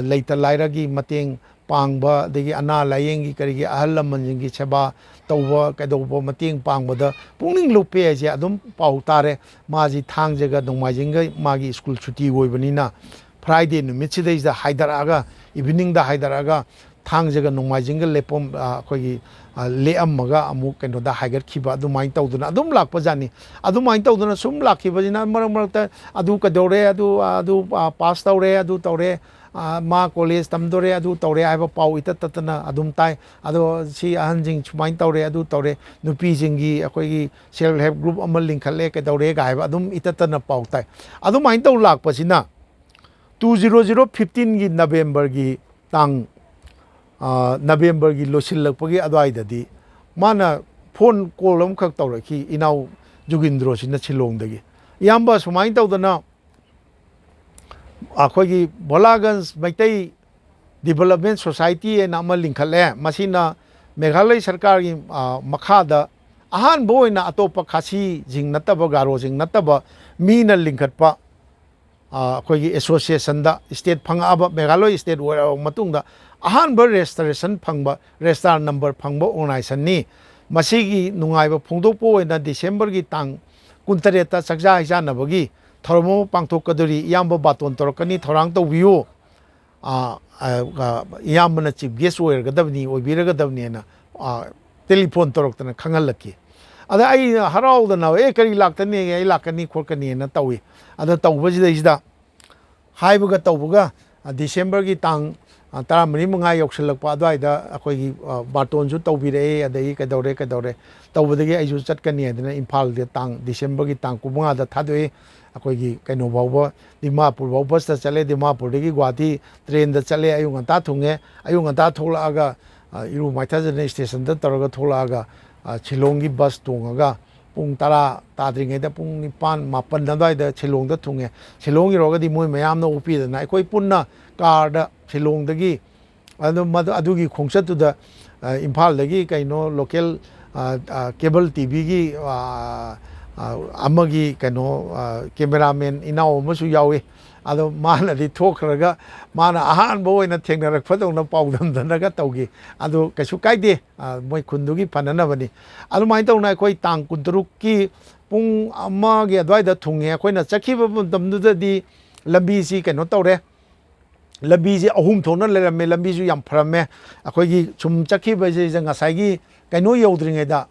leita lairagi mateng pangba degi ana layengi karigi ahal lamanjingi seba tawba kaidoba mateng pangbada pungning lupe je adum pau tare maji thangjaga dongmaijinga magi school chuti oibanina Friday numit sidaisa haidaraga evening da haidaraga thangjaga nongmaijinga lepom akogi leammaga amuk keno da haigat khiba adumai tawduna adum lakpa jani adumai tawduna sum lakhibajina marakta adu kadore adu pass tawre adu tawre ma college tamdore adu tawre aiba pau itatana adum tai ado si ahanjing chumai tawre adu tawre nupi jingi akogi self help group amal linkhalle kadore ga aiba adum itatana pau tai adumai taw lakpasina 2015 gi November gi tang November gi losilakpagi adwaidadi mana phone call amkhak tawraki inau jugindro sina chilongdagi yamba sumai tawdana akogi Bholaganj Meitei Development Society and amal linkhalle masina Meghalaya Sarkar gi makhada ahan boina atopa khasi jing nataba garo jing nataba mina linkhatpa akogi association da state phangaba Meghalaya state matungda ahan bar restoration phangba restar number phangba organization ni masigi nungaiba phongdokpo na December gi tang 23 ta sakja hijanabagi thormo pangthokaduri yamba baton torkani thorang tawbiyo yambana chief guest oirgadabni oibiragadabni na telephone toroktana khangalaki ada ai haraudana kari laktani ai lakani khorkani na tawi ada tawbajida haibuga tawbuga December gi tang taramani munga yoksilakpa adwaida akoigi batonju tawbire adai kadore tawbadagi aiju chatkani adina Imphal de tang December gi tang kumunga da thadoi akoigi kaino bawba Dimapur bawba sta chale Dimapur degi Guwahati train da chale ayung anta thunge ayung anta tholaga iru maithajane station da taraga tholaga Chilongi bus tongaga pung tara tadringe da pung nipan mapan da Chilong da thunge Chilongi roga di moi mayam na upi da na akoi punna car da Chilong dagi adugi khongchat da Imphal dagi kaino local cable TV gi ꯑꯃꯒꯤ ꯀꯩꯅꯣ cameraman ꯏꯅꯥꯎ ꯑꯃꯁꯨ ꯌꯥꯎꯏ ꯑꯗꯣ ꯃꯥꯅꯗꯤ ꯊꯣꯛꯈ꯭ꯔꯒ ꯃꯥꯅ ꯑꯍꯥꯟꯕ ꯑꯣꯏꯅ ꯊꯦꯡꯅꯔꯛꯄꯗꯧꯅ ꯄꯥꯎꯗꯝꯗꯅꯒ ꯇꯧꯈꯤ ꯑꯗꯣ ꯀꯩꯁꯨ ꯀꯥꯏꯗꯦ ꯃꯣꯏ ꯈꯨꯟꯗꯨꯒꯤ ꯐꯅꯅꯕꯅꯤ ꯑꯗꯨꯃꯥꯏꯅ ꯇꯧꯅ ꯑꯩꯈꯣꯏ ꯇꯥꯡ 23ꯀꯤ ꯄꯨꯡ 1ꯒꯤ ꯑꯗꯨꯋꯥꯏꯗ ꯊꯨꯡꯉꯦ ꯑꯩꯈꯣꯏꯅ ꯆꯠꯈꯤꯕ ꯃꯇꯝꯗꯨꯗꯗꯤ ꯂꯝꯕꯤꯁꯤ ꯀꯩꯅꯣ ꯇꯧꯔꯦ ꯂꯝꯕꯤꯁꯤ 3 ꯊꯣꯛꯅ ꯂꯩꯔꯝꯃꯦ ꯂꯝꯕꯤꯁꯨ ꯌꯥꯝ ꯐꯔꯝꯃꯦ ꯑꯩꯈꯣꯏꯒꯤ ꯁꯨꯝ ꯆꯠꯈꯤꯕꯁꯤꯗ ꯉꯁꯥꯏꯒꯤ ꯀꯩꯅꯣ ꯌꯧꯗ꯭ꯔꯤꯉꯩꯗ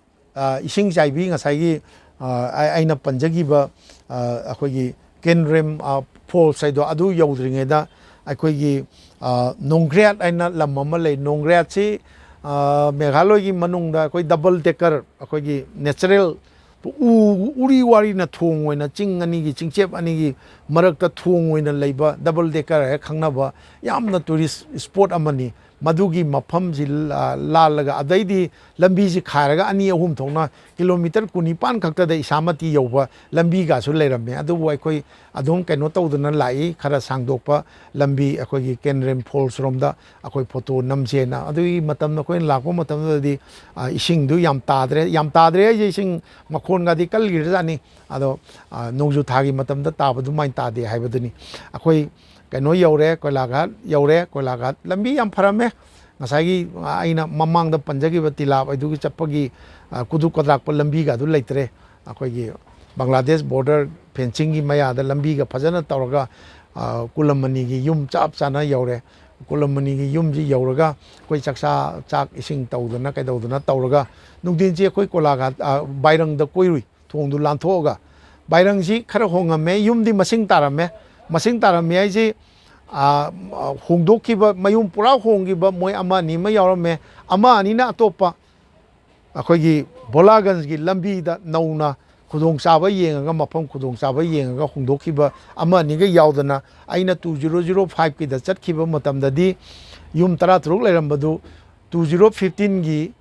ꯏꯁꯤꯡ ꯆꯥꯏꯕꯤ ꯉꯁꯥꯏꯒꯤ ꯑꯩꯅ ꯄꯟꯖꯈꯤꯕ ꯑꯩꯈꯣꯏꯒꯤ ꯀꯦꯟꯔꯦꯝ ꯐꯣꯜꯁ ꯍꯥꯏꯗꯣ ꯑꯗꯨ ꯌꯧꯗ꯭ꯔꯤꯉꯩꯗ ꯑꯩꯈꯣꯏꯒꯤ ꯅꯣꯡꯒ꯭ꯔꯦꯠ ꯍꯥꯏꯅ ꯂꯝ ꯑꯃ ꯂꯩ ꯅꯣꯡꯒ꯭ꯔꯦꯠꯁꯤ ꯃꯦꯘꯥꯂꯌꯒꯤ ꯃꯅꯨꯡꯗ ꯑꯩꯈꯣꯏ ꯗꯕꯜ ꯗꯦꯀꯔ ꯑꯩꯈꯣꯏꯒꯤ ꯅꯦꯆꯔꯦꯜ ꯎꯔꯤ ꯋꯥꯔꯤꯅ ꯊꯣꯡ ꯑꯣꯏꯅ ꯆꯤꯡ ꯑꯅꯤꯒꯤ ꯆꯤꯡꯆꯦꯞ ꯑꯅꯤꯒꯤ ꯃꯔꯛꯇ ꯊꯣꯡ ꯑꯣꯏꯅ ꯂꯩꯕ ꯗꯕꯜ ꯗꯦꯀꯔ ꯍꯦꯛ ꯈꯪꯅꯕ ꯌꯥꯝꯅ ꯇꯨꯔꯤꯁ ꯁ꯭ꯄꯣꯠ ꯑꯃꯅꯤ ꯃꯗꯨꯒꯤ ꯃꯐꯝꯁꯤ ꯂꯥꯜꯂꯒ ꯑꯗꯩꯗꯤ ꯂꯝꯕꯤꯁꯤ ꯈꯥꯏꯔꯒ 2-3 ꯊꯣꯛꯅ ꯀꯤꯂꯣꯃꯤꯇꯔ 19 ꯈꯛꯇꯗ ꯏꯁꯥꯃꯇꯤ ꯌꯧꯕ ꯂꯝꯕꯤꯒꯁꯨ ꯂꯩꯔꯝꯃꯦ ꯑꯗꯨꯕꯨ ꯑꯩꯈꯣꯏ ꯑꯗꯨꯝ ꯀꯩꯅꯣ ꯇꯧꯗꯅ ꯂꯥꯛꯏ ꯈꯔ ꯁꯥꯡꯗꯣꯛꯄ ꯂꯝꯕꯤ ꯑꯩꯈꯣꯏꯒꯤ ꯀꯦꯟꯔꯦꯝ ꯐꯣꯜꯁ ꯔꯣꯝꯗ ꯑꯩꯈꯣꯏ ꯐꯣꯇꯣ ꯅꯝꯁꯦꯅ ꯑꯗꯨꯒꯤ ꯃꯇꯝꯗ ꯑꯩꯈꯣꯏꯅ ꯂꯥꯛꯄ ꯃꯇꯝꯗꯗꯤ ꯏꯁꯤꯡꯗꯨ ꯌꯥꯝ ꯇꯥꯗ꯭ꯔꯦ ꯍꯥꯏꯁꯦ ꯏꯁꯤꯡ ꯃꯈꯣꯟꯒꯗꯤ ꯀꯜꯈꯤꯔꯖꯥꯠꯅꯤ ꯑꯗꯣ ꯅꯣꯡꯖꯨ ꯊꯥꯒꯤ ꯃꯇꯝꯗ ꯇꯥꯕ ꯑꯗꯨꯃꯥꯏꯅ ꯇꯥꯗꯦ ꯍꯥꯏꯕꯗꯨꯅꯤ ꯑꯩꯈꯣꯏ ꯀꯩꯅꯣ ꯌꯧꯔꯦ ꯀꯣꯏꯂꯥꯘꯥꯠ ꯌꯧꯔꯦ ꯀꯣꯏꯂꯥꯘꯥꯠ ꯂꯝꯕꯤ ꯌꯥꯝ ꯐꯔꯝꯃꯦ ꯉꯁꯥꯏꯒꯤ ꯑꯩꯅ ꯃꯃꯥꯡꯗ ꯄꯟꯖꯈꯤꯕ ꯇꯤꯂꯥꯞ ꯑꯗꯨꯒꯤ ꯆꯠꯄꯒꯤ ꯀꯨꯗꯨꯛ ꯀꯗ꯭ꯔꯥꯛꯄ ꯂꯝꯕꯤꯒ ꯑꯗꯨ ꯂꯩꯇ꯭ꯔꯦ ꯑꯩꯈꯣꯏꯒꯤ ꯕꯪꯒ꯭ꯂꯥꯗꯦꯁ ꯕꯣꯔꯗꯔ ꯐꯦꯟꯁꯤꯡꯒꯤ ꯃꯌꯥꯗ ꯂꯝꯕꯤꯒ ꯐꯖꯅ ꯇꯧꯔꯒ ꯀꯨꯂꯝꯃꯅꯤꯒꯤ ꯌꯨꯝ ꯆꯞ ꯆꯥꯅ ꯌꯧꯔꯦ ꯀꯨꯂꯝꯃꯅꯤꯒꯤ ꯌꯨꯝꯁꯤ ꯌꯧꯔꯒ ꯑꯩꯈꯣꯏ ꯆꯥꯛ ꯏꯁꯤꯡ ꯇꯧꯗꯅ ꯀꯩꯗꯧꯗꯅ ꯇꯧꯔꯒ ꯅꯨꯡꯊꯤꯟꯁꯤ ꯑꯩꯈꯣꯏ ꯀꯣꯏꯂꯥꯘꯥꯠ ꯕꯥꯏꯔꯪꯗ ꯀꯣꯏꯔꯨꯏ ꯊꯣꯡꯗꯨ ꯂꯥꯟꯊꯣꯛꯑꯒ ꯕꯥꯏꯔꯪꯁꯤ ꯈꯔ ꯍꯣꯡꯉꯝꯃꯦ ꯌꯨꯝꯗꯤ ꯃꯁꯤꯡ ꯇꯥꯔꯝꯃꯦ ꯍꯥꯏꯁꯤ ꯍꯣꯡꯗꯣꯛꯈꯤꯕ ꯃꯌꯨꯝ ꯄꯨꯔꯥ ꯍꯣꯡꯈꯤꯕ ꯃꯣꯏ 1-2 ꯑꯃ ꯌꯥꯎꯔꯝꯃꯦ 1-2ꯅ ꯑꯇꯣꯞꯄ ꯑꯩꯈꯣꯏꯒꯤ ꯚꯣꯂꯥꯒꯟꯖꯒꯤ ꯂꯝꯕꯤꯗ ꯅꯧꯅ ꯈꯨꯗꯣꯡꯆꯥꯕ ꯌꯦꯡꯉꯒ ꯃꯐꯝ ꯈꯨꯗꯣꯡꯆꯥꯕ ꯌꯦꯡꯉꯒ ꯍꯣꯡꯗꯣꯛꯈꯤꯕ 1-2가 ꯌꯥꯎꯗꯅ ꯑꯩꯅ 2005ꯀꯤꯗ ꯆꯠꯈꯤꯕ ꯃꯇꯝꯗꯗꯤ ꯌꯨꯝ 13 ꯂꯩꯔꯝꯕꯗꯨ 2015ꯒꯤ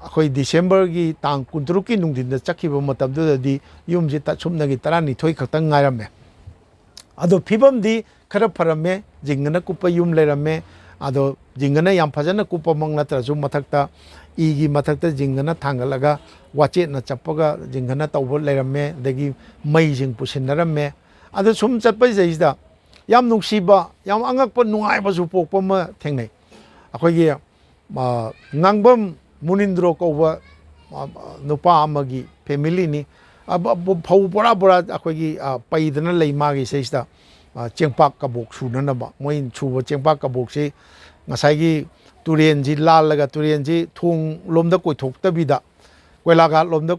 ꯑꯩꯈꯣꯏ ꯗꯤꯁꯦꯝꯕꯔꯒꯤ ꯇꯥꯡ 23ꯀꯤ ꯅꯨꯡꯊꯤꯟꯗ ꯆꯠꯈꯤꯕ ꯃꯇꯝꯗꯨꯗꯗꯤ ꯌꯨꯝꯁꯤ ꯁꯨꯞꯅꯒꯤ 12 ꯈꯛꯇꯪ ꯉꯥꯏꯔꯝꯃꯦ ꯑꯗꯣ ꯐꯤꯕꯝꯗꯤ ꯈꯔ ꯐꯔꯝꯃꯦ ꯖꯤꯡꯒꯅ ꯀꯨꯞꯄ ꯌꯨꯝ ꯂꯩꯔꯝꯃꯦ ꯑꯗꯣ ꯖꯤꯡꯒꯅ ꯌꯥꯝ ꯐꯖꯅ ꯀꯨꯞꯄꯃꯛ ꯅꯠꯇ꯭ꯔꯁꯨ ꯃꯊꯛꯇ ꯏꯒꯤ ꯃꯊꯛꯇ ꯖꯤꯡꯒꯅ ꯊꯥꯡꯒꯠꯂꯒ ꯋꯥꯆꯦꯠꯅ ꯆꯞꯄꯒ ꯖꯤꯡꯒꯅ ꯇꯧꯕ ꯂꯩꯔꯝꯃꯦ ꯑꯗꯒꯤ ꯃꯩꯁꯤꯡ ꯄꯨꯁꯤꯟꯅꯔꯝꯃꯦ ꯑꯗꯣ ꯁꯨꯝ ꯆꯠꯄꯁꯤꯗꯩꯁꯤꯗ ꯌꯥꯝ ꯅꯨꯡꯁꯤꯕ ꯌꯥꯝ ꯑꯉꯛꯄ ꯅꯨꯡꯉꯥꯏꯕꯁꯨ ꯄꯣꯛꯄ ꯑꯃ ꯊꯦꯡꯅꯩ ꯑꯩꯈꯣꯏꯒꯤ ꯉꯥꯡꯕꯝ ꯃꯨꯅꯤꯟꯗ꯭ꯔꯣ ꯀꯧꯕ ꯅꯨꯄꯥ ꯑꯃꯒꯤ ꯐꯦꯃꯤꯂꯤꯅꯤ ꯐꯧ ꯕꯣꯔꯥ ꯑꯩꯈꯣꯏꯒꯤ ꯄꯩꯗꯅ ꯂꯩ ꯃꯥꯒꯤ ꯁꯤꯗꯩꯁꯤꯗ ꯆꯦꯡꯄꯥꯛ ꯀꯕꯣꯛ ꯁꯨꯅꯅꯕ ꯃꯣꯏ ꯁꯨꯕ ꯆꯦꯡꯄꯥꯛ ꯀꯕꯣꯛꯁꯤ ꯉꯁꯥꯏꯒꯤ ꯇꯨꯔꯦꯟꯁꯤ ꯂꯥꯜꯂꯒ ꯇꯨꯔꯦꯟꯁꯤ ꯊꯣꯡ ꯂꯣꯝꯗ ꯀꯣꯏꯊꯣꯛꯇꯕꯤꯗ ꯀꯣꯏꯂꯥꯘꯥꯠ ꯂꯣꯝꯗ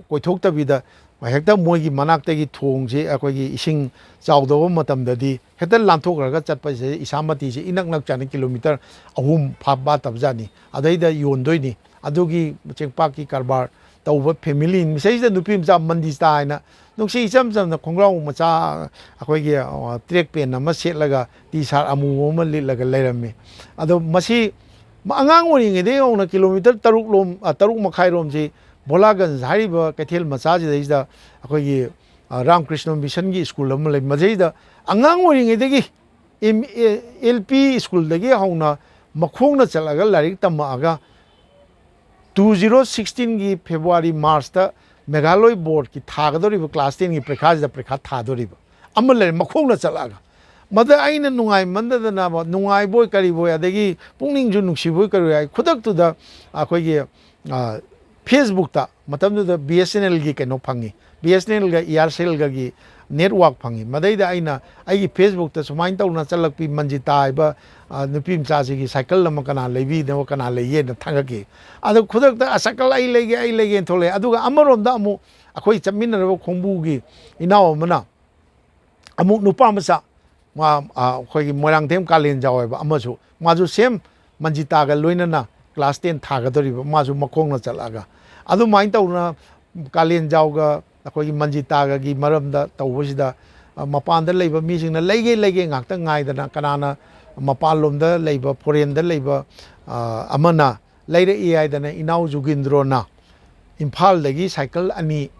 ꯀꯣꯏꯊꯣꯛꯇꯕꯤꯗ ꯍꯦꯛꯇ ꯃꯣꯏꯒꯤ ꯃꯅꯥꯛꯇꯒꯤ ꯊꯣꯡꯁꯤ ꯑꯩꯈꯣꯏꯒꯤ ꯏꯁꯤꯡ ꯆꯥꯎꯗꯕ ꯃꯇꯝꯗꯗꯤ ꯍꯦꯛꯇ ꯂꯥꯟꯊꯣꯛꯈ꯭ꯔꯒ ꯆꯠꯄꯁꯦ ꯏꯁꯥꯃꯇꯤꯁꯤ ꯏꯅꯛ ꯅꯛꯆꯥꯅꯤ ꯀꯤꯂꯣꯃꯤꯇꯔ 3 ꯐꯥꯠꯇꯕꯖꯥꯠꯅꯤ ꯑꯗꯩꯗ ꯌꯣꯟꯗꯣꯏꯅꯤ ꯑꯗꯨꯒꯤ ꯆꯦꯡꯄꯥꯛꯀꯤ ꯀꯔꯕꯥꯔ ꯇꯧꯕ ꯐꯦꯃꯤꯂꯤ ꯃꯁꯤꯗꯩꯁꯤꯗ ꯅꯨꯄꯤ ꯃꯆꯥ ꯃꯟꯗꯤꯁꯇꯥ ꯍꯥꯏꯅ ꯅꯨꯡꯁꯤ ꯏꯆꯝ ꯆꯝꯅ ꯈꯣꯡꯒ꯭ꯔꯥꯎ ꯃꯆꯥ ꯑꯩꯈꯣꯏꯒꯤ ꯇ꯭ꯔꯦꯛ ꯄꯦꯟ ꯑꯃ ꯁꯦꯠꯂꯒ ꯇꯤ ꯁꯥꯔꯠ ꯑꯃꯨꯕ ꯑꯃ ꯂꯤꯠꯂꯒ ꯂꯩꯔꯝꯃꯤ ꯑꯗꯣ ꯃꯁꯤ ꯑꯉꯥꯡ ꯑꯣꯏꯔꯤꯉꯩꯗꯒꯤ ꯍꯧꯅ ꯀꯤꯂꯣꯃꯤꯇꯔ 3.5 ꯚꯣꯂꯥꯒꯟꯖ ꯍꯥꯏꯔꯤꯕ ꯀꯩꯊꯦꯜ ꯃꯆꯥꯁꯤꯗꯩꯁꯤꯗ ꯑꯩꯈꯣꯏꯒꯤ ꯔꯥꯝꯀ꯭ꯔꯤꯁꯅ ꯃꯤꯁꯟꯒꯤ ꯁ꯭ꯀꯨꯜ ꯑꯃ ꯂꯩ ꯃꯁꯤꯗ ꯑꯉꯥꯡ ꯑꯣꯏꯔꯤꯉꯩꯗꯒꯤ LP ꯁ꯭ꯀꯨꯜꯗꯒꯤ ꯍꯧꯅ ꯃꯈꯣꯡꯅ ꯆꯠꯂꯒ ꯂꯥꯏꯔꯤꯛ ꯇꯝꯃꯛꯑꯒ 2016ꯒꯤ ꯐꯦꯕ꯭ꯔꯨꯋꯥꯔꯤ ꯃꯥꯔꯆꯇ ꯃꯦꯘꯥꯂꯣꯏ ꯕꯣꯔꯗꯀꯤ ꯊꯥꯒꯗꯧꯔꯤꯕ ꯀ꯭ꯂꯥꯁ 10ꯒꯤ ꯄꯔꯤꯈꯥꯁꯤꯗ ꯄꯔꯤꯈꯥ ꯊꯥꯗꯣꯔꯤꯕ ꯑꯃ ꯂꯩꯔꯦ ꯃꯈꯣꯡꯅ ꯆꯠꯂꯛꯑꯒ ꯃꯗ ꯑꯩꯅ ꯅꯨꯡꯉꯥꯏꯃꯟꯗꯗꯅ ꯅꯨꯡꯉꯥꯏꯕꯣꯏ ꯀꯔꯤꯕꯣꯏ ꯑꯗꯒꯤ ꯄꯨꯛꯅꯤꯡꯁꯨ ꯅꯨꯡꯁꯤꯕꯣꯏ ꯀꯔꯤꯕꯣꯏ ꯈꯨꯗꯛꯇꯨꯗ ꯑꯩꯈꯣꯏꯒꯤ ꯐꯦꯁꯕꯨꯛꯇ ꯃꯇꯝꯗꯨꯗ BSNLꯒꯤ ꯀꯩꯅꯣ ꯐꯪꯉꯤ BSNLꯒ ERCELꯒꯒꯤ ꯅꯦꯠꯋꯥꯛ ꯐꯪꯉꯤ ꯃꯗꯩꯗ ꯑꯩꯅ ꯑꯩꯒꯤ ꯐꯦꯁꯕꯨꯛꯇ ꯁꯨꯃꯥꯏꯅ ꯇꯧꯅ ꯆꯠꯂꯛꯄꯤ ꯃꯟꯖꯤꯇꯥ ꯍꯥꯏꯕ ꯅꯨꯄꯤ ꯃꯆꯥꯁꯤꯒꯤ ꯁꯥꯏꯀꯜ ꯑꯃ ꯀꯅꯥ ꯂꯩꯕꯤꯅꯕ ꯀꯅꯥ ꯂꯩꯒꯦꯅ ꯊꯥꯒꯠꯈꯤ ꯑꯗꯣ ꯈꯨꯗꯛꯇ ꯁꯥꯏꯀꯜ ꯑꯩ ꯂꯩꯒꯦꯅ ꯊꯣꯛꯂꯛꯑꯦ ꯑꯗꯨꯒ ꯑꯃꯔꯣꯝꯗ ꯑꯃꯨꯛ ꯑꯩꯈꯣꯏ ꯆꯠꯃꯤꯟꯅꯔꯕ ꯈꯣꯡꯕꯨꯒꯤ ꯏꯅꯥꯎ ꯑꯃꯅ ꯑꯃꯨꯛ ꯅꯨꯄꯥ ꯃꯆꯥ ꯑꯩꯈꯣꯏꯒꯤ ꯃꯣꯏꯔꯥꯡꯊꯦꯝ ꯀꯥꯂꯦꯟꯖꯥꯎ ꯍꯥꯏꯕ ꯑꯃꯁꯨ ꯃꯥꯁꯨ ꯁꯦꯝ ꯃꯟꯖꯤꯇꯥꯒ ꯂꯣꯏꯅꯅ ꯀ꯭ꯂꯥꯁ 10 ꯊꯥꯒꯗꯧꯔꯤꯕ ꯃꯥꯁꯨ ꯃꯈꯣꯡꯅ ꯆꯠꯂꯒ ꯑꯗꯨꯃꯥꯏꯅ ꯇꯧꯅ ꯀꯥꯂꯦꯟꯖꯥꯎꯒ ꯑꯩꯈꯣꯏꯒꯤ ꯃꯟꯖꯤꯇꯥꯒꯒꯤ ꯃꯔꯝꯗ ꯇꯧꯕꯁꯤꯗ ꯃꯄꯥꯟꯗ ꯂꯩꯕ ꯃꯤꯁꯤꯡꯅ ꯂꯩꯒꯦ ꯉꯥꯛꯇ ꯉꯥꯏꯗꯅ ꯀꯅꯥꯅ ꯃꯄꯥꯟꯂꯣꯝꯗ ꯂꯩꯕ ꯐꯣꯔꯦꯟꯗ ꯂꯩꯕ ꯑꯃꯅ ꯂꯩꯔꯛꯏ ꯍꯥꯏꯗꯅ ꯏꯅꯥꯎ ꯖꯨꯒꯤꯟꯗ꯭ꯔꯣꯅ ꯏꯝꯐꯥꯜꯗꯒꯤ ꯁꯥꯏꯀꯜ 2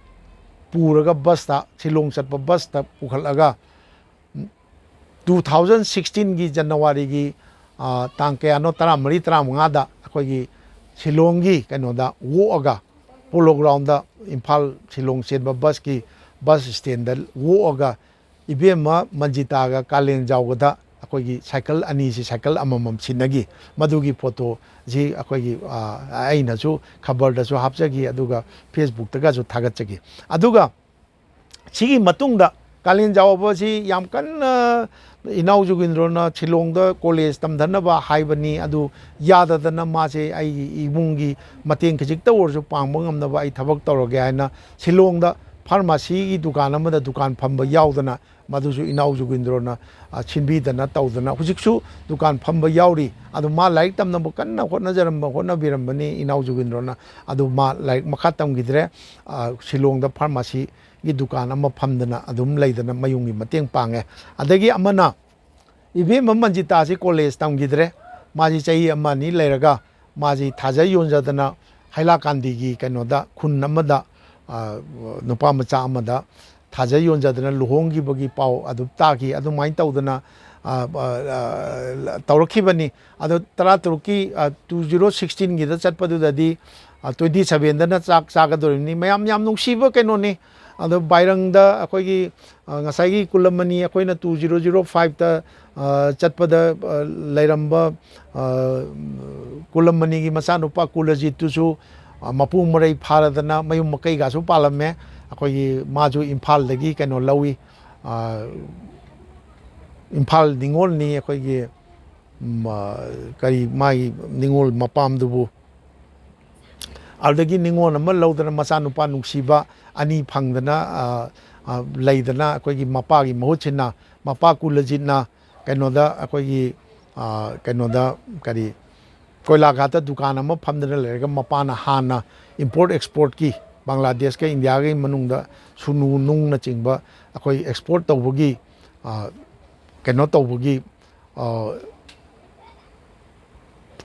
ꯄꯨꯔꯒ ꯕꯁꯇ ꯁꯤꯂꯣꯡ ꯆꯠꯄ ꯕꯁꯇ ꯄꯨꯈꯠꯂꯒ 2016ꯒꯤ ꯖꯅꯋꯥꯔꯤꯒꯤ ꯇꯥꯡ ꯀꯌꯥꯅꯣ 14-15ꯗ ꯑꯩꯈꯣꯏꯒꯤ ꯁꯤꯂꯣꯡꯒꯤ ꯀꯩꯅꯣꯗ ꯑꯣꯛꯑꯒ ꯄꯣꯂꯣ ꯒ꯭ꯔꯥꯎꯟꯗ ꯏꯝꯐꯥꯜ ꯁꯤꯂꯣꯡ ꯆꯦꯟꯕ ꯕꯁꯀꯤ ꯕꯁ ꯁ꯭ꯇꯦꯟꯗ ꯋꯣꯛꯑꯒ ꯏꯕꯦꯝꯃ ꯃꯟꯖꯤꯇꯥꯒ ꯀꯥꯂꯦꯟꯖꯥꯎꯒꯗ ꯑꯩꯈꯣꯏꯒꯤ ꯁꯥꯏꯀꯜ ꯑꯅꯤꯁꯤ ꯁꯥꯏꯀꯜ ꯑꯃꯃꯝ ꯁꯤꯟꯅꯈꯤ ꯃꯗꯨꯒꯤ ꯐꯣꯇꯣꯁꯤ ꯑꯩꯈꯣꯏꯒꯤ ꯑꯩꯅꯁꯨ ꯈꯕꯔꯗꯁꯨ ꯍꯥꯞꯆꯈꯤ ꯑꯗꯨꯒ ꯐꯦꯁꯕꯨꯛꯇꯒꯁꯨ ꯊꯥꯒꯠꯆꯈꯤ ꯑꯗꯨꯒ सिगी मतुंगदा कालीन जावबसी याम कन्ना इनाउ जुगिंद्रोना शिलोंगदा कॉलेज तमधनबा हाइबनी अदु याददना मासे आई इमुंगी मतेंग खजिकता ओरसु पांगबा ngamnaba आई थबक तौरगे हाइना शिलोंगदा फार्मेसी की दुकान अमदा दुकान फंबा यावदना मधुसु इनाउ जुगिंद्रोना छिनबीदना तौदना हुजिकसु दुकान फंबा यावरी अदु मा लाइक तमनबो कन्ना होटनजरम होटनबिरमबनी इनाउ जुगिंद्रोना अदु मा लाइक मखा तमगिद्रे शिलोंगदा फार्मेसी की दुकान अमा फमदना अदुम लैदना मयुंगी मतेंग पांगे अदगी अमना इबेम मंजितासी कॉलेज तमगिद्रे माजी चही अमानी लैरगा माजी थाजा योंजदना हैलाकांदी की कनोदा खुन अमदा नुपा मचा अमदा थाजा योंजदना लुहोंगिबगी पाव अदु ताकी अदु माइन तौदना तौरखिबनी अदु तरा तुरुकी 2016 गिदा चटपदुददी 27 दना चाक चागदोरिनी मयाम याम नुंगसीबा कैनोनी अदो बाइरंगदा अखोगी ngसाइगी कुलमनी अखोइना 2005 ता चटपदा लैरंबा कुलमनी की मचानुपा कुलजीत तुसु मपुंग मरै फारदना मयुम मकै गासु पालमे अखोगी माजु इम्फाल दगी कैनो लवी इम्फाल निंगोल नि अखोगी करी माई निंगोल मपाम दुबु अदगी निंगोल अमा लौदना मचानुपा नुंगसीबा अनि फंगदना लैदना अखोगी मपागी महुचिना मपा कुलजीतना कैनोदा अखोगी कैनोदा करी कोइलाघाट दुकान अमा फमदना लैरगा मपाना हाना इंपोर्ट एक्सपोर्ट की बांग्लादेश के इंडिया के मनुंगदा सुनु नुंगना चिंगबा अखोई एक्सपोर्ट तौबगी कैनो तौबगी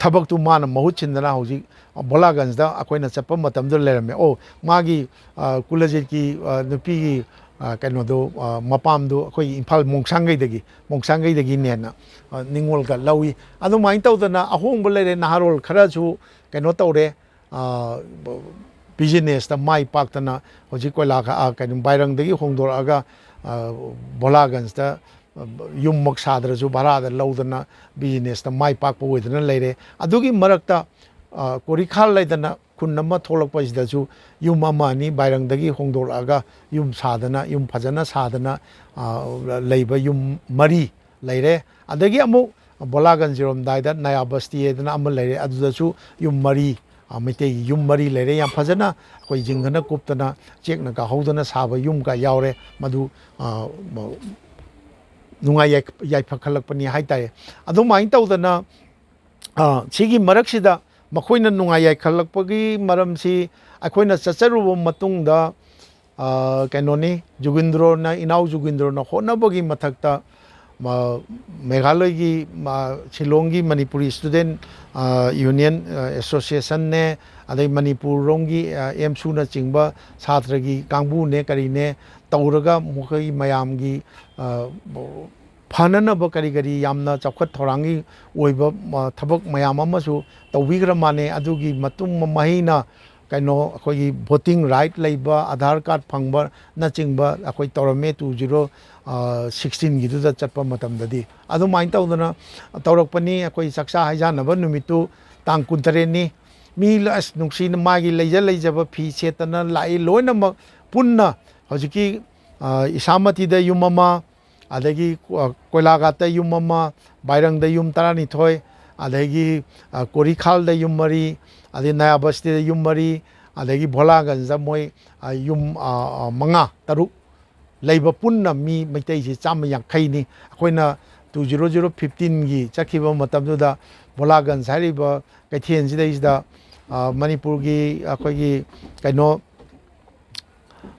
थबक तु मान महुचिंदना हौजी भोलागंजदा अखोइना चप्पा मतमदो लेरमे ओ मागी कुलजीत की नुपी की कैनोदो मपामदो अखोई इम्फाल मोंगसांगैदगी नेना निंगोल का लवी अदु माइन तौदना अहोंग लेरे नहारोल खरासु कैनो तौरे बिजनेस ता माई पाक्तना हौजी कोइलाघा कैनो बाइरंगदगी होंदोरगा भोलागंजदा युम मक्साद्रसु भारादा लौदना बिजनेस ता माई पाकपा ओइदना लेरे अदुगी मरक्ता कोरिखाल लैदना खुन अमा थोलकपसिदसु युम अमानी बाइरंगदगी होंदोरगा युम सादना युम फजना सादना लैबा युम मरी लैरे अदगी अमु भोलागंज रोमदाइदा नया बस्ती एदना अमा लैरे अदुदसु युम मरी मेइतै युम मरी लैरे याम फजना कोई जिंगना कुप्तना चेकना का हौदना साबा युम का यावरे मधु नुंगाई याइफखलकपनी हाइतारे अदु माइन तौदना सिगी मरक्सिदा मखोइना नुंगाई याइखलकपगी मरमसी अखोइना चचरुब मतुंगदा कैनोनी जुगिंद्रोना इनाउ जुगिंद्रोना होनबगी मथक्ता मेघालय की शिलोंग की मणिपुरी स्टूडेंट यूनियन एसोसिएशन ने अदई मणिपुर रोंगी एमसूना चिंबा छात्र की कांगबू ने करीने तौरगा मुखई मयाम की फाननब करी करी यामना चौखत थौरांगी ओइबा थबक मयाम अमसु तौबिग्र माने अदुगी मतुंग महिना कैनो अखोई वोटिंग राइट लैबा आधार कार्ड फंगबा नचिंगबा अखोई तौरमे 2016 गिदुदा चटपा मतमददी अदु माइन तौदना तौरकपनी अखोई सक्सा हाइजानबा नुमितु तांग कुंतरेनी मी लस नुक्सीन मागी लैजब फी सेतना लाई लोइनमक पुन्ना हजिकी इसामतीदा युममा अदगी कोइलाघाट युममा बाइरंग युम 12 अदगी कोरिखाल युम मरी अदगी नया बस्ती युम मरी अदगी भोलागंज मोय युम 5-6 लैबा पुन्ना मी मैतैसी 150 अखोइना 2015 की चखिबा मतमदुदा भोलागंज हारिबा कैथेनसिदैसिदा मणिपुर की अखोगी कैनो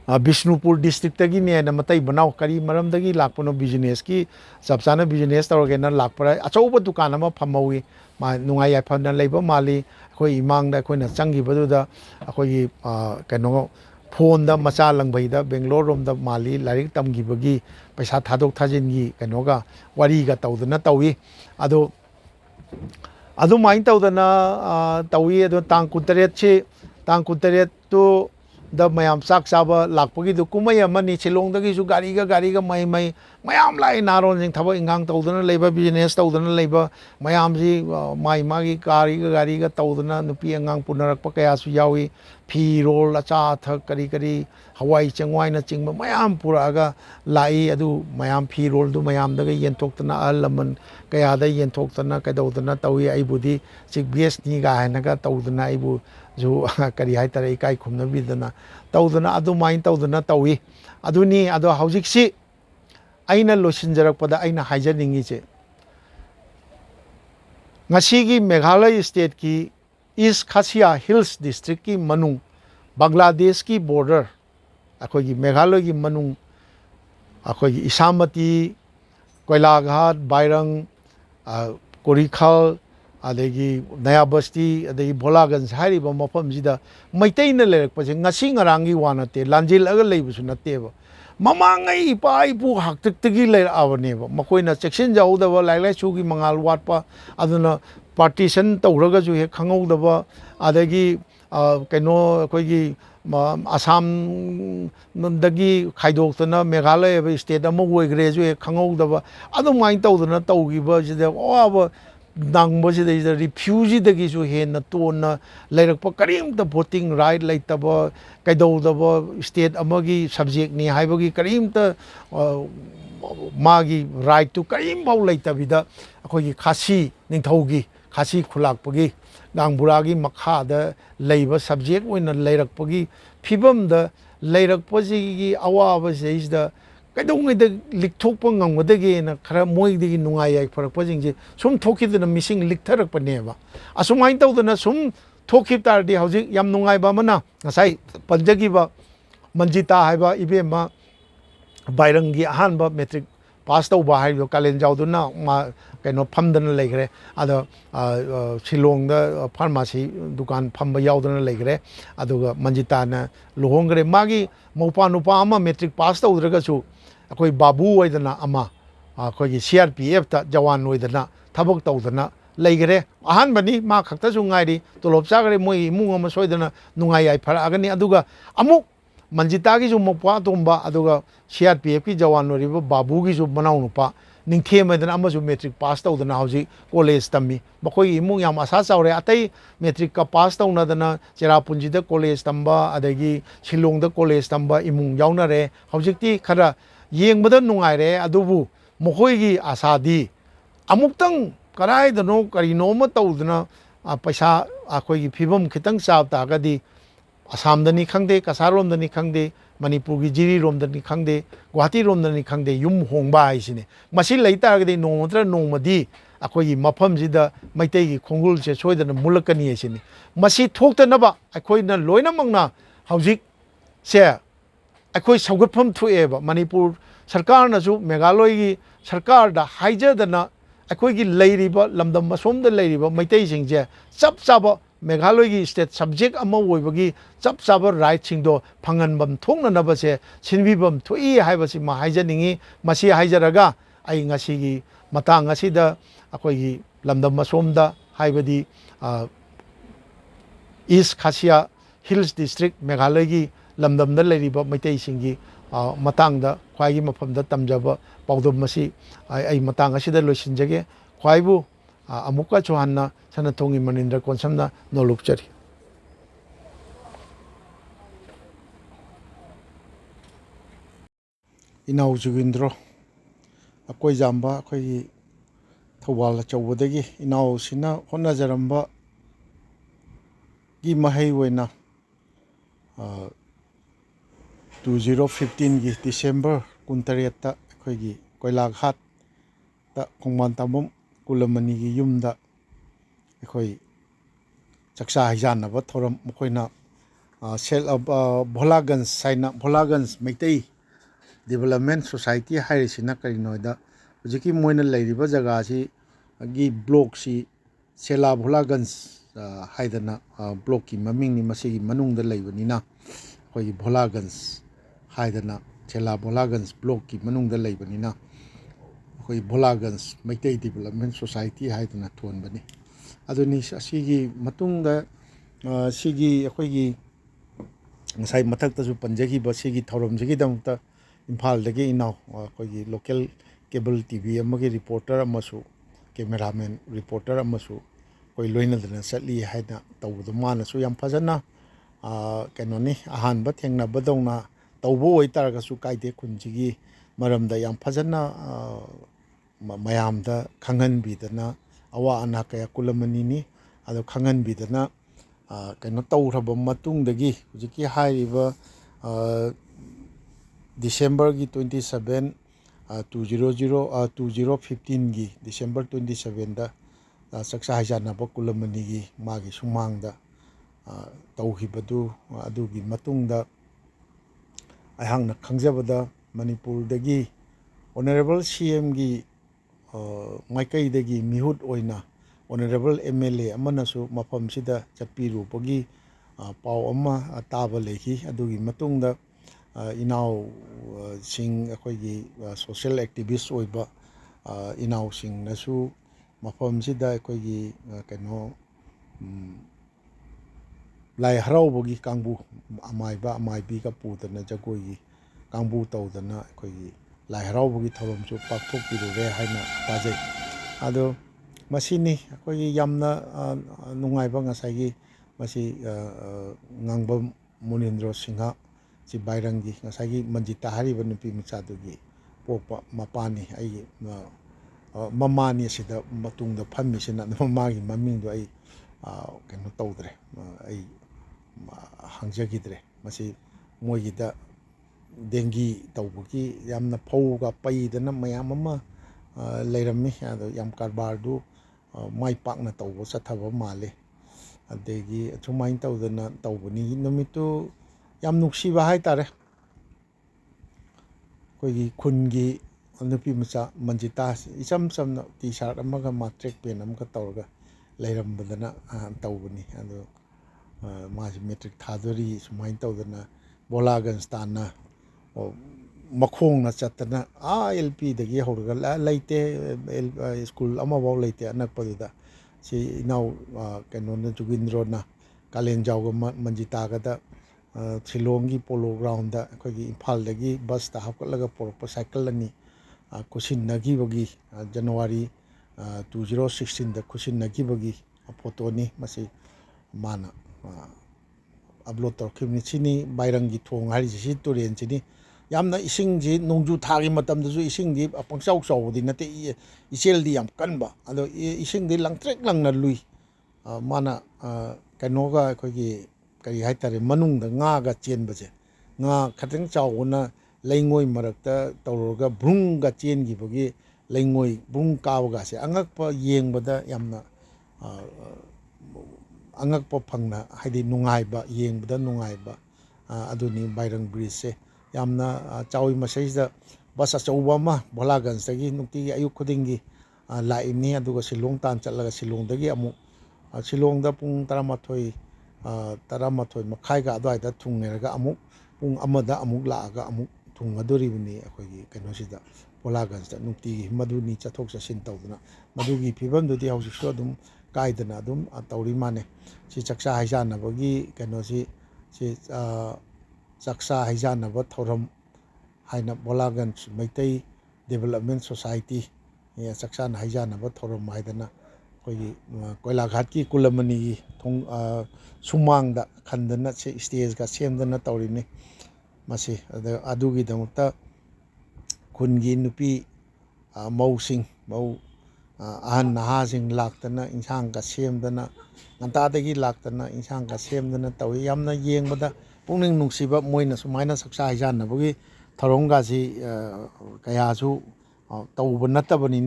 बिष्णुपुर डिस्ट्रिक्ट की ने मतई बनाओ करी मरमदगी लापनो बिजनेस की सबसाना बिजनेस तौरगेना लापरा अचौब दुकान अमा फमौई मा नुंगाई याफना लैबा माली अखोई इमांगदा अखोइना चंगिबदुदा अखोई कैनो फोन दा मचा लंगबैदा बेंगलोर रोम दा माली लारिक तमगिबगी पैसा थादोक थाजिनगी कैनोगा वारीगा तौदना तौई अदो माइन तौदना तौई अदो तांग 19 से तांग 19 tu da mayam sak chaba lakpagi du kumai amani Shillong dagi su gari ga mai mayam lai naron jing thaba ingang tawdana leiba business tawdana leiba mayam ji mai magi gari ga tawdana nupi angang punarakpa kaya su yawi phi rol acha thak kari hawai chengwai na chingba mayam puraga lai adu mayam phi rol du mayam daga yentoktana alaman kaya da yentoktana kadawdana tawi aibudi sik bs ni ga hanaga tawdana aibu जो करी high तरह इकाई खुमना बिदना तौदना अदु mine तौदना तौई अदुनी अदो हौजिक्सी अइना लोसिनजरकपदा अइना हाइजनिंगिचे ngasiगी Meghalaya state की east Khasia hills district की मनुंग बांग्लादेश की border अखोगी Meghalaya की मनुंग अखोगी इशामती कोइलाघाट बाइरंग कोरिखल अदगी नया बस्ती अदगी भोलागंज हारिबा मफमजिदा मैतैना लेरकपसे ngasi ngarangi wanate lanjil aga leibusu nateba mamangai ipa ipu haktiktagi leirabneba makoina section jaudaba lailai sugi mangal watpa aduna partition tawraga ju he khangowdaba adagi kaino koigi Assam दगी खाइदोक्तना Meghalaya state अमा ओइग्रे जो खंगौदबा अदुमाइन तौदना तौगिबा जिदा ओब नांगबसिदा रिफ्यूजी दगी जो हेन तोना लेरकपा करीमता वोटिंग राइट लेतबा कैदौदबा स्टेट अमागी सब्जेक्ट नि हाइबगी करीमता मागी राइट टू करीम बाउ लेतबिदा अखोगी खासी निंथौगी खासी खुलाकपगी नांगबुरागी मखादा लेबा सब्जेक्ट ओइना लेरकपगी फिबमदा लेरकपजिगी अवाबसेइसदा कैदौंगैदा लिकथोकपा ngamgdagena खरा मोइदगी नुंगाय फरकपजिंजे सुम थोखिदना मिसिंग लिकथरकपनेबा असुमाइन तौदना सुम थोखिबतारदि हौजिक याम नुंगायबा मना ngasai panjagiba manjita haiba ibema bairanggi ahanba metric pass tauba haibo kalen jauduna ma kaino phamdana leigre ada Shillong da pharmacy dukan phamba yaudana leigre aduga manjita na luhongre magi mopa nupa ama metric pass taudraga su akoi babu oidana ama akoi CRPF ta jawan oidana thabak tawdana leigre ahan bani ma khakta su ngairi tolop chagre moi imung ama soidana nungai ai phara agani aduga amuk manjita gi ju mokpa tomba aduga CRPF ki jawan oriba babu gi ju banau nupa ningthe medana ama ju metric pass tawdana hauji college tammi makoi imung yam asa chawre atai metric ka pass tawna dana Cherapunji da college tamba adagi Shillong da college tamba imung yaunare haujikti khara yengbada nungaire adubu mokoigi asadi amuktang karai dano karino ma tawdana paisa akoigi phibam khitang chab ta gadi Assam dani khangde Kasarom dani khangde Manipur gi Jiri rom dani khangde Guwahati rom dani khangde yum hongba aisine masi leita gadi nongtra nongmadi akoigi mafam jida Meitei gi khongul se soidana mulakani aisine masi thokta naba akoina loina mangna haujik se akoi saugatpham thueba Manipur sarkar na ju Meghalaya gi sarkar da haijadana akoi gi leiriba lamdam masom da leiriba Meitei singje chap chaba Meghalaya gi state subject ama oibagi chap chaba right singdo phanganbam thongna nabase sinbibam thui haibasi ma haijaningi masi haijaraga ai ngasi gi matang ngasi da akoi gi lamdam masom da haibadi East Khashiya Hills District Meghalaya gi lamdam da leiriba Meitei singi matang da khwai gi mafam da tamjaba pawdom masi ai matang asida loisinjage khwaibu amuka chuhanna Sanatongi Manindra Konsamna nolupchari Inau Jugindro akoi jamba akoi thawal chawdagi inau sina honna jaramba gi mahai wena 2015 gi December 28 ta akoi gi Koilaghat ta Khungman tamum kulamani gi yumda akoi chaksa haijanaba thoram mokoina Sela-Bholaganj saina Bholaganj Meitei Development Society hairisina karinoida hujiki moina leiriba jaga si gi block si Sela-Bholaganj haidana block ki maming ni masigi manungda leibanina koi Bholaganj haidana Sela-Bholaganj block ki manungda leibanina koi Bholaganj Meitei Development Society haidana thonbani aduni asigi matungda sigi akoigi ngasai mathaktasu panjagiba sigi thauramjigidamta imphaldagi inaw akogi local cable tv amagi reporter amasu cameraman reporter amasu koi loinadana satli haina tawdu manasu yam phajana kanoni ahanba thengnaba dawna tawbo oitaragasu kaide khunjigi maramda yam phajana mayamda khanganbidana awa ana kaya kulamani ni ado khanganbidana kano tawraba matungdagi hujiki hairiba December gi 27 2015 gi December 27 da saksa hajanaba kulamani gi magi sumangda tawhibadu adugi matungda ayhangna khangjabada Manipur dagi honorable CM gi Meitei dagi mihut oina honorable MLA amanasu mafam sida chatpirubagi pau ama taba lehi adugi matungda inaw sing akoigi social activist oiba inaw sing nasu mafam sida akoigi kano lai haraubagi kangbu amaiba amaibi ka pudana jagoigi kangbu tawdana akoigi lai haraubagi tharamsu pakthokpirure haina tajai ado masini akoigi yamna nungaiba ngasagi masi ngangba Munindro Singha si Bairangi ngasagi manjita hariba nupi machadugi pokpa mapani ai mamani sida matungda phammi sina mamagi mamingdo ai kano tawdre ai hangjagidre masi moigida dengi tawbugi yamna phauga paidana mayam ama leirammi ado yam karbardu mai pakna tawbo chathaba male adegi chumain tawdana tawbani numitu yam nuksiba haitare koigi khungi nupi macha manjita isam samna t-shirt amaga matrek pen amga tawraga leirambadana tawbani ado maji metric thadori sumain tawdana Bholaganj tana makhongna chatana LP dagi hawraga leite school amabau leite anakpaduda si inaw kanona Jugindrona Kalenjawga manjitagada Shillongi polo ground da akoigi Imphal dagi bus ta hapkatlaga porpa cycle ani kusinnagibagi January 2016 da kusinnagibagi photo ni masi mana upload tawkhibni sini Bairangi thong hari si turen sini yamna isingji nongju thagi matamdasu isingdi pangchau chawdi nate iseldi yam kanba ado isingdi langtrek langna lui mana kanoga akoigi kari haitare manungda ngaga chenbase nga khatang chawna leingoi marakta tawroga brungga chengibagi leingoi brung kawaga se angakpa yengbada yamna angakpa phangna haidi nungaiba yengbada nungaiba aduni Bairang bridge se yamna chawi masaida bus achauba ama Bholaganj dagi nukti ayuk khudingi laimni aduga Shillong tan chatlaga Shillong dagi amu Shillongda pung 13 makhaiga adwaida thungnerga amuk pung amada amuk laaga amuk thungadoribni akoigi kanosida Bholaganjda nukti maduni chathok chasin tawduna madugi phibamdudi hausiksu adum kaidana adum tawri mane si chaksa haijanabagi kanosi si chaksa haijanaba thoram haina Bholaganj Meitei Development Society chaksa haijanaba thoram haidana koigi Koilaghat ki kulamani thong sumangda khandana se stage ga semdana tawribni masi adugi damakta khungi nupi mausing mau ahan nahasing laktana insang ka semdana ngantadagi laktana insang ka semdana tawi yamna yengbada pungning nungsiba moina sumaina saksa haijanabagi tharonggaji kayasu tawba natabani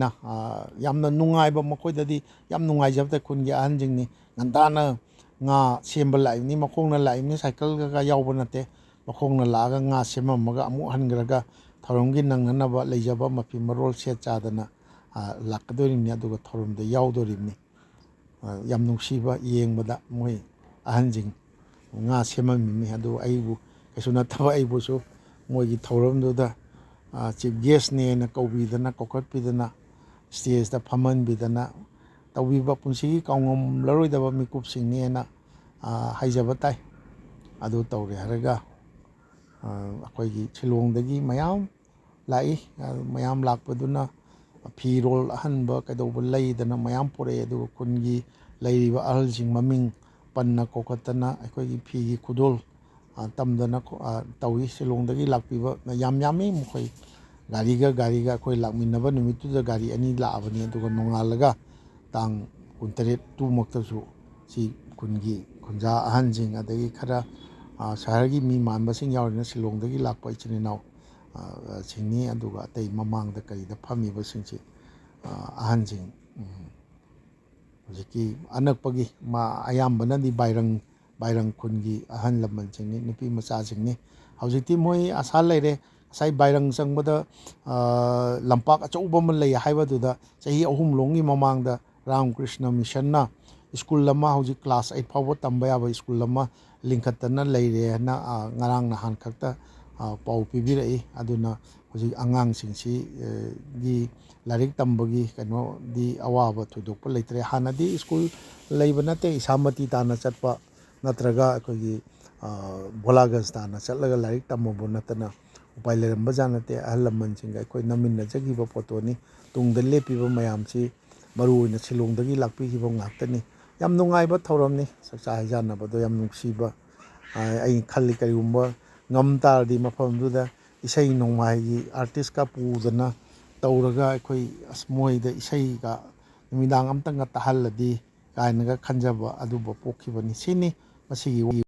yamna nungaiba makoidadi yam nungaijabta khungi ahanjingni ngantana nga semba laibni makhongna laibni cycle ga yawba nate makhongna laaga nga semamaga amu hangraga tharonggi nangnanaba leijaba mapi marol set chadana lakkadorini aduga tharomda yawdoribni yam nungsiba yengbada moi ahanjing nga semamimi adu aibu kaisu nataba aibusu moigi thauromduda chief guest ne na kaubidana kokatpidana stage da phamanbidana tawbiba punsigi kaungom laroidaba mikupsingni na haijaba tai ꯑꯗꯨ ꯇꯧꯔꯦ ꯍꯥꯏꯔꯒ ꯑꯩꯈꯣꯏꯒꯤ ꯁꯤꯂꯣꯡꯗꯒꯤ ꯃꯌꯥꯝ ꯂꯥꯛꯏ ꯃꯌꯥꯝ ꯂꯥꯛꯄꯗꯨꯅ ꯐꯤꯔꯣꯜ ꯑꯍꯟꯕ ꯀꯩꯗꯧꯕ ꯂꯩꯗꯅ ꯃꯌꯥꯝ ꯄꯨꯔꯛꯑꯦ ꯑꯗꯨꯒ ꯈꯨꯟꯒꯤ ꯂꯩꯔꯤꯕ ꯑꯍꯜꯁꯤꯡ ꯃꯃꯤꯡ ꯄꯟꯅ ꯀꯧꯈꯠꯇꯅ ꯑꯩꯈꯣꯏꯒꯤ ꯐꯤꯒꯤ ꯈꯨꯗꯣꯜ ꯇꯝꯗꯅ ꯇꯧꯏ ꯁꯤꯂꯣꯡꯗꯒꯤ ꯂꯥꯛꯄꯤꯕ ꯌꯥꯝ ꯌꯥꯝꯃꯤ ꯃꯈꯣꯏ ꯒꯥꯔꯤꯒ ꯑꯩꯈꯣꯏ ꯂꯥꯛꯃꯤꯟꯅꯕ ꯅꯨꯃꯤꯠꯇꯨꯗ ꯒꯥꯔꯤ 2 ꯂꯥꯛꯑꯕꯅꯤ ꯑꯗꯨꯒ ꯅꯣꯡꯉꯥꯜꯂꯒ ꯇꯥꯡ 23 ꯇꯨꯃꯛꯇꯁꯨ ꯁꯤ ꯈꯨꯟꯒꯤ ꯈꯨꯟꯖꯥ ꯑꯍꯟꯁꯤꯡ ꯑꯗꯒꯤ ꯈꯔ ꯁꯍꯔꯒꯤ ꯃꯤ ꯃꯥꯟꯕꯁꯤꯡ ꯌꯥꯎꯔꯤꯅ ꯁꯤꯂꯣꯡꯗꯒꯤ ꯂꯥꯛꯄ ꯏꯆꯤꯟ ꯏꯅꯥꯎ ꯁꯤꯡꯅꯤ ꯑꯗꯨꯒ ꯑꯇꯩ ꯃꯃꯥꯡꯗ ꯀꯔꯤꯗ ꯐꯝꯃꯤꯕꯁꯤꯡꯁꯤ ꯑꯍꯟꯁꯤꯡ ꯍꯧꯖꯤꯛꯀꯤ ꯑꯅꯛꯄꯒꯤ ꯑꯌꯥꯝꯕꯅꯗꯤ ꯕꯥꯏꯔꯪ ꯈꯨꯟꯒꯤ ꯑꯍꯜ ꯂꯃꯟꯁꯤꯡꯅꯤ ꯅꯨꯄꯤ ꯃꯆꯥꯁꯤꯡꯅꯤ ꯍꯧꯖꯤꯛꯇꯤ ꯃꯣꯏ ꯑꯁꯥ ꯂꯩꯔꯦ ꯉꯁꯥꯏ ꯕꯥꯏꯔꯪ ꯆꯪꯕꯗ ꯂꯝꯄꯥꯛ ꯑꯆꯧꯕ ꯑꯃ ꯂꯩ ꯍꯥꯏꯕꯗꯨꯗ ꯆꯍꯤ 3 ꯃꯃꯥꯡꯗ ꯔꯥꯝꯀ꯭ꯔꯤꯁꯅ ꯃꯤꯁꯟꯅ ꯁ꯭ꯀꯨꯜ ꯑꯃ ꯍꯧꯖꯤꯛ ꯀ꯭ꯂꯥꯁ 8 ꯐꯥꯎꯕ ꯇꯝꯕ ꯌꯥꯕ ꯁ꯭ꯀꯨꯜ ꯑꯃ ꯂꯤꯡꯈꯠꯇꯅ ꯂꯩꯔꯦꯅ ꯉꯔꯥꯡ ꯅꯍꯥꯟ ꯈꯛꯇ ꯄꯥꯎ ꯄꯤꯕꯤꯔꯛꯏ ꯑꯗꯨꯅ ꯍꯧꯖꯤꯛ ꯑꯉꯥꯡꯁꯤꯡꯁꯤꯒꯤ ꯂꯥꯏꯔꯤꯛ ꯇꯝꯕꯒꯤ ꯀꯩꯅꯣꯗꯤ ꯑꯋꯥꯕ ꯊꯣꯏꯗꯣꯛꯄ ꯂꯩꯇ꯭ꯔꯦ ꯍꯥꯟꯅꯗꯤ ꯁ꯭ꯀꯨꯜ ꯂꯩꯕ ꯅꯠꯇꯦ ꯏꯁꯥꯃꯇꯤ ꯇꯥꯅ ꯆꯠꯄ ꯅꯠꯇ꯭ꯔꯒ ꯑꯩꯈꯣꯏꯒꯤ ꯚꯣꯂꯥꯒꯟꯖ ꯇꯥꯅ ꯆꯠꯂꯒ ꯂꯥꯏꯔꯤꯛ ꯇꯝꯃꯕ ꯅꯠꯇꯅ ꯎꯄꯥꯏ ꯂꯩꯔꯝꯕꯖꯥꯠ ꯅꯠꯇꯦ ꯑꯍꯜ ꯂꯃꯟꯁꯤꯡꯒ ꯑꯩꯈꯣꯏ ꯅꯝꯃꯤꯟꯅꯖꯈꯤꯕ ꯐꯣꯇꯣꯅꯤ ꯇꯨꯡꯗ ꯂꯦꯞꯄꯤꯕ ꯃꯌꯥꯝꯁꯤ ꯃꯔꯨꯑꯣꯏꯅ ꯁꯤꯂꯣꯡꯗꯒꯤ ꯂꯥꯛꯄꯤꯈꯤꯕ ꯉꯥꯛꯇꯅꯤ ꯌꯥꯝ ꯅꯨꯡꯉꯥꯏꯕ ꯊꯧꯔꯝꯅꯤ ꯆꯥꯛꯆꯥ ꯍꯩꯖꯥꯟꯅꯕꯗꯣ ꯌꯥꯝ ꯅꯨꯡꯁꯤꯕ ꯑꯩꯅ ꯈꯜꯂꯤ ꯀꯔꯤꯒꯨꯝꯕ ꯉꯝ ꯇꯥꯔꯗꯤ ꯃꯐꯝꯗꯨꯗ ꯏꯁꯩ ꯅꯣꯡꯃꯥꯏꯒꯤ ꯑꯥꯔꯇꯤꯁꯀ ꯄꯨꯗꯅ ꯇꯧꯔꯒ ꯑꯩꯈꯣꯏ ꯃꯣꯏꯗ ꯏꯁꯩꯒ ꯅꯨꯃꯤꯗꯥꯡ ꯑꯝꯇꯪꯒ ꯇꯥꯍꯜꯂꯗꯤ ꯀꯥꯏꯅꯒ ꯈꯟꯖꯕ ꯑꯗꯨꯕꯨ ꯄꯣꯛꯈꯤꯕꯅꯤ ꯁꯤꯅꯤ ꯃꯁꯤꯒꯤ